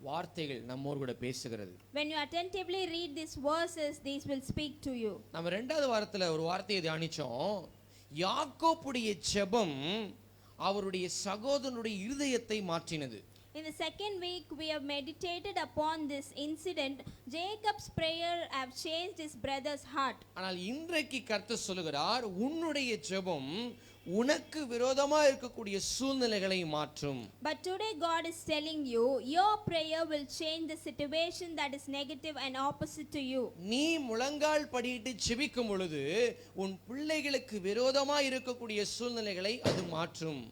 வார்த்தைகள் நம்மோடு கூட பேசுகிறது. When you attentively read these verses, these will speak to you. நம்ம இரண்டாவது வாரத்துல ஒரு வார்த்தையை தியானிச்சோம். யாக்கோபுடைய ஜெபம் அவருடைய சகோதரனுடைய இருதயத்தை மாற்றினது. In the second week, we have meditated upon this incident. Jacob's prayer have changed his brother's heart. ஆனால் இன்றைக்கு கர்த்தர் சொல்லுகிறார், உன்னுடைய ஜெபம் உனக்கு விரோதமா இருக்கக்கூடிய சூழ்நிலைகளை மாற்றும். But today God is telling you, your prayer will change the situation that is negative and opposite to you. நீ முழங்கால் படியிட்டு ஜெபிக்கும் பொழுது உன் பிள்ளைகளுக்கு விரோதமா இருக்கக்கூடிய சூழ்நிலைகளை அது மாற்றும்.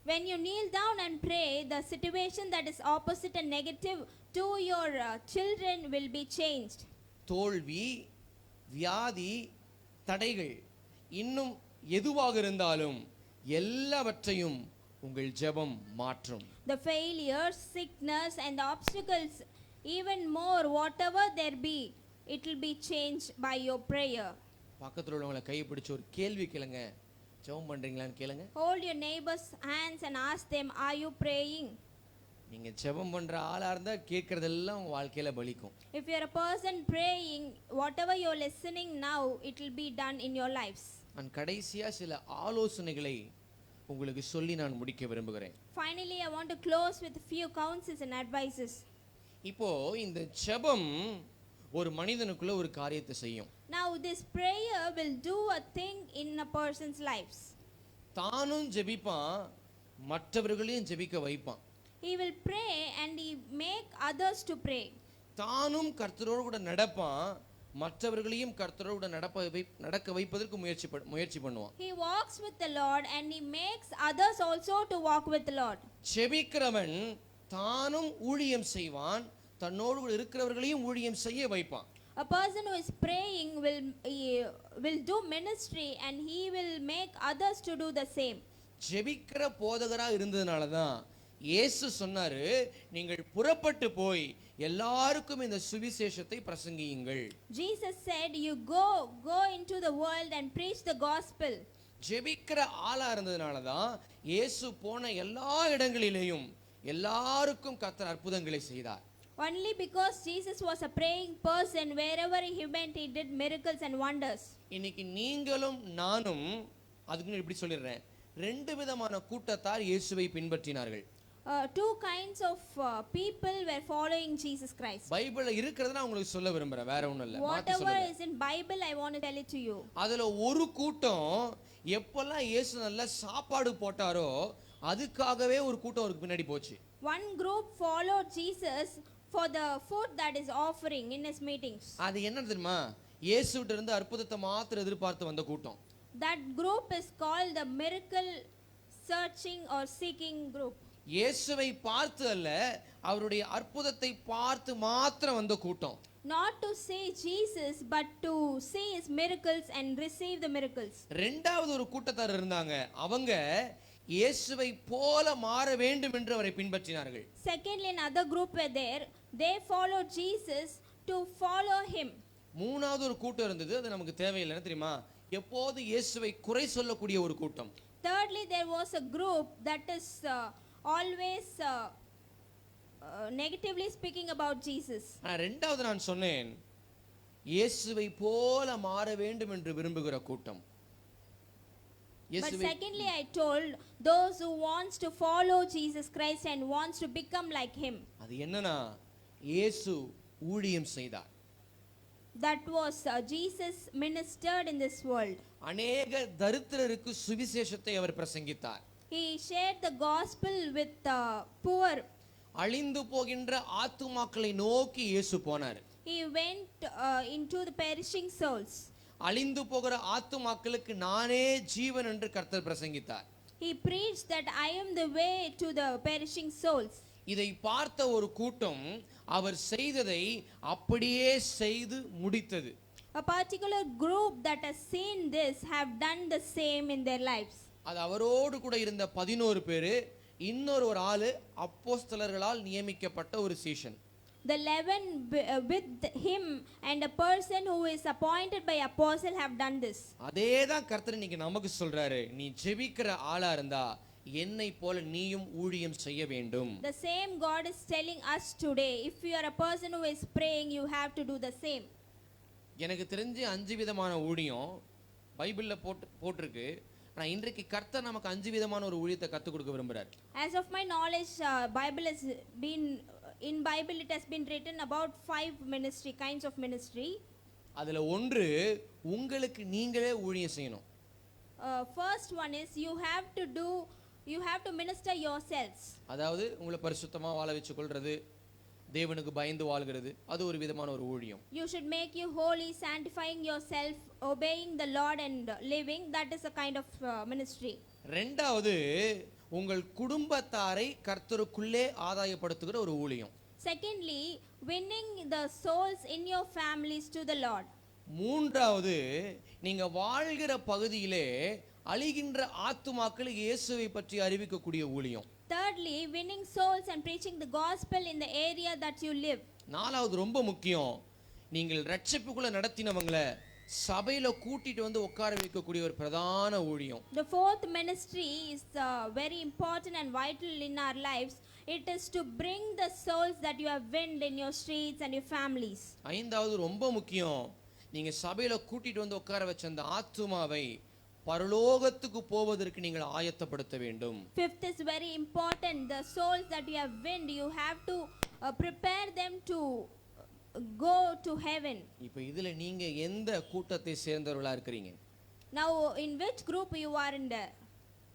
When you kneel down and pray, the situation that is opposite and negative to your children will be changed. தோல்வி, வியாதி, தடைகள் இன்னும் எதுவாக இருந்தாலும் எல்லாவற்றையும் உங்கள் ஜெபம் மாற்றும். The failures, sickness and the obstacles, even more, whatever there be, it will be changed by your prayer. பக்கத்துல உள்ளவங்களை கை பிடிச்சு ஒரு கேள்வி கேளுங்க, ஜெபம் பண்றீங்களான்னு கேளுங்க. Hold your neighbor's hands and ask them, are you praying? நீங்க ஜெபம் பண்ற ஆளா இருந்தா கேட்கறதெல்லாம் உங்க வாழ்க்கையில பலிக்கும். If you are a person praying, whatever you are listening now, it will be done in your lives. நான் கடைசியா சில ஆலோசனைகளை உங்களுக்கு சொல்லி நான் முடிக்க விரும்புகிறேன். Finally, I want to close with a few counsels and advices. இப்போ இந்த ஜெபம் ஒரு மனிதனுக்குள்ள ஒரு காரியத்தை செய்யும். Now this prayer will do a thing in a person's lives. தானும் ஜெபிப்பான், மற்றவர்களையும் ஜெபிக்க வைப்பான். He will pray and he make others to pray. தானும் கர்த்தரோடு கூட நடப்பான், மற்றவர்களையும் கர்த்தரோடு கூட நடக்க வைப்பதற்கு முயற்சி பண்ணுவான். He walks with the Lord and he makes others also to walk with the Lord. ஜெபிக்கிறவன் தானும் ஊழியம் செய்வான், தன்னோடு கூட இருக்கிறவர்களையும் ஊழியம் செய்ய வைப்பான். A person who is praying will do ministry and he will make others to do the same. ஜெபிக்கிற போதகரா இருந்ததனால தான் இயேசு சொன்னாரு, நீங்கள் புறப்பட்டு போய் எல்லாருக்கும் இந்த சுவிசேஷத்தை பிரசங்கியுங்கள். Jesus said, you go into the world and preach the gospel. ஜெபிக்கிற ஆளா இருந்ததுனால தான் இயேசு போன எல்லா இடங்களிலேயும் எல்லாருக்கும் கர்த்தர் அற்புதங்களை செய்தார். Only because Jesus was a praying person, wherever he went, he did miracles and wonders. இன்னைக்கு நீங்களும் நானும் அதுக்கு இப்படி சொல்லிடுறேன், ரெண்டு விதமான கூட்டத்தார் இயேசுவை பின்பற்றினார்கள். Two kinds of people were following Jesus Christ. பைபிள்ல இருக்கிறத நான் உங்களுக்கு சொல்ல விரும்புறேன், வேற ஒண்ணும் இல்ல. Whatever is in Bible, I want to tell it to you. அதுல ஒரு கூட்டம் எப்பெல்லாம் இயேசு நல்ல சாப்பாடு போட்டாரோ அதுக்காகவே ஒரு கூட்டம் அவருக்கு பின்னாடி போச்சு. One group followed Jesus for the food that is offering in his meetings. அது என்ன தெரியுமா? இயேசுட்ட இருந்து அற்புதத்தை மாத்திரம் எதிர்பார்த்து வந்த கூட்டம். That group is called the miracle searching or seeking group. இயேசுவை பார்த்து அல்ல, அவருடைய அற்புதத்தை பார்த்து மாத்திரம் வந்த கூட்டம். Not to see Jesus, but to see his miracles and receive the miracles. ரெண்டாவது ஒரு கூட்டத்தார் இருந்தாங்க, அவங்க இயேசுவை போல மாற வேண்டும் என்று அவரை பின்பற்றினார்கள். Secondly, another group were there. They followed Jesus to follow him. மூணாவது ஒரு கூட்டம் இருந்தது, அது நமக்கு தேவையில்லைன்னு தெரியுமா? எப்போது இயேசுவை குறை சொல்லக்கூடிய ஒரு கூட்டம். Thirdly, there was a group that is always negatively speaking about Jesus. ரெண்டாவது நான் சொன்னேன், இயேசுவை போல மாற வேண்டும் என்று விரும்புகிற கூட்டம். But secondly, I told those who wants to follow Jesus Christ and wants to become like him. அது என்னன்னா, இயேசு ஊழியம் செய்தார். That was Jesus ministered in this world. அநேக தரித்திரருக்கு சுவிசேஷத்தை அவர் பிரசங்கித்தார். He shared the gospel with the poor. அழிந்து போகின்ற ஆத்துமாக்களை நோக்கி இயேசு போனார். He went into the perishing souls. அழிந்து போகிற ஆத்துமாக்களுக்கு நானே ஜீவன் என்று கர்த்தர் பிரசங்கித்தார். He preached that I am the way to the perishing souls. இதை பார்த்த ஒரு கூட்டம் அவர் செய்ததை அப்படியே செய்து முடித்தது. A particular group that has seen this have done the same in their lives. அது அவரோடு கூட இருந்த 11 பேரு, இன்னொரு ஒரு ஆளு அப்போஸ்தலர்களால் நியமிக்கப்பட்ட ஒரு சீஷன். The 11 with him and a person who is appointed by apostle have done this. அதேதான் கர்த்தர் இன்னைக்கு நமக்கு சொல்றாரு, நீ ஜெபிக்கிற ஆளா இருந்தா என்னை போல நீயும் ஊழியம் செய்ய வேண்டும். The same God is telling us today, if you are a person who is praying, you have to do the same. எனக்கு தெரிஞ்சு 5 விதமான ஊழியம் பைபிள்ல போட்டிருக்கு. ஆனா இன்றைக்கு கர்த்தர் நமக்கு 5 விதமான ஒரு ஊழியத்தை கற்றுக் கொடுக்க விரும்புறார். As of my knowledge, Bible has been in Bible it has been written about 5 kinds of ministry. அதுல ஒன்று, உங்களுக்கு நீங்களே ஊழியம் செய்யணும். First one is you have to minister yourselves. அதாவது உங்களை பரிசுத்தமா வாழ வச்சு கொள்றது, தேவனுக்கு பயந்து வாழ்கிறது, அது ஒரு விதமான ஒரு ஊழியம். You should make you holy, sanctifying yourself, obeying the Lord and living. That is a kind of ministry. ரெண்டாவது, உங்கள் குடும்பத்தாரை கர்த்தருக்குள்ளே ஆதாயப்படுத்துகிற ஒரு ஊழியம். Secondly, winning the souls in your families to the Lord. மூன்றாவது, நீங்க வாழ்கிற பகுதியிலே அழிகின்ற ஆத்துமாக்களுக்கு இயேசுவை பற்றி அறிவிக்கக்கூடிய ஊழியம். Thirdly, winning souls and preaching the gospel in the area that you live. நாலாவது ரொம்ப முக்கியம், நீங்கள் ரட்சிப்புக்குள்ள நடத்தினவங்களை சபையில கூட்டிட்டு வந்து உட்கார வைக்கக்கூடிய ஒரு பிரதான ஊழியம். The fourth ministry is very important and vital in our lives. It is to bring the souls that you have won in your streets and your families. ஐந்தாவது ரொம்ப முக்கியம், நீங்க சபையில கூட்டிட்டு வந்து உட்கார வச்ச அந்த ஆத்துமாவை பரலோகத்துக்கு போவதற்கு நீங்கள் ஆயத்தப்படுத்த வேண்டும். Fifth is very important. The souls that you have won, you have to prepare them to go to heaven. இப்போ இதுல நீங்க எந்த கூட்டத்தை சேர்ந்தவர்களா இருக்கிறீங்க? Now in which group you are in there?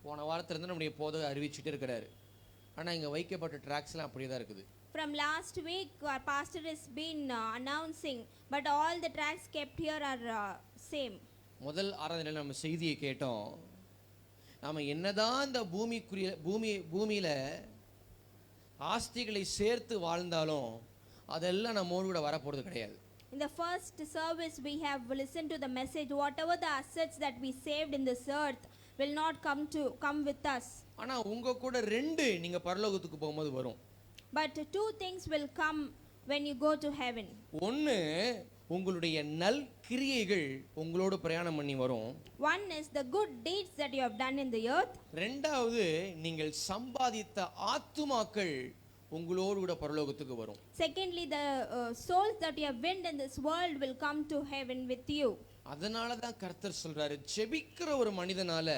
போன வாரத்துல இருந்து நம்முடைய போதகர் அறிவிச்சிட்டே இருக்கிறாரு. ஆனா இங்க வைக்கப்பட்ட ட்ராக்ஸ்லாம் அப்படியே தான் இருக்குது. From last week our pastor has been announcing, but all the tracks kept here are same. முதல் ஆராதனையில் நம்ம செய்தியை கேட்டோம். நாம என்னதான் இந்த பூமியில ஆஸ்திகளை சேர்த்து வாழ்ந்தாலும் அதெல்லாம் நம்மோடு கூட வரப்போறது கிடையாது. In the first service we have listened to the message, whatever the assets that we saved in this earth will not come with us. ஆனா உங்க கூட 2 நீங்க பரலோகத்துக்கு போகும்போது வரும். But 2 things will come when you go to heaven. ஒன்னு, உங்களுடைய நல் கிரியைகள் உங்களோடு பிரயாணம் பண்ணி வரும். One is the good deeds that you have done in the earth. ரெண்டாவது நீங்கள் சம்பாதித்த ஆத்துமாக்கள் உங்களோடு கூட பரலோகத்துக்கு வரும். Secondly, the souls that you have won in this world will come to heaven with you. அதனால தான் கர்த்தர் சொல்றாரு, ஜெபிக்கிற ஒரு மனிதனால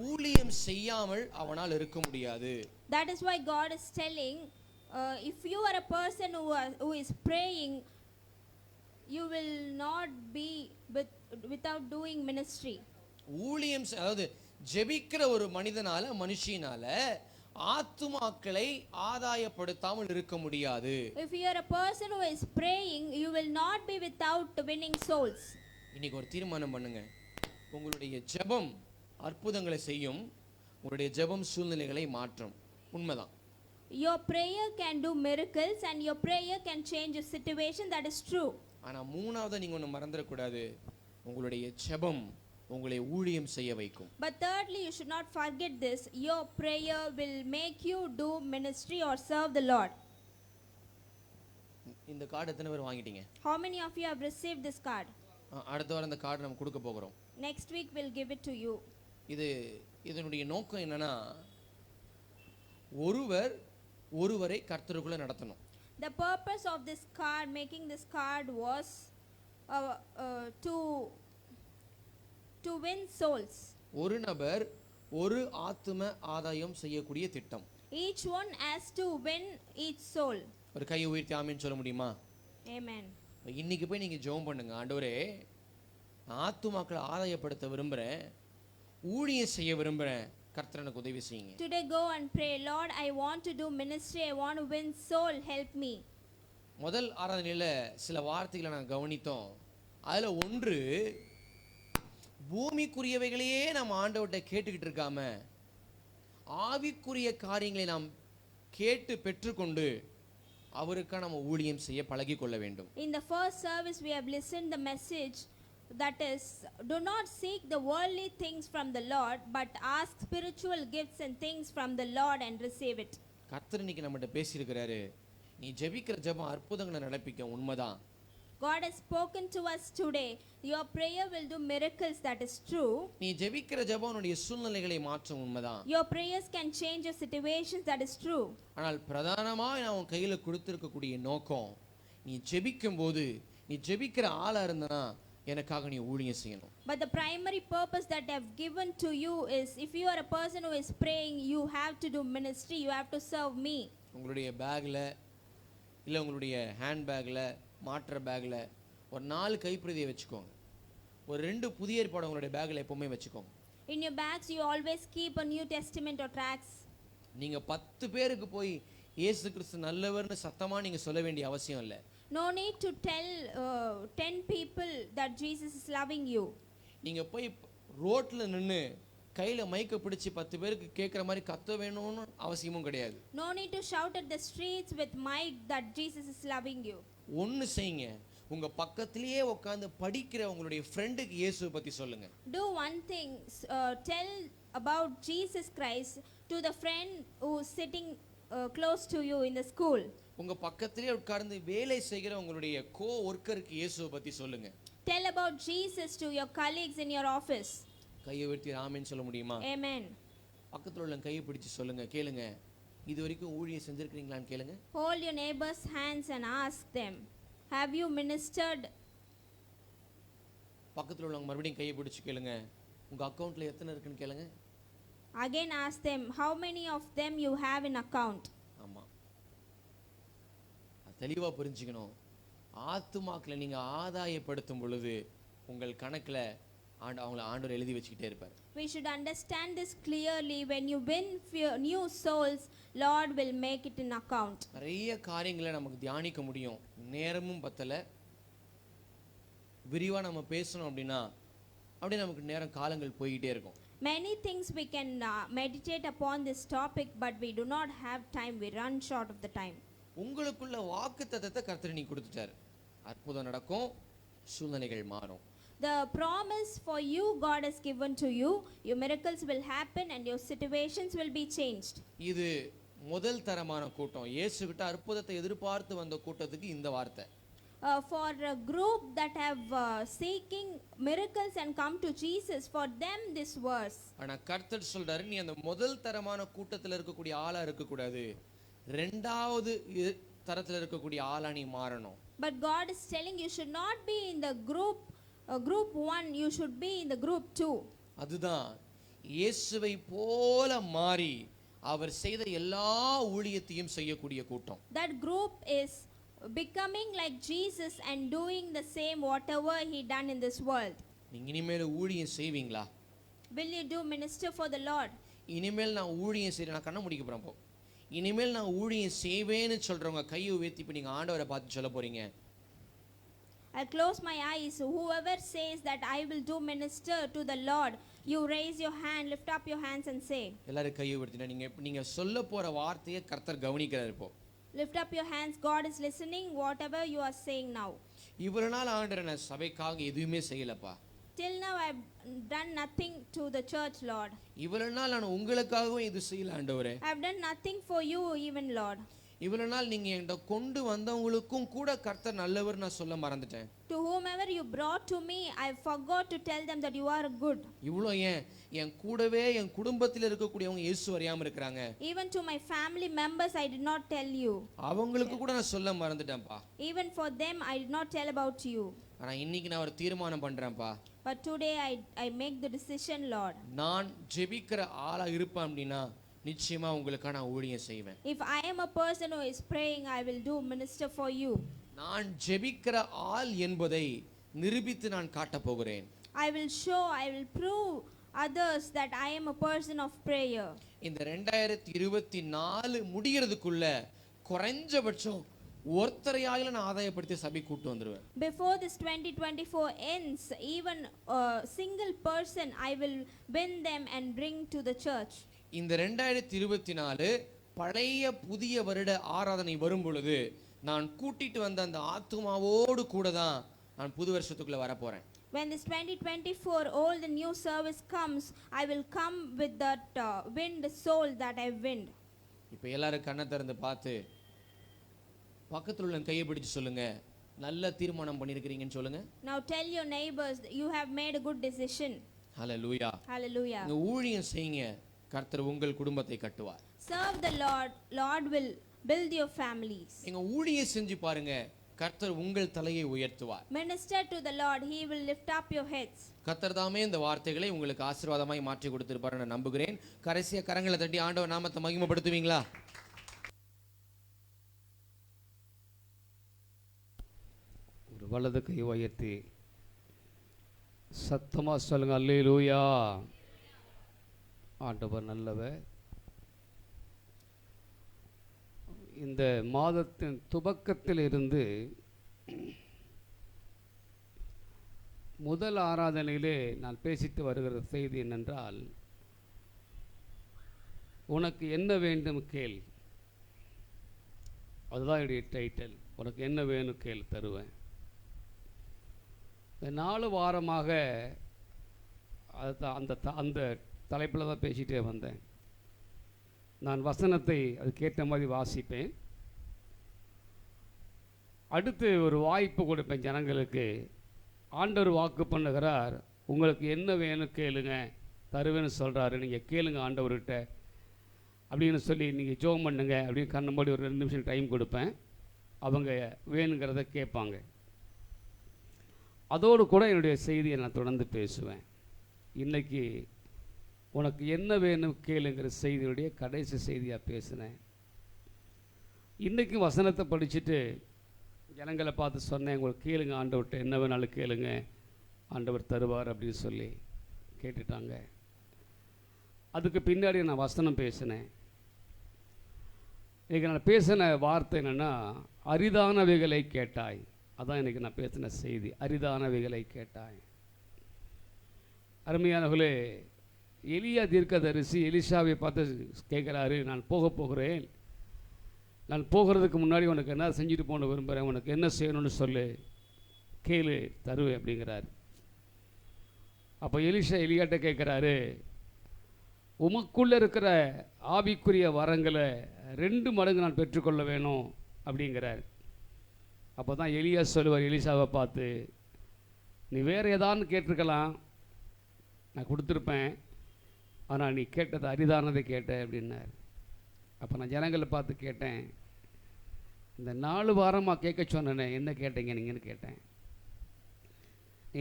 ஊழியம் செய்யாமல் அவனால் இருக்க முடியாது. That is why God is telling, if you are a person who is praying, you will not be without doing ministry. ஊழியம் அதாவது ஜெபிக்கிற ஒரு மனிதனால மனுஷினால ஆத்துமாக்களை ஆதாயப்படுத்தாமல் இருக்க முடியாது. If you are a person who is praying, you will not be without winning souls. இன்னைக்கு ஒரு தீர்மானம் பண்ணுங்க, உங்களுடைய ஜெபம் அற்புதங்களை செய்யும், உங்களுடைய ஜெபம் சூழ்நிலைகளை மாற்றும். உண்மைதான். Your prayer can do miracles and your prayer can change a situation, that is true. ஆனா மூணாவது நீங்க ஒன்று மறந்துடக்கூடாது, உங்களுடைய ஜெபம் உங்களை ஊழியம் செய்ய வைக்கும். But thirdly, you should not forget this, your prayer will make you do ministry or serve the Lord. இந்த கார்டு எத்தனை பேர் வாங்கிட்டீங்க? How many of you have received this card? அடுத்த வாரம் இந்த கார்டு நம்ம கொடுக்க போகிறோம். Next week we'll give it to you. இதனுடைய நோக்கம் என்னன்னா, ஒருவரை கர்த்தருக்குள்ள நடத்தணும். The purpose of this card, making this card, was to win souls. ஒரு நபர் ஒரு ஆத்தும ஆதாயம் செய்யக்கூடிய திட்டம். Each one has to win each soul. ஒரு கை உயர்த்தி ஆமென் சொல்ல முடியுமா? Amen. இன்னைக்கு போய் நீங்க ஜெபம் பண்ணுங்க, ஆண்டவரே ஆத்துமாக்களை ஆதாயப்படுத்த விரும்புறேன், ஊழியம் செய்ய விரும்புறேன், கர்த்தர் எனக்கு உதவி செய்யுங்க. Today go and pray, Lord, I want to do ministry, I want to win soul, help me. முதல் ஆராதனையில சில வார்த்தைகளை நான் கவனித்தோம். அதுல ஒன்று, பூமிக்குரியவைகளையே நாம் ஆண்டவர்கிட்ட கேட்டுக்கிட்டு இருக்காம ஆவிக்குரிய காரியங்களை நாம் கேட்டு பெற்றுக்கொண்டு அவருக்காக நம்ம ஊழியம் செய்ய பழகி கொள்ள வேண்டும். In the first service we have listened the message, that is, do not seek the worldly things from the Lord, but ask spiritual gifts and things from the Lord and receive it. கர்த்தர் இன்னைக்கு நம்மகிட்ட பேசியிருக்கிறாரு, நீ ஜெபிக்கிற ஜெபம் அற்புதங்களை நடப்பிக்க. உண்மைதான். God has spoken to us today, your prayer will do miracles, that is true. நீ ஜெபிக்கிற ஜெபம் உன்னுடைய சூழ்நிலைகளை மாற்றும். உண்மைதான். Your prayers can change your situations, that is true. ஆனால் பிரதானமாக நான் உன் கையில கொடுத்திருக்கக்கூடிய நோக்கம், நீ ஜெபிக்கும் போது நீ ஜெபிக்கிற ஆளா இருந்தனா எனக்காக நீ ஊழியம் செய்யணும். But the primary purpose that I have given to you is, if you are a person who is praying, you have to do ministry, you have to serve me. உங்களுடைய பேக்ல இல்ல உங்களுடைய ஹேண்ட் பேக்ல மாற்ற பேக்ல ஒரு 4 கைப்பிரதியை வச்சுக்கோங்க. ஒரு 2 புதிய ஏற்பாடு உங்களுடைய பேக்ல எப்பவுமே வச்சுக்கோங்க. In your bags you always keep a New Testament or tracts. நீங்க 10 பேருக்கு போய் இயேசு கிறிஸ்து நல்லவர்னு சத்தமா நீங்க சொல்ல வேண்டிய அவசியம் இல்லை. No need to tell 10 people that Jesus is loving you. நீங்க போய் ரோட்ல நின்னு கையில மைக்க பிடிச்சி 10 பேருக்கு கேட்குற மாதிரி கத்த வேணும்னு அவசியமும் கிடையாது. No need to shout at the streets with mic that Jesus is loving you. ஒன்னு செய்யுங்க, உங்க பக்கத்திலேயே உட்கார்ந்து படிக்கிற உங்களுடைய ஃப்ரெண்டுக்கு இயேசுவை பத்தி சொல்லுங்க. Do one thing, tell about Jesus Christ to the friend who is sitting close to you in the school. உங்க பக்கத்திலேயே உட்கார்ந்து வேலை செய்கிற உங்களுடைய கோ ஒர்க்கருக்கு இயேசுவை பத்தி சொல்லுங்க. Tell about Jesus to your colleagues in your office. கையை உயர்த்தி ஆமென் சொல்ல முடியுமா? Amen. பக்கத்துல உள்ள கையை பிடிச்சு சொல்லுங்க, கேளுங்க, இது வரைக்கும் ஊழியம் செஞ்சிருக்கீங்களான்னு கேளுங்க. Hold your neighbor's hands and ask them, have you ministered? பக்கத்துல உள்ளவங்க மறுபடியும் கையை பிடிச்சு கேளுங்க, உங்க அக்கவுண்ட்ல எத்தனை இருக்குன்னு கேளுங்க. Again ask them, how many of them you have in account? ஆமா, தெளிவா புரிஞ்சுக்கணும். ஆத்துமாக்களை நீங்க ஆதாயப்படுத்தும் பொழுது உங்கள் கணக்குல அவங்கள ஆண்டவர் எழுதி வச்சுக்கிட்டே இருப்பார். We should understand this clearly. When you win new souls, Lord will make it in account. நிறைய காரியங்களை நமக்கு தியானிக்க முடியும், நேரமும் பத்தல. விரிவா நம்ம பேசணும் அப்படின்னா அப்படியே நமக்கு நேரம் காலங்கள் போயிட்டே இருக்கும். Many things we can meditate upon this topic, but we do not have time. We run short of the time. உங்களுக்குள்ள வாக்குத்தத்தத்தை கர்த்தர் நீ கொடுத்துட்டார். அற்புதம் நடக்கும், சூழ்நிலைகள் மாறும். The promise for you God has given to you, your miracles will happen and your situations will be changed. இது முதல் தரமான கூட்டம். இயேசு கிட்ட அற்புதத்தை எதிர்பார்த்து வந்த கூட்டத்துக்கு இந்த வார்த்தை. for a group that have seeking miracles and come to Jesus, for them this verse. ஆனா கர்த்தர் சொல்றாரு, நீ அந்த முதல் தரமான கூட்டத்துல இருக்கக்கூடிய ஆளா இருக்க கூடாது, ரெண்டாவது தரத்துல இருக்கக்கூடிய ஆளா நீ மாறணும். But God is telling you should not be in the group 1, you should be in the group 2. அதுதான் இயேசுவை போல மாறி அவர் செய்த எல்லா ஊழியத்தையும் செய்யக்கூடிய கூட்டம். That group is becoming like Jesus and doing the same whatever he done in this world. நீங்க இனிமேல் ஊழியம் செய்வீங்களா? Will you do minister for the Lord? இனிமேல் நான் ஊழியம் செய்றேன், நான் கண்ண முடிக்க போறேன் போ. இனிமேல் நான் ஊழியம் செய்வேன்னு சொல்றவங்க கையை உயர்த்தி இப்ப நீங்க ஆண்டவரை பார்த்து சொல்ல போறீங்க. I'll close my eyes. Whoever says that I will do minister to the Lord, you raise your hand, lift up your hands and say. எல்லாரும் கையை உயர்த்தினா நீங்க சொல்ல போற வார்த்தையை கர்த்தர் கவனிக்கிறார் இப்போ. Lift up your hands. God is listening whatever you are saying now. இவ்வளவு நாள் ஆண்டவரே நான் சபைக்காக எதுவுமே செய்யலப்பா. Till now I have done nothing to the church, Lord. இவ்வளவு நாள் நான் உங்களுக்காகவும் இது செய்யல ஆண்டவரே. I have done nothing for you even, Lord. இவ்வளவு நாள் நீங்க என்கிட்ட கொண்டு வந்தவங்களுக்கும் கூட கர்த்தர் நல்லவர் நான் சொல்ல மறந்துட்டேன். To whomever you brought to me, I forgot to tell them that you are good. இவ்வளோ என் கூடவே என் குடும்பத்தில் இருக்கக்கூடியவங்க இயேசு அறியாம இருக்கிறாங்க. Even to my family members I did not tell you. அவங்களுக்கு கூட நான் சொல்ல மறந்துட்டேன்ப்பா. Even for them I did not tell about you. ஆனா இன்னைக்கு நான் ஒரு தீர்மானம் பண்றேன்ப்பா. But today I make the decision, Lord. நான் ஜெபிக்கிற ஆளா இருப்பேன் அப்படின்னா நிச்சயமா உங்களுக்காக நான் ஊழியம் செய்வேன். If I am a person who is praying, I will do minister for you. நான் ஜெபிக்கிற ஆள் என்பதை நிரூபித்து நான் காட்டப் போகிறேன். I will prove others that I am a person of prayer. இந்த 2024 முடிகிறதுக்குள்ள குறைஞ்சபட்சம் ஒருத்தரையாயில நான் ஆதாயப்படுத்தி சபை கூட்டு வந்துருவேன். Before this 2024 ends, even a single person I will win them and bring to the church. இந்த 2024 பழைய புதிய வருட ஆராதனை வரும் பொழுது நான் கூட்டிட்டு வந்த அந்த ஆத்துமாவோடு கூட தான் நான் புது வருஷத்துக்குள்ள வர போறேன். When this 2024 all the new service comes, I will come with that wind soul that I wind. இப்போ எல்லாரும் கண்ணை திறந்து பார்த்து பக்கத்துல உள்ள கையை பிடிச்சு சொல்லுங்க, நல்ல தீர்மானம் பண்ணிருக்கீங்கன்னு சொல்லுங்க. Now tell your neighbors you have made a good decision. Hallelujah. Hallelujah. நீங்க ஊழியம் செய்யுங்க, கர்த்தர் உங்கள் குடும்பத்தை கட்டுவார். Serve the Lord will build your families. நீங்க ஊழியம் செஞ்சு பாருங்க, கர்த்தர் உங்கள் தலையை உயர்த்துவார். Minister to the Lord, he will lift up your heads. கர்த்தர் தாமே இந்த வார்த்தைகளை உங்களுக்கு ஆசீர்வாதமாய் மாற்றி கொடுத்திருப்பார் நான் நம்புகிறேன். கடைசியா கரங்களை தட்டி ஆண்டவர் நாமத்தை மகிமைப்படுத்துவீங்களா? ஒரு வலது கை உயர்த்தி சத்தமா சொல்லுங்க, அல்லேலூயா. ஆண்டவர் நல்லவர். இந்த மாதத்தின் துவக்கத்தில் இருந்து முதல் ஆராதனையிலே நான் பேசிட்டு வருகிற செய்தி என்னென்றால், உனக்கு என்ன வேண்டும் கேள். அதுதான் என்னுடைய டைட்டில். உனக்கு என்ன வேணும் கேள், தருவேன். இந்த 4 வாரமாக அந்த தலைப்பில் தான் பேசிகிட்டே வந்தேன். நான் வசனத்தை அதுக்கேற்ற மாதிரி வாசிப்பேன். அடுத்து ஒரு வாய்ப்பு கொடுப்பேன் ஜனங்களுக்கு. ஆண்டவர் வாக்கு பண்ணுகிறார், உங்களுக்கு என்ன வேணும் கேளுங்க, தருவேன்னு சொல்கிறாரு, நீங்கள் கேளுங்க ஆண்டவர்கிட்ட அப்படின்னு சொல்லி நீங்கள் ஜெபம் பண்ணுங்க அப்படின்னு கண்ணம்படி ஒரு 2 நிமிஷம் டைம் கொடுப்பேன். அவங்க வேணுங்கிறத கேட்பாங்க. அதோடு கூட என்னுடைய செய்தியை நான் தொடர்ந்து பேசுவேன். இன்றைக்கி உனக்கு என்ன வேணும் கேளுங்கிற செய்தியுடைய கடைசி செய்தியாக பேசினேன். இன்றைக்கும் வசனத்தை படிச்சுட்டு ஜனங்களை பார்த்து சொன்னேன், உங்களுக்கு கேளுங்க ஆண்டவர்கிட்ட, என்ன வேணாலும் கேளுங்க, ஆண்டவர் தருவார் அப்படின்னு சொல்லி கேட்டுட்டாங்க. அதுக்கு பின்னாடி நான் வசனம் பேசினேன். இன்றைக்கி நான் பேசின வார்த்தை என்னென்னா, அரிதானவைகளை கேட்டாய். அதான் இன்றைக்கி நான் பேசின செய்தி, அரிதானவைகளை கேட்டாய். அருமையானவர்களே, எலியா தீர்க்கதரிசி எலிஷாவை பார்த்து கேட்குறாரு, நான் போகிறேன், நான் போகிறதுக்கு முன்னாடி உனக்கு என்ன செஞ்சுட்டு போன விரும்புகிறேன், உனக்கு என்ன செய்யணும்னு சொல்லு, கேளு, தருவேன் அப்படிங்கிறாரு. அப்போ எலிஷா எலியாட்ட கேட்குறாரு, உமக்குள்ளே இருக்கிற ஆவிக்குரிய வரங்களை 2 மடங்கு நான் பெற்றுக்கொள்ள வேணும் அப்படிங்கிறார். அப்போ தான் எலியா சொல்லுவார் எலிசாவை பார்த்து, நீ வேறு ஏதான்னு கேட்டிருக்கலாம், நான் கொடுத்துருப்பேன், ஆனால் நீ கேட்டது அரிதானதை கேட்ட அப்படின்னார். அப்போ நான் ஜனங்களை பார்த்து கேட்டேன், இந்த 4 வாரமாக கேட்க சொன்னேனே, என்ன கேட்டீங்க நீங்கன்னு கேட்டேன்.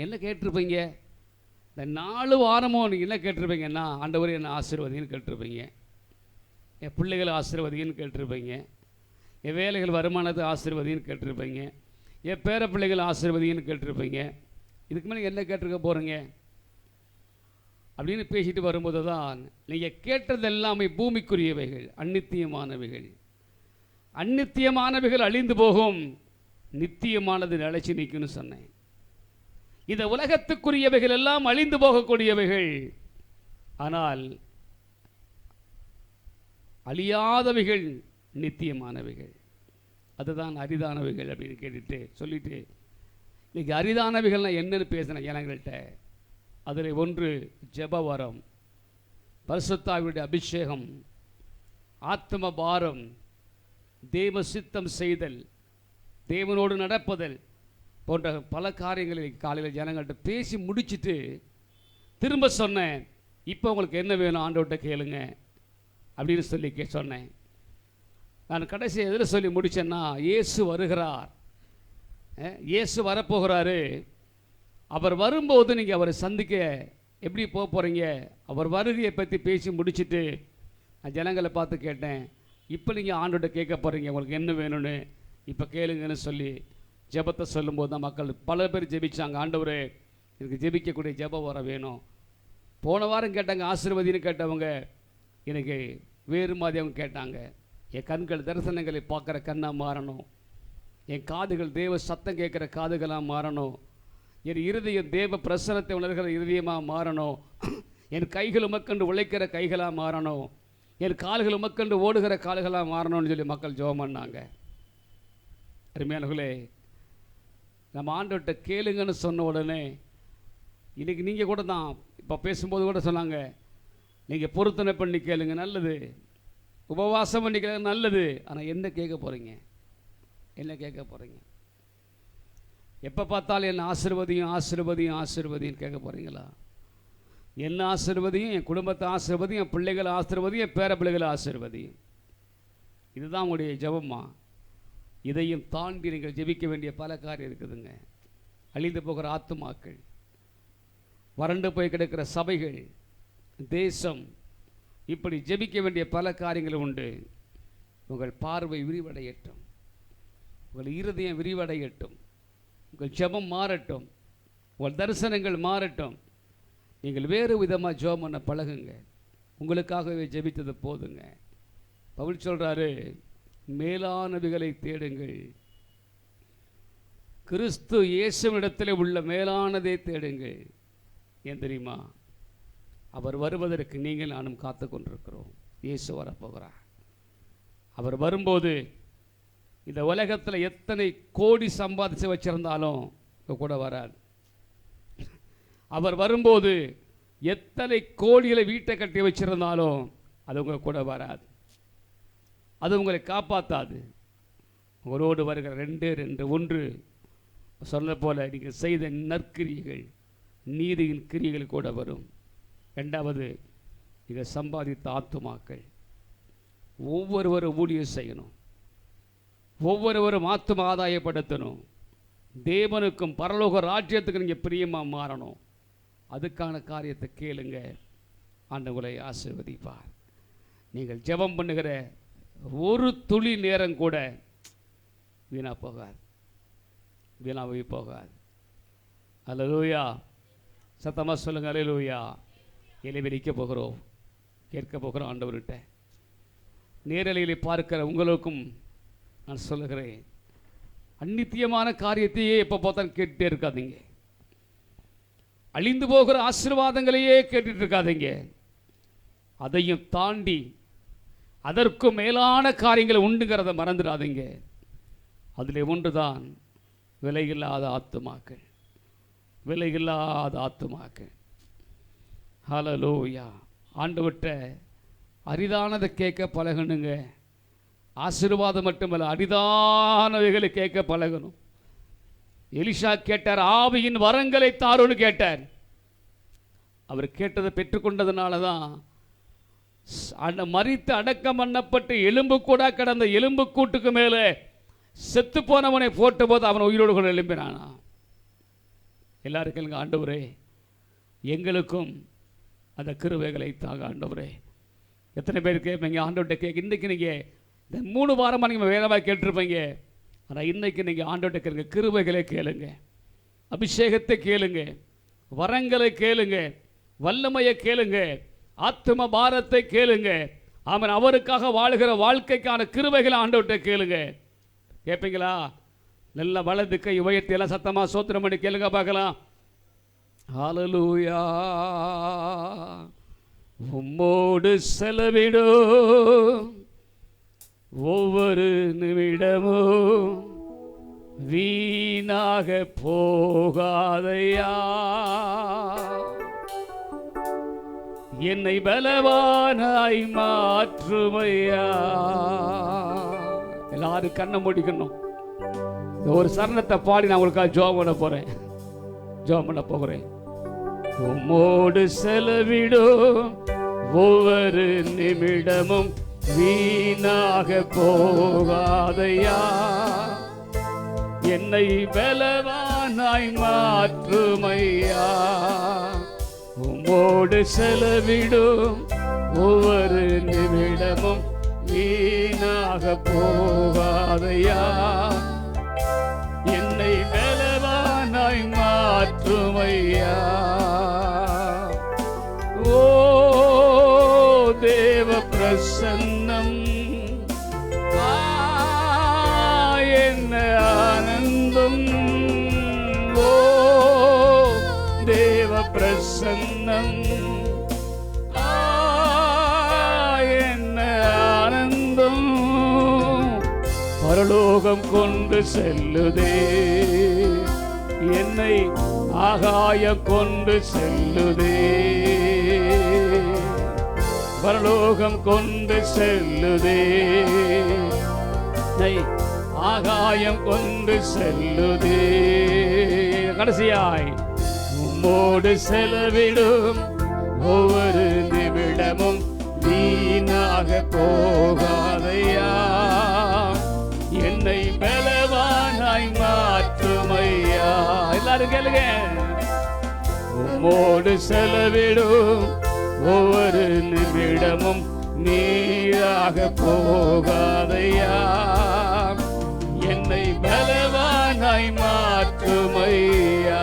என்ன கேட்டிருப்பீங்க? இந்த 4 வாரமும் நீங்கள் என்ன கேட்டிருப்பீங்கன்னா, ஆண்டவரே என்ன ஆசீர்வதின்னு கேட்டிருப்பீங்க, என் பிள்ளைகளை ஆசீர்வதின்னு கேட்டிருப்பீங்க, என் வேலைகள் வருமானத்தை ஆசீர்வதின்னு கேட்டிருப்பீங்க, என் பேர பிள்ளைகள் ஆசீர்வதின்னு கேட்டிருப்பீங்க. இதுக்கு மேலே என்ன கேட்டிருக்க போகிறீங்க அப்படின்னு பேசிட்டு வரும்போது தான், நீங்கள் கேட்டது எல்லாமே பூமிக்குரியவைகள், அநித்தியமானவைகள். அநித்தியமானவைகள் அழிந்து போகும், நித்தியமானது நிலைச்சி நிற்கும்னு சொன்னேன். இந்த உலகத்துக்குரியவைகள் எல்லாம் அழிந்து போகக்கூடியவைகள், ஆனால் அழியாதவைகள் நித்தியமானவைகள், அதுதான் அரிதானவைகள் அப்படின்னு சொல்லிட்டு இன்னைக்கு அரிதானவைகள்லாம் என்னன்னு பேசினேன் ஜனங்கள்கிட்ட. அதில் ஒன்று ஜெபவரம், பரிசுத்தாவியுடைய அபிஷேகம், ஆத்ம பாரம், தேவ சித்தம் செய்தல், தேவனோடு நடப்பதல் போன்ற பல காரியங்களை காலையில் ஜனங்கள்கிட்ட பேசி முடிச்சுட்டு திரும்ப சொன்னேன், இப்போ உங்களுக்கு என்ன வேணும் ஆண்டவர்கிட்ட கேளுங்க அப்படின்னு சொல்லி சொன்னேன். நான் கடைசி எதில் சொல்லி முடித்தேன்னா, இயேசு வருகிறார், இயேசு வரப்போகிறாரு, அவர் வரும்போது நீங்கள் அவரை சந்திக்க எப்படி போக போகிறீங்க, அவர் வருகையை பற்றி பேசி முடிச்சுட்டு நான் ஜனங்களை பார்த்து கேட்டேன், இப்போ நீங்கள் ஆண்டோட கேட்க போகிறீங்க, உங்களுக்கு என்ன வேணும்னு இப்போ கேளுங்கன்னு சொல்லி ஜெபத்தை சொல்லும்போது தான் மக்கள் பல பேர் ஜெபிச்சாங்க. ஆண்டவரே எனக்கு ஜெபிக்கக்கூடிய ஜெபம் வர வேணும். போன வாரம் கேட்டாங்க ஆசீர்வதின்னு கேட்டவங்க, எனக்கு வேறு மாதிரி அவங்க கேட்டாங்க. என் கண்கள் தரிசனங்களை பார்க்குற கண்ணாக மாறணும், என் காதுகள் தேவ சத்தம் கேட்குற காதுகளாக மாறணும், என் இருதயம் தேவ பிரசனத்தை உணர்கிற இருதயமாக மாறணும், என் கைகள் உமக்கண்டு உழைக்கிற கைகளாக மாறணும், என் கால்கள் உமக்கண்டு ஓடுகிற கால்களாக மாறணும்னு சொல்லி மக்கள் ஜெபம் பண்ணாங்க. அருமையானவர்களே, நம்ம ஆண்டவர்கிட்ட கேளுங்கன்னு சொன்ன உடனே இன்றைக்கி நீங்கள் கூட தான் இப்போ பேசும்போது கூட சொன்னாங்க, நீங்கள் பொருத்தனை பண்ணி கேளுங்க, நல்லது, உபவாசம் பண்ணி கேளுங்க, நல்லது, ஆனால் என்ன கேட்க போகிறீங்க, என்ன கேட்க போகிறீங்க? எப்போ பார்த்தாலும் என்ன ஆசீர்வதியும் ஆசீர்வதியும் ஆசீர்வதியும் கேட்க போகிறீங்களா? என்ன ஆசீர்வதியும், என் குடும்பத்தை ஆசீர்வதியும், என் பிள்ளைகளை ஆசீர்வதியும், என் பேர பிள்ளைகளை ஆசீர்வதியும். இதுதான் உங்களுடைய ஜெபமா? இதையும் தாண்டி நீங்கள் ஜெபிக்க வேண்டிய பல காரியம் இருக்குதுங்க. அழிந்து போகிற ஆத்துமாக்கள், வறண்டு போய் கிடக்கிற சபைகள், தேசம், இப்படி ஜெபிக்க வேண்டிய பல காரியங்கள் உண்டு. உங்கள் பார்வை விரிவடையட்டும், உங்கள் இருதயம் விரிவடையட்டும், உங்கள் ஜெபம் மாறட்டும், உங்கள் தரிசனங்கள் மாறட்டும். நீங்கள் வேறு விதமாக ஜெபம் பண்ண பழகுங்க. உங்களுக்காகவே ஜெபித்தது போதுங்க. பவுல் சொல்கிறாரு, மேலானவைகளை தேடுங்கள், கிறிஸ்து இயேசுவிடத்தில் உள்ள மேலானதை தேடுங்கள். ஏன் தெரியுமா? அவர் வருவதற்கு நீங்கள் நானும் காத்து கொண்டிருக்கிறோம். இயேசு வரப்போகிறார். அவர் வரும்போது இந்த உலகத்தில் எத்தனை கோடி சம்பாதிச்சு வச்சிருந்தாலும் கூட வராது. அவர் வரும்போது எத்தனை கோடிகளை வீட்டை கட்டி வச்சிருந்தாலும் அது உங்கள் கூட வராது, அது உங்களை காப்பாற்றாது. உங்களோடு வருகிற 2 1 சொன்ன போல நீங்கள் செய்த நற்கிரியைகள், நீதியின் கிரியைகள் கூட வரும். 2வது, நீங்கள் சம்பாதித்த ஆத்துமாக்கள். ஒவ்வொருவரும் ஊழியம் செய்யணும், ஒவ்வொருவரும் ஆத்தும ஆதாயப்படுத்தணும், தேவனுக்கும் பரலோக ராஜ்யத்துக்கு நீங்கள் பிரியமாக மாறணும். அதுக்கான காரியத்தை கேளுங்க, ஆண்டவரை ஆசீர்வதிப்பார். நீங்கள் ஜெபம் பண்ணுகிற ஒரு துளி நேரம் கூட வீணாக போகாது, வீணாகவே போகாது. அல்லேலூயா, சத்தமாக சொல்லுங்க அல்லேலூயா. இலைவெளிக்க போகிறோம், கேட்க போகிறோம் ஆண்டவர்கிட்ட. நேரலையிலே பார்க்கிற உங்களுக்கும் நான் சொல்லுகிறேன், அநித்தியமான காரியத்தையே எப்போ பார்த்தாலும் கேட்டுட்டே இருக்காதீங்க. அழிந்து போகிற ஆசீர்வாதங்களையே கேட்டுட்டு இருக்காதீங்க. அதையும் தாண்டி அதற்கும் மேலான காரியங்கள் உண்டுங்கிறத மறந்துடாதீங்க. அதில் ஒன்றுதான் விலையில்லாத ஆத்துமாக்கள், விலையில்லாத ஆத்துமாக்கள். ஹல்லேலூயா. ஆண்டவர்கிட்ட அரிதானதை கேட்க பழகணுங்க. ஆசீர்வாதம் மட்டுமல்ல, அரிதானவைகளை கேட்க பழகணும். எலிஷா கேட்டார், ஆவியின் வரங்களை தாருன்னு கேட்டார். அவர் கேட்டதை பெற்றுக்கொண்டதுனால தான் மரித்து அடக்கம் பண்ணப்பட்டு எலும்பு கூட கிடந்த எலும்பு கூட்டுக்கு மேலே செத்து போனவனை போட்ட போது அவன் உயிரோடு கூட எழும்பினானா. எல்லாருக்கும் ஆண்டவரே, எங்களுக்கும் அந்த கிருபைகளை தாங்க ஆண்டவரே. எத்தனை பேர் கேட்பீங்க ஆண்டவர்கிட்ட கேட்க? இன்றைக்கி நீங்கள் இந்த 3 வாரமாக நீங்கள் வேறவா கேட்டிருப்பீங்க. ஆனால் இன்றைக்கி நீங்கள் ஆண்டவர்கிட்ட கேளுங்க, கிருபைகளை கேளுங்க, அபிஷேகத்தை கேளுங்க, வரங்களை கேளுங்க, வல்லமையை கேளுங்க, ஆத்தும பாரத்தை கேளுங்க. அவன் அவருக்காக வாழ்கிற வாழ்க்கைக்கான கிருபைகளை ஆண்டவர்கிட்ட கேளுங்க. கேட்பீங்களா? நல்ல வலது கை உயர்த்தி எல்லாம் சத்தமாக சோத்திரம் பண்ணி கேளுங்க பார்க்கலாம். ஹல்லேலூயா. உம்மோடு செலவிடும் ஒவ்வொரு நிமிடமும் வீணாக போகாதையா, என்னை பலவானாய் மாற்றுமையா. எல்லாரும் கண்ணை மூடிக்கணும். ஒரு சரணத்தை பாடி நான் உங்களுக்காக ஜெபம் பண்ண போகிறேன். உம்மோடு செலவிடும் ஒவ்வொரு நிமிடமும் வீணாக போகாதையா, என்னை பலவானாய் மாற்றுமையா. உம்மோடு செலவிடும் ஒவ்வொரு நிமிடமும் வீணாக போகாதையா, என்னை பலவானாய் மாற்றுமையா. ஓ தேவ பிரசன்னம் என்ன ஆனந்தம். ஓ தேவ பிரசன்னம் என்ன ஆனந்தம். பரலோகம் கொண்டு செல்லுதே, என்னை ஆகாயம் கொண்டு செல்லுதே. பரலோகம் கொண்டு செல்லுதே, ஆகாயம் கொண்டு செல்லுதே. கடைசியாய் உம்மோடு செலவிடும் ஒவ்வொரு நிமிடமும் வீணாக போகாதையா, என்னை பலவானாய் மாற்றுமையா. எல்லாரும் கேளுங்க. உம்மோடு செலவிடும் ஒவ்வொரு நிமிடமும் நீராக போகாதையா, என்னை பலவானாய் மாற்றுமையா.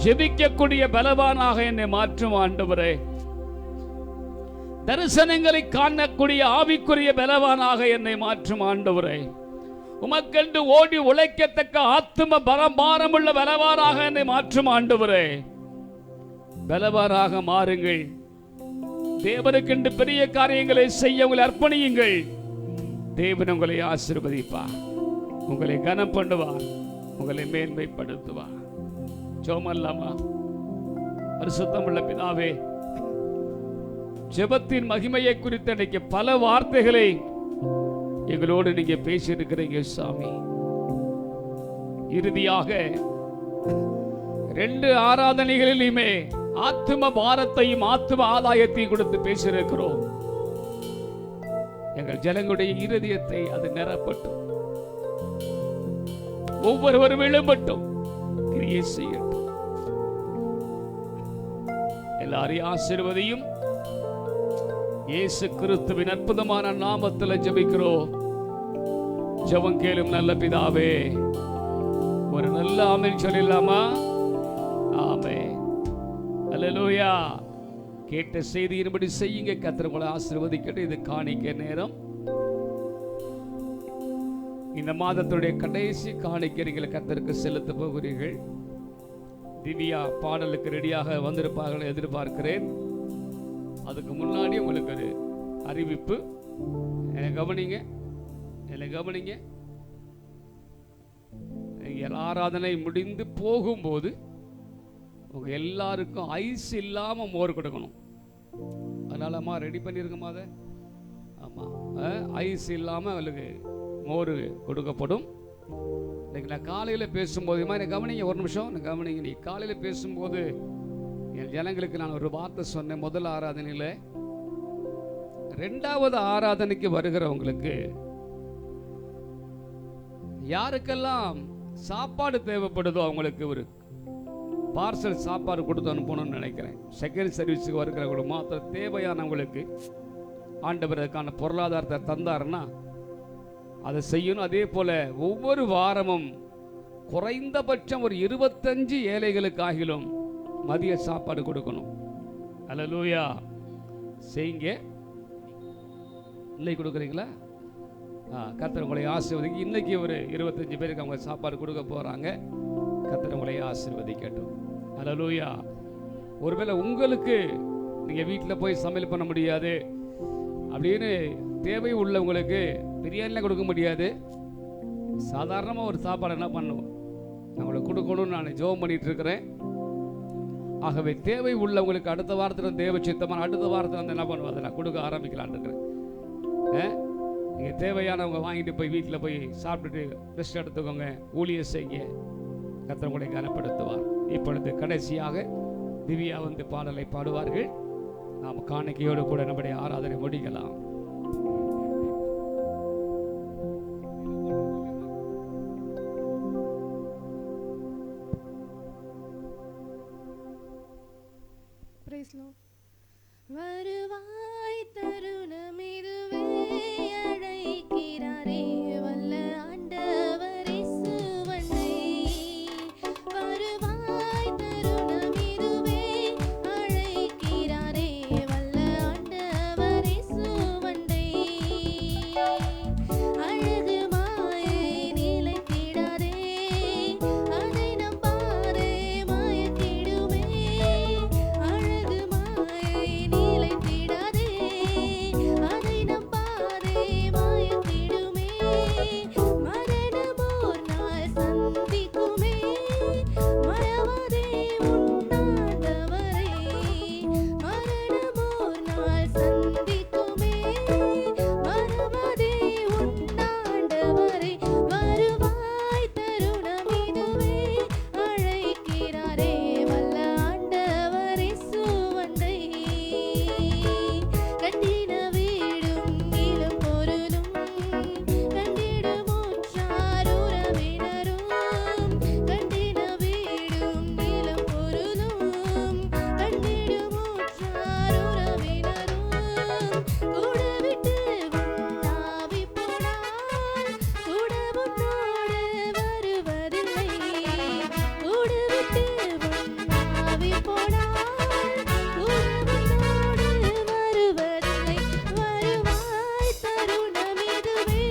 ஜெபிக்கக்கூடிய பலவானாக என்னை மாற்றும் ஆண்டவரே. தரிசனங்களை காணக்கூடிய ஆவிக்குரிய பலவானாக என்னை மாற்றும் ஆண்டவரே. உமக்கென்று ஓடி உழைக்கத்தக்க ஆத்தும பாரமுள்ள பலவானாக என்னை மாற்றும் ஆண்டவரே. பலவானாக மாறுங்கள். தேவனுக்கென்று பெரிய காரியங்களை செய்ய உங்களை அர்ப்பணியுங்கள். தேவன் உங்களை ஆசீர்வதிப்பார், உங்களை கனம் பண்ணுவார், உங்களை மேன்மைப்படுத்துவார். ஜெபமல்லாமா? பரிசுத்தமுள்ள பிதாவே, ஜெபத்தின் மகிமையை குறித்து இன்னைக்கு பல வார்த்தைகளை எங்களோடு நீங்க பேசியிருக்கிறீங்க சாமி. இறுதியாக 2 ஆராதனைகளிலுமே ஆத்தும பாரத்தையும் ஆத்தும ஆதாயத்தையும் கொடுத்து பேசியிருக்கிறோம். எங்கள் ஜனங்களுடைய இருதயத்தை அது நிரப்பட்டும், ஒவ்வொருவரும் எழும்பட்டும், கிரியை செய்யட்டும். எல்லாரையும் ஆசீர்வதியும். இயேசு கிறிஸ்துவின் அற்புதமான நாமத்தில் ஜெபிக்கிறோம். ஜெபம் கேளும் நல்ல பிதாவே. ஒரு நல்ல ஆமென் சொல்லலாமா? ஆமென். அல்லேலூயா. கேட்ட செய்தியின்படி செய்யுங்க. கர்த்தர் உங்களை ஆசீர்வதிக்கட்டும். இது காணிக்கை நேரம். இந்த மாதத்துடைய கடைசி காணிக்கைகளை கர்த்தருக்கு செலுத்த போகிறீர்கள். திவ்யா பாடலுக்கு ரெடியாக வந்திருப்பார்கள் எதிர்பார்க்கிறேன். அதுக்கு முன்னாடி உங்களுக்கு ஒரு அறிவிப்பு. என்னை கவனிங்க. ஆராதனை முடிந்து போகும்போது உங்க எல்லாருக்கும் ஐஸ் இல்லாம மோர் கொடுக்கணும். அதனாலம்மா ரெடி பண்ணிருக்கமா? அதை ஆமா, ஐஸ் இல்லாம அவளுக்கு மோர் கொடுக்கப்படும். இன்னைக்கு நான் காலையில் பேசும்போது என்ன கவனிங்க, ஒரு நிமிஷம் கவனிங்க. நீ காலையில் பேசும்போது என் ஜனங்களுக்கு நான் ஒரு வார்த்தை சொன்னேன். முதல் ஆராதனையில், ரெண்டாவது ஆராதனைக்கு வருகிறவங்களுக்கு யாருக்கெல்லாம் சாப்பாடு தேவைப்படுதோ அவங்களுக்கு ஒரு பார்சல் சாப்பாடு கொடுத்து அனுப்பணும்னு நினைக்கிறேன். செகண்ட் சர்வீஸுக்கு வருகிறவங்களுக்கு மாத்திரம் தேவையானவங்களுக்கு ஆண்டவர் அதுக்கான பொருளாதாரத்தை தந்தாருன்னா அதை செய்யணும். அதே போல ஒவ்வொரு வாரமும் குறைந்தபட்சம் ஒரு 25 ஏழைகளுக்காகிலும் மதிய சாப்பாடு கொடுக்கணும். அல்லேலூயா. செய்யுங்க. இன்னைக்கு கொடுக்குறீங்களா? கர்த்தர் உங்களை ஆசீர்வதிக்க. இன்னைக்கு ஒரு 25 பேருக்கு அவங்க சாப்பாடு கொடுக்க போறாங்க. கர்த்தர் உங்களை ஆசீர்வதிக்கட்டும். அல்லேலூயா. ஒருவேளை உங்களுக்கு நீங்க வீட்டில் போய் சமையல் பண்ண முடியாது அப்படின்னு தேவை உள்ளவங்களுக்கு பிரியாணிலாம் கொடுக்க முடியாது, சாதாரணமாக ஒரு சாப்பாடு என்ன பண்ணுவோம் நம்மளுக்கு கொடுக்கணும்னு நான் ஜெபம் பண்ணிட்டு இருக்கிறேன். ஆகவே தேவை உள்ளவங்களுக்கு அடுத்த வாரத்தில் தேவை சித்தமான அடுத்த வாரத்தில் வந்து என்ன பண்ணுவோம் அதை நான் கொடுக்க ஆரம்பிக்கலான்னு இருக்கிறேன். நீங்கள் தேவையானவங்க வாங்கிட்டு போய் வீட்டில் போய் சாப்பிட்டுட்டு ரெஸ்ட் எடுத்துக்கோங்க, ஊழியம் செய்யுங்க, கர்த்தர் உங்களை கனப்படுத்துவார். இப்பொழுது கடைசியாக திவ்யா வந்து பாடலை பாடுவார்கள். நாம் காணிக்கையோடு கூட நம்முடைய ஆராதனை முடிக்கலாம். வருவாய் தருணம் இதுவே, அழைக்கிறாரே வல்ல ஆண்டவர் இயேசுவனை. வருவாய் தருணம் இதுவே, அழைக்கிறாரே வல்ல ஆண்டவர் இயேசுவனை. அழகு மாயை நிலைத்திடாதே, அதை நம்பாதே மாயத்திடுமே. அழகு மாயை நிலைத்திடாதே, அதை நம்பாதே மாயத்திடுமே. மரணம் ஓர் நாள் சந்திக்குமே, மறவாதே உன்னாண்டவரை. மரணம் ஓர் நாள் சந்திக்குமே, மறவாதே உன்னாண்டவரை. வருவாய் தருணம் இதுவே, அழைக்கிறாரே வல்ல ஆண்டவர் இயேசுவனை. கட்டின வீடும் நீளும் பொருளும், கண்டிடும் உற்றார் உறவினரும். கட்டின வீடும் நீளும் பொருளும், கண்டிடும் உற்றார் உறவினரும். கூட விட்டு உண்ணாவி போனால் கூட உன்னோடு வருவதில்லை. கூட விட்டு உண்ணாவி போனால் கூட உன்னோடு வருவதில்லை. வருவாய் தருணம் இதுவே,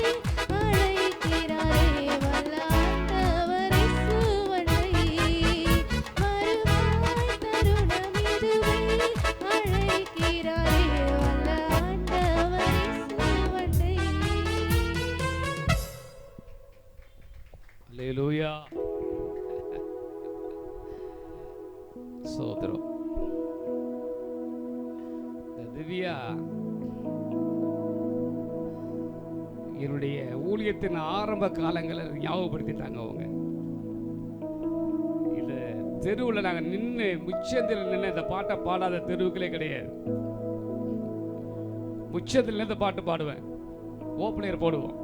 அழைக்கிறாரே வல்ல ஆண்டவர் இயேசுவனை. வருவாய் தருணம் இதுவே, அழைக்கிறாரே வல்ல ஆண்டவர் இயேசுவனை. அல்லேலூயா. சோதரம் திவ்யா என்னுடைய ஊழியத்தின் ஆரம்ப காலங்களில் ஞாபகப்படுத்திட்டாங்க. அவங்க இது தெருவில் நாங்கள் நின்று முச்சந்தில் நின்று இந்த பாட்டை பாடாத தெருவுகளே கிடையாது. முச்சத்தில் நின்று பாட்டு பாடுவேன், ஓப்பனர் போடுவோம்.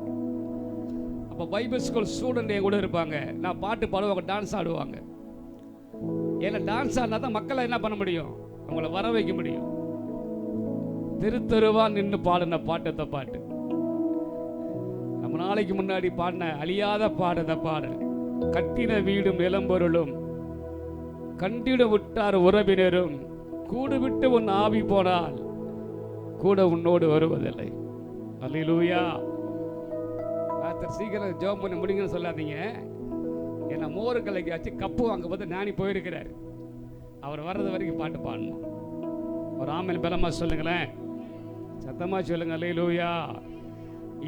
அப்போ பைபிள் ஸ்கூல் ஸ்டூடெண்ட் என் கூட இருப்பாங்க. நான் பாட்டு பாடுவாங்க, டான்ஸ் ஆடுவாங்க. ஏன்னா டான்ஸ் ஆடினா தான் மக்களை என்ன பண்ண முடியும், அவங்கள வர வைக்க முடியும். தெரு தெருவா நின்று பாடின பாட்டு பாட்டு நம்ம நாளைக்கு முன்னாடி பாடின அழியாத பாடுத பாடல். கட்டின வீடும் நிலம்பொருளும், கண்டிட விட்டார் உறவினரும், கூடு விட்டு உன் ஆவி போனால் கூட உன்னோடு வருவதில்லை. அல்லேலூயா. சீக்கிரம் ஜெபம் பண்ணி முடிங்கன்னு சொல்லாதீங்க. ஏன்னா மோரு கலைக்கு ஆச்சு கப்பு வாங்க போது நானி போயிருக்கிறார். அவர் வர்றது வரைக்கும் பாட்டு பாடணும். ஒரு ஆமேன் பலமா சொல்லுங்களேன், சத்தமா சொல்லுங்க. அல்லேலூயா.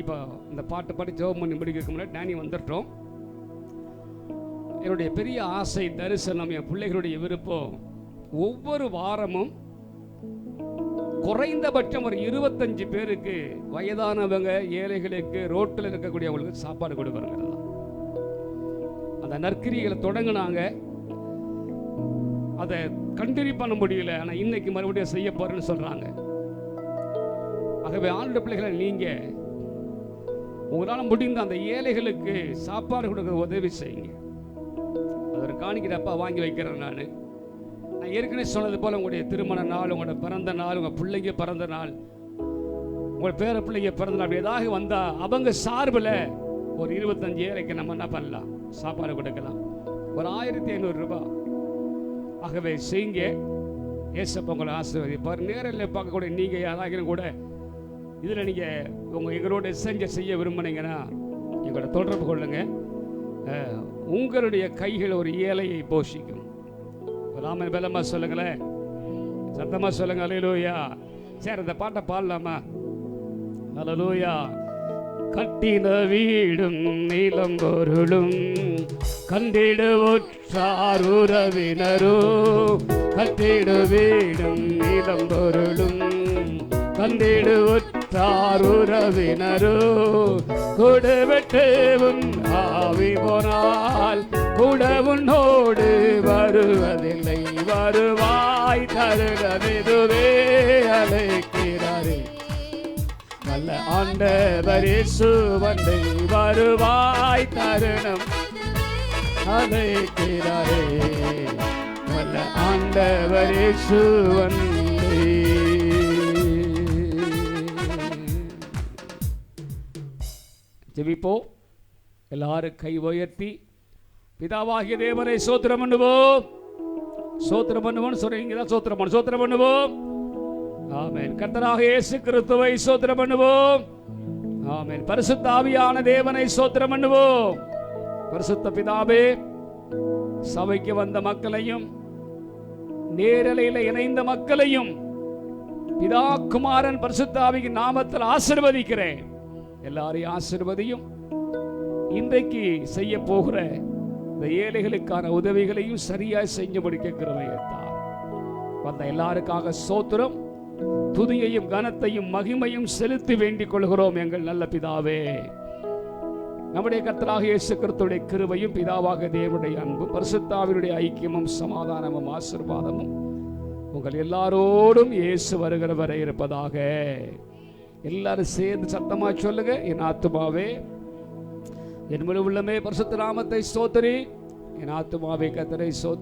இப்போ இந்த பாட்டு பாடி ஜெபம் பண்ணி முடிக்கிறதுக்கு முன்னாடி நானி வந்துட்டோம். என்னுடைய பெரிய ஆசை, தரிசனம், என் பிள்ளைகளுடைய விருப்பம், ஒவ்வொரு வாரமும் குறைந்தபட்சம் ஒரு 25 பேருக்கு, வயதானவங்க, ஏழைகளுக்கு, ரோட்டில் இருக்கக்கூடியவங்களுக்கு சாப்பாடு கொடுக்குறாங்க. அந்த நற்கிரிகளை தொடங்கினாங்க, அதை கண்டினியூ பண்ண முடியல. ஆனால் இன்னைக்கு மறுபடியும் செய்ய போறேன்னு சொல்றாங்க. ஆகவே ஆண்டு பிள்ளைகளை, நீங்க உங்களால் முடிந்த அந்த ஏழைகளுக்கு சாப்பாடு கொடுக்க உதவி செய்யுங்க. அதற்கு காணிக்கிற அப்பா வாங்கி வைக்கிறேன். நான் ஏற்கனவே சொன்னது போல, உங்களுடைய திருமண நாள், உங்களோட பிறந்த நாள், உங்கள் பிள்ளைங்க பிறந்த நாள், உங்கள் பேர பிள்ளைங்க பிறந்த நாள், ஏதாவது வந்தால் அவங்க சார்பில் ஒரு 25 ஏழைக்கு நம்ம என்ன பண்ணலாம், சாப்பாடு கொடுக்கலாம். ஒரு 1500 ரூபாய். ஆகவே செய்யுங்க. ஏசப்பா உங்களை ஆசீர்வதிப்பார். நேரில் பார்க்கக்கூடிய நீங்கள் யாராகிலும் கூட இதில் நீங்கள் எங்களோட செய்ய விரும்பினீங்கன்னா எங்களோட தொடர்பு கொள்ளுங்க. உங்களுடைய கைகள் ஒரு ஏழையை போஷிக்கும். ராமன் பலமா சொல்லுங்களேன், சத்தமா சொல்லுங்க. அல்லேலூயா. சரி, அந்த பாட்டை பாடலாமா? அல்லேலூயா. கட்டின வீடும் நீலம் பொருளும் கண்டிடுவோற்றார் உறவினரோ, கட்டிடு வீடும் நீலம் பொருளும் கண்டிடுவோற்றார் உறவினரோ, கொடுவிட்டு உன் ஆவி போனால் கூட உன்னோடு வருவதில்லை, வருவாய் தருணமிதுவே அழைக்கிறாரே, நல்ல ஆண்டவர் இயேசு வந்து வருவாய் தருணம் அழைக்கிறாரே, நல்ல ஆண்டவர் இயேசு வந்து. ஜெபிப்போ. எல்லாரும் கை உயர்த்தி பிதாவாகிய தேவனை சோத்திரம் பண்ணுவோம். சோத்திரம் பண்ணுவோம் சொல்றீங்க. சோத்திரம் பண்ணுவோம். ஆமென். கர்த்தராக இயேசு கிறிஸ்துவை சோத்திரம் பண்ணுவோம். ஆமென். பரிசுத்த ஆவியான தேவனை சோத்திரம் பண்ணுவோம். பரிசுத்த பிதாவே, சபைக்கு வந்த மக்களையும் நேரலையில் இணைந்த மக்களையும் பிதா குமாரன் பரிசுத்த ஆவியின் நாமத்தில் ஆசீர்வதிக்கிறேன். எல்லாரையும் ஆசீர்வதியும். இன்றைக்கு செய்ய போகிற இந்த ஏழைகளுக்கான உதவிகளையும் சரியாய் செஞ்சு முடிக்க கிருபையைத்தார். வந்த எல்லாருக்காக சோத்திரம், துதியையும் கனத்தையும் மகிமையும் செலுத்தி வேண்டிக் கொள்கிறோம் எங்கள் நல்ல பிதாவே. நம்முடைய கர்த்தராகிய இயேசு கிறிஸ்துவின் கிருபையும் பிதாவாக தேவனுடைய அன்பும் பரிசுத்த ஆவியினுடைய ஐக்கியமும் சமாதானமும் ஆசீர்வாதமும் உங்கள் எல்லாரோடும் இயேசு வருகிற வரை இருப்பதாக. எல்லாரும் சேர்ந்து சத்தமா சொல்லுங்க. என் ஆத்துமாவே என் முழு உள்ளமே பரிசுத்த நாமத்தை ஸ்தோத்திரி, என் ஆத்துமாவே கர்த்தரை ஸ்தோத்திரி.